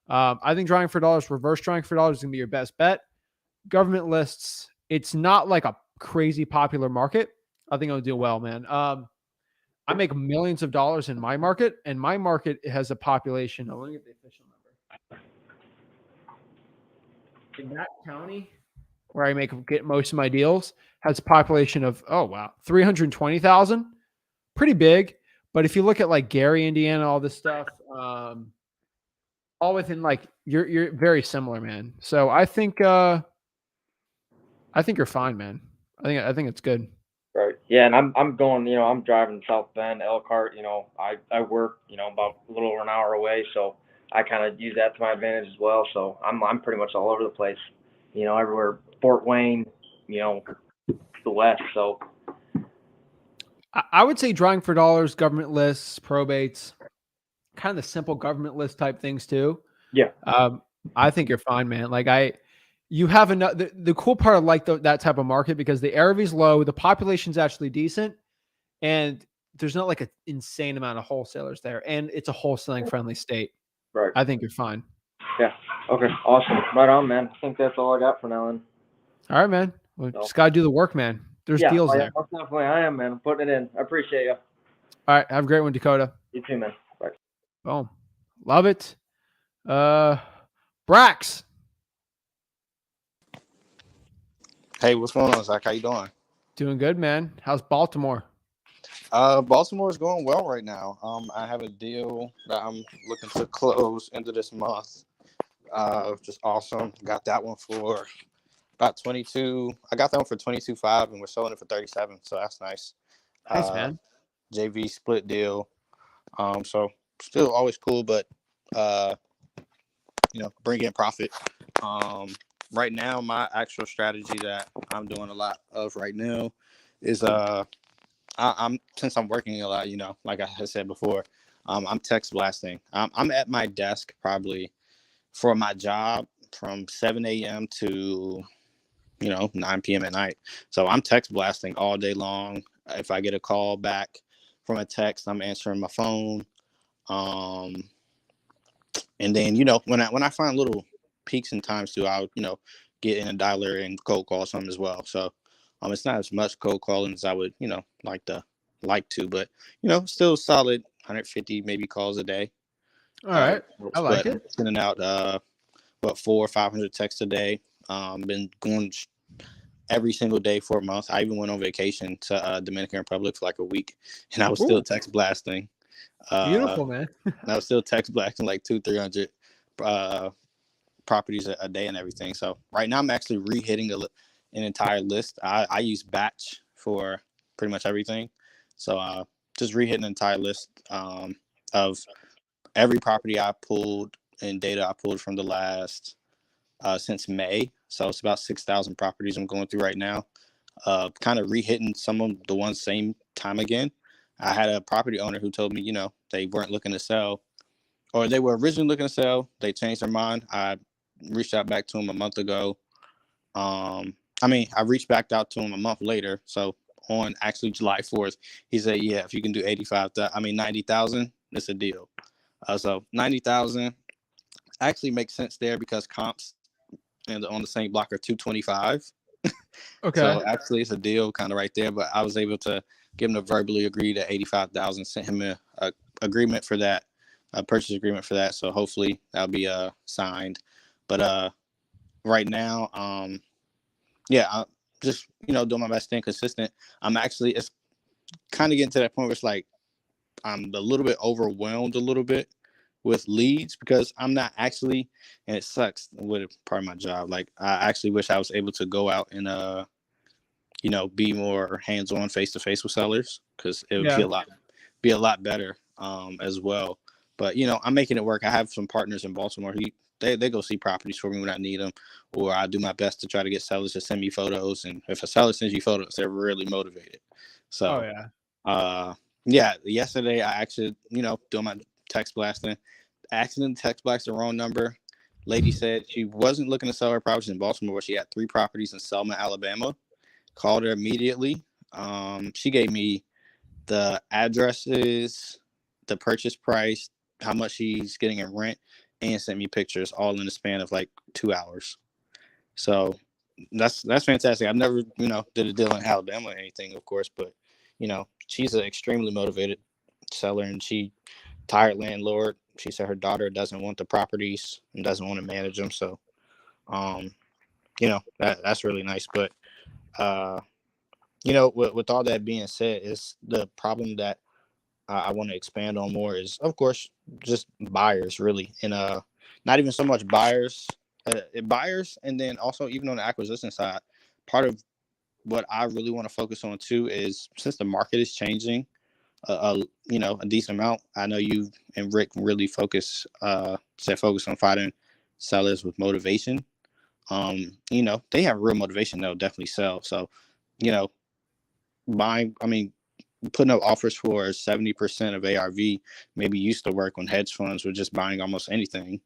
I think Drawing for Dollars, reverse Drawing for Dollars is going to be your best bet. Government lists, it's not like a crazy popular market. I think it'll do well, man. I make millions of dollars in my market, and my market has a population. Let me get the official number. In that county where I get most of my deals has a population of 320,000. Pretty big. But if you look at like Gary, Indiana, all this stuff, all within like you're very similar, man. So I think you're fine, man. I think it's good. Right. Yeah, and I'm going, I'm driving South Bend, Elkhart, I work, about a little over an hour away, so I kind of use that to my advantage as well. So I'm pretty much all over the place, everywhere, Fort Wayne, the West. So I would say Drawing for Dollars, government lists, probates, kind of simple government list type things too. Yeah. I think you're fine, man. Like you have enough. The cool part of like that type of market, because the ARV is low, the population's actually decent, and there's not like an insane amount of wholesalers there, and it's a wholesaling friendly state. Right. I think you're fine. Yeah. Okay. Awesome. Right on, man. I think that's all I got for now. Then. All right, man. Well, So. just gotta do the work, man. There's Yeah. deals Oh, yeah. there. Most definitely, I am, man. I'm putting it in. I appreciate you. All right, have a great one, Dakota. You too, man. Bye. Boom, love it. Brax. Hey, what's going on, Zach? How you doing? Doing good, man. How's Baltimore? Baltimore is going well right now. I have a deal that I'm looking to close into this month. Just awesome. Got that one for about 22. I got that one for 22.5, and we're selling it for 37. So that's nice. Nice, man. JV split deal. So still always cool, but bring in profit. Right now, my actual strategy that I'm doing a lot of right now is since I'm working a lot, like I had said before, I'm text blasting. I'm at my desk probably for my job from 7 a.m. to 9 p.m. at night. So I'm text blasting all day long. If I get a call back from a text, I'm answering my phone. And then when I find little peaks in times too, I'll get in a dialer and cold call some as well. So it's not as much cold calling as I would like to, but still solid 150 maybe calls a day. All right, I like it. Sending out 400 or 500 texts a day. Been going every single day for a month. I even went on vacation to Dominican Republic for like a week, and I was still text blasting. Beautiful, man. I was still text blasting like 200-300 properties a day and everything. So right now I'm actually re-hitting an entire list. I use batch for pretty much everything. So just re-hitting an entire list of every property I pulled and data I pulled from the last since May. So it's about 6,000 properties I'm going through right now. Kind of re-hitting some of the ones same time again. I had a property owner who told me, they weren't looking to sell, or they were originally looking to sell. They changed their mind. I reached out back to him a month ago. I reached back out to him a month later. So on actually July 4th, he said, yeah, if you can do 90,000, it's a deal. So 90,000 actually makes sense there because comps on the same block are 225. Okay. So actually it's a deal kind of right there, but I was able to give him to verbally agree to 85,000, sent him a agreement for that, a purchase agreement for that. So hopefully that'll be signed. But right now, I'm just doing my best, staying consistent. It's kind of getting to that point where it's like I'm a little bit overwhelmed a little bit with leads because I'm not actually, and it sucks with part of my job. Like I actually wish I was able to go out and be more hands-on face-to-face with sellers, because it would be a lot better as well. But I'm making it work. I have some partners in Baltimore who they go see properties for me when I need them, or I do my best to try to get sellers to send me photos. And if a seller sends you photos, they're really motivated. So yesterday I actually doing my text blasting, accidentally text blast the wrong number. Lady said she wasn't looking to sell her properties in Baltimore, but she had 3 properties in Selma, Alabama. Called her immediately. She gave me the addresses, the purchase price, how much she's getting in rent, and sent me pictures all in the span of like 2 hours. So that's fantastic. I've never did a deal in Alabama or anything, of course, but she's an extremely motivated seller, and she tired landlord. She said her daughter doesn't want the properties and doesn't want to manage them. So that's really nice. But with all that being said, is the problem that I want to expand on more is, of course, just buyers, really. And not even so much buyers, and then also even on the acquisition side, part of what I really want to focus on too is, since the market is changing a decent amount. I know you and Rick really focus on finding sellers with motivation. They have real motivation, they'll definitely sell. So putting up offers for 70% of ARV maybe used to work when hedge funds were just buying almost anything.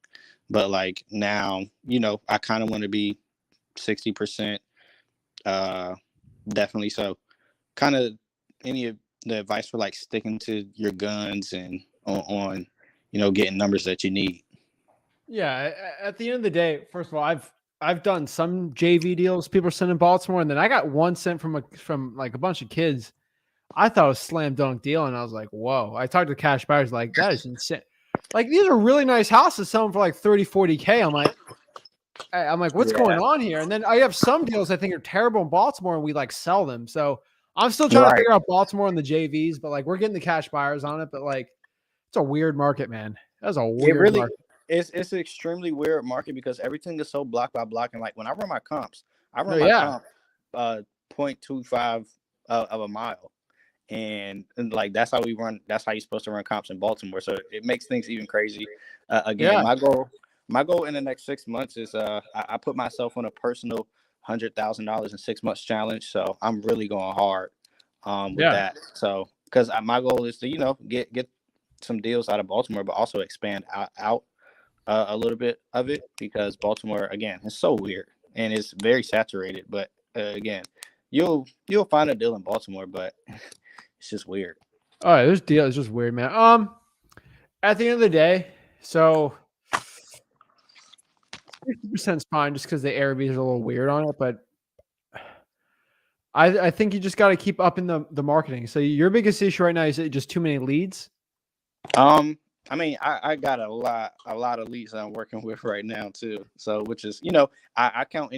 But like now, I kind of want to be 60%. Definitely. So kind of any of the advice for like sticking to your guns and on getting numbers that you need. Yeah, at the end of the day, first of all, I've done some JV deals people are sending Baltimore, and then I got one sent from like a bunch of kids. I thought it was a slam dunk deal, and I was like, whoa. I talked to cash buyers like, that is insane. Like, these are really nice houses selling for like 30, 40K. I'm like, what's going on here? And then I have some deals I think are terrible in Baltimore, and we like sell them. So I'm still trying to figure out Baltimore and the JVs, but like we're getting the cash buyers on it. But like, it's a weird market, man. That's a weird market. It's an extremely weird market because everything is so block by block. And like when I run my comps, comp 0.25 of a mile. And like that's how we run. That's how you're supposed to run comps in Baltimore. So it makes things even crazy. Again, my goal in the next 6 months is I put myself on a personal $100,000 in 6 months challenge. So I'm really going hard with that. So because my goal is to get some deals out of Baltimore, but also expand out a little bit of it, because Baltimore again is so weird and it's very saturated. But again, you'll find a deal in Baltimore, but it's just weird. All right, this deal is just weird, man. At the end of the day, so 50% is fine just because the Airbnb is a little weird on it, but I think you just got to keep up in the marketing. So your biggest issue right now is just too many leads. I mean, I got a lot of leads that I'm working with right now too. So, which is, I count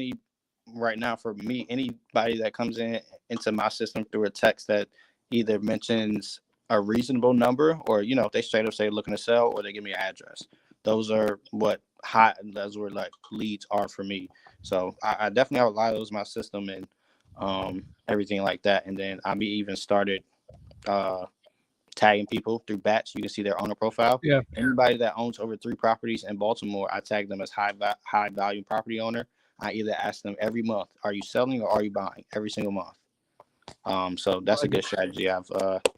right now for me, anybody that comes into my system through a text that either mentions a reasonable number or, they straight up say looking to sell, or they give me an address. Those are those were like leads are for me. So I definitely have a lot of those in my system and everything like that. And then I even started tagging people through batch. You can see their owner profile. Yeah. Anybody that owns over 3 properties in Baltimore, I tag them as high value property owner. I either ask them every month, are you selling or are you buying? Every single month. So that's a good strategy I've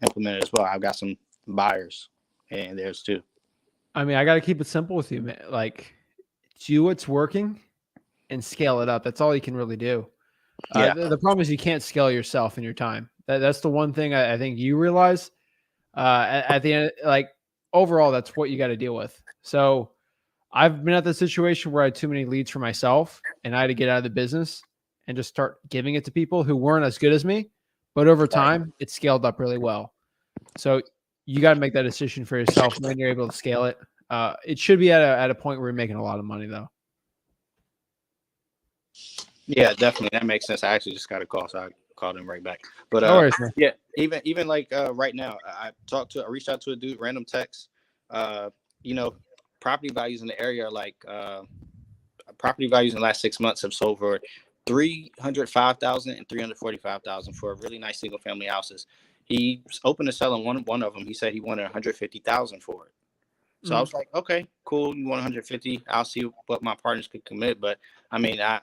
implemented as well. I've got some buyers and there's too. I mean, I got to keep it simple with you, man. Like, do what's working and scale it up. That's all you can really do. The problem is you can't scale yourself in your time. That's the one thing I think you realize. At the end, like overall, that's what you got to deal with. So I've been at the situation where I had too many leads for myself and I had to get out of the business and just start giving it to people who weren't as good as me. But over time, it scaled up really well. So you got to make that decision for yourself when you're able to scale it. It should be at a point where you're making a lot of money, though. Yeah, definitely. That makes sense. I actually just got a call, so I called him right back. But no worries, yeah, even like right now, I reached out to a dude, random text. Property values in the area are like property values in the last 6 months have sold for $305,000 and $345,000 for really nice single family houses. He's open to selling one of them. He said he wanted $150,000 for it. So I was like, okay, cool. You want 150? I'll see what my partners could commit. But I mean, I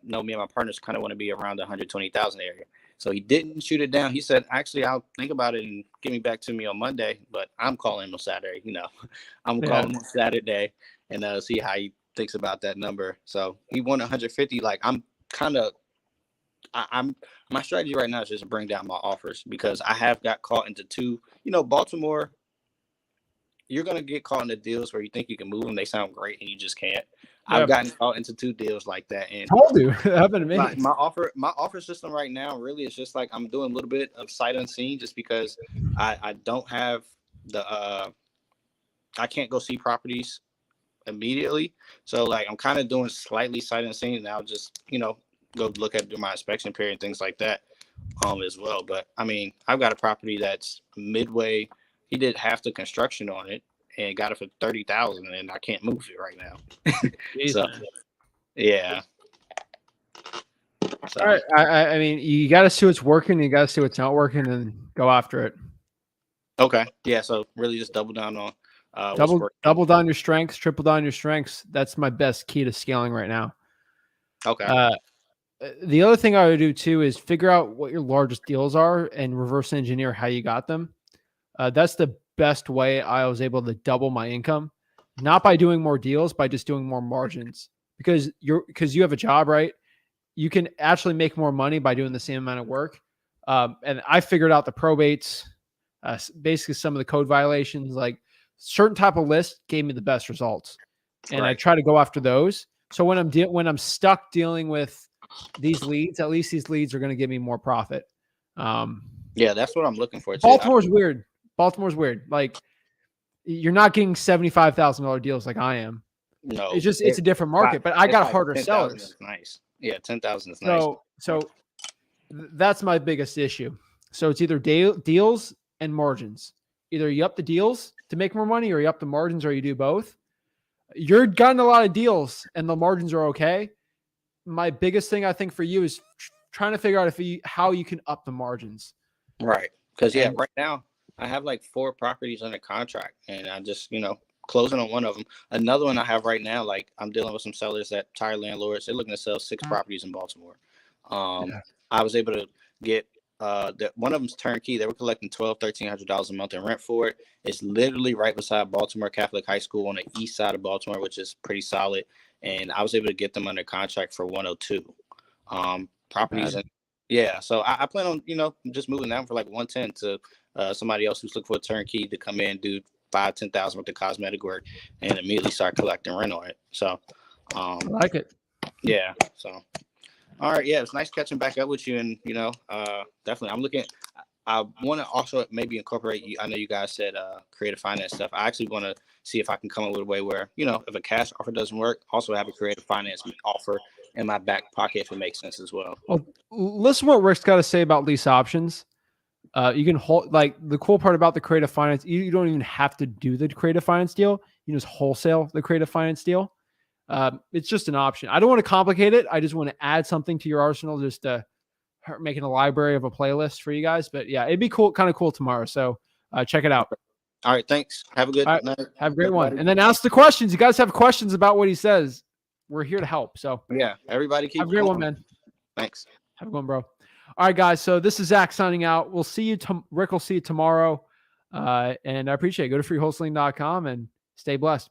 know me and my partners kind of want to be around the 120,000 area. So he didn't shoot it down. He said, actually, I'll think about it and get me back to me on Monday. But I'm calling him on Saturday. I'm calling him on Saturday and see how he thinks about that number. So he won 150. Like I'm my strategy right now is just bring down my offers because I have got caught into two. Baltimore. You're going to get caught into deals where you think you can move them. They sound great and you just can't. I've gotten caught into 2 deals like that. And told you, it happened to me. My offer system right now really is just like I'm doing a little bit of sight unseen just because I don't have I can't go see properties immediately. So like I'm kind of doing slightly sight unseen and I'll just, go look at do my inspection period and things like that as well. But I mean, I've got a property that's midway. He did half the construction on it and got it for $30,000, and I can't move it right now. So, yeah. So. All right. I mean, you got to see what's working. You got to see what's not working, and go after it. Okay. Yeah. So really, just double down on double down your strengths, triple down your strengths. That's my best key to scaling right now. Okay. The other thing I would do too is figure out what your largest deals are and reverse engineer how you got them. That's the best way I was able to double my income. not by doing more deals, by just doing more margins, because you have a job, right? You can actually make more money by doing the same amount of work. And I figured out the probates, basically some of the code violations, like certain type of list gave me the best results. And I try to go after those. So when I'm stuck dealing with these leads, at least these leads are going to give me more profit. Yeah, that's what I'm looking for too. Baltimore's weird. Like, you're not getting $75,000 deals like I am. No, It's a different market, but I got harder 10,000 sellers. is nice. Yeah, 10,000 is nice. So that's my biggest issue. So it's either deals and margins. Either you up the deals to make more money, or you up the margins, or you do both. You're getting a lot of deals and the margins are okay. My biggest thing I think for you is trying to figure out how you can up the margins. Right. Because right now I have like 4 properties under contract, and I just, closing on one of them. Another one I have right now, like I'm dealing with some sellers that tire landlords. They're looking to sell 6 properties in Baltimore. I was able to get one of them's turnkey. They were collecting $1,200-$1,300 a month in rent for it. It's literally right beside Baltimore Catholic High School on the east side of Baltimore, which is pretty solid. And I was able to get them under contract for 102 properties. And so I plan on just moving that for like 110 to somebody else who's looking for a turnkey to come in, do $5,000-$10,000 worth of cosmetic work, and immediately start collecting rent on it. So I like it. Yeah. So all right. Yeah, it's nice catching back up with you. And, definitely I want to also maybe incorporate you. I know you guys said creative finance stuff. I actually want to see if I can come up with a way where, if a cash offer doesn't work, also have a creative finance offer in my back pocket if it makes sense as well. Well, listen to what Rick's got to say about lease options. You can hold, like, the cool part about the creative finance, you don't even have to do the creative finance deal. You just wholesale the creative finance deal. It's just an option. I don't want to complicate it. I just want to add something to your arsenal, just to making a library of a playlist for you guys. But yeah, it'd be kind of cool tomorrow. So check it out. All right. Thanks. Have a good night. Have a great one. And then ask the questions. You guys have questions about what he says. We're here to help. So yeah, everybody keep have a great one, man. Thanks. Have a good one, bro. All right, guys. So this is Zach signing out. We'll see you. Rick will see you tomorrow. And I appreciate it. Go to freewholesaling.com and stay blessed.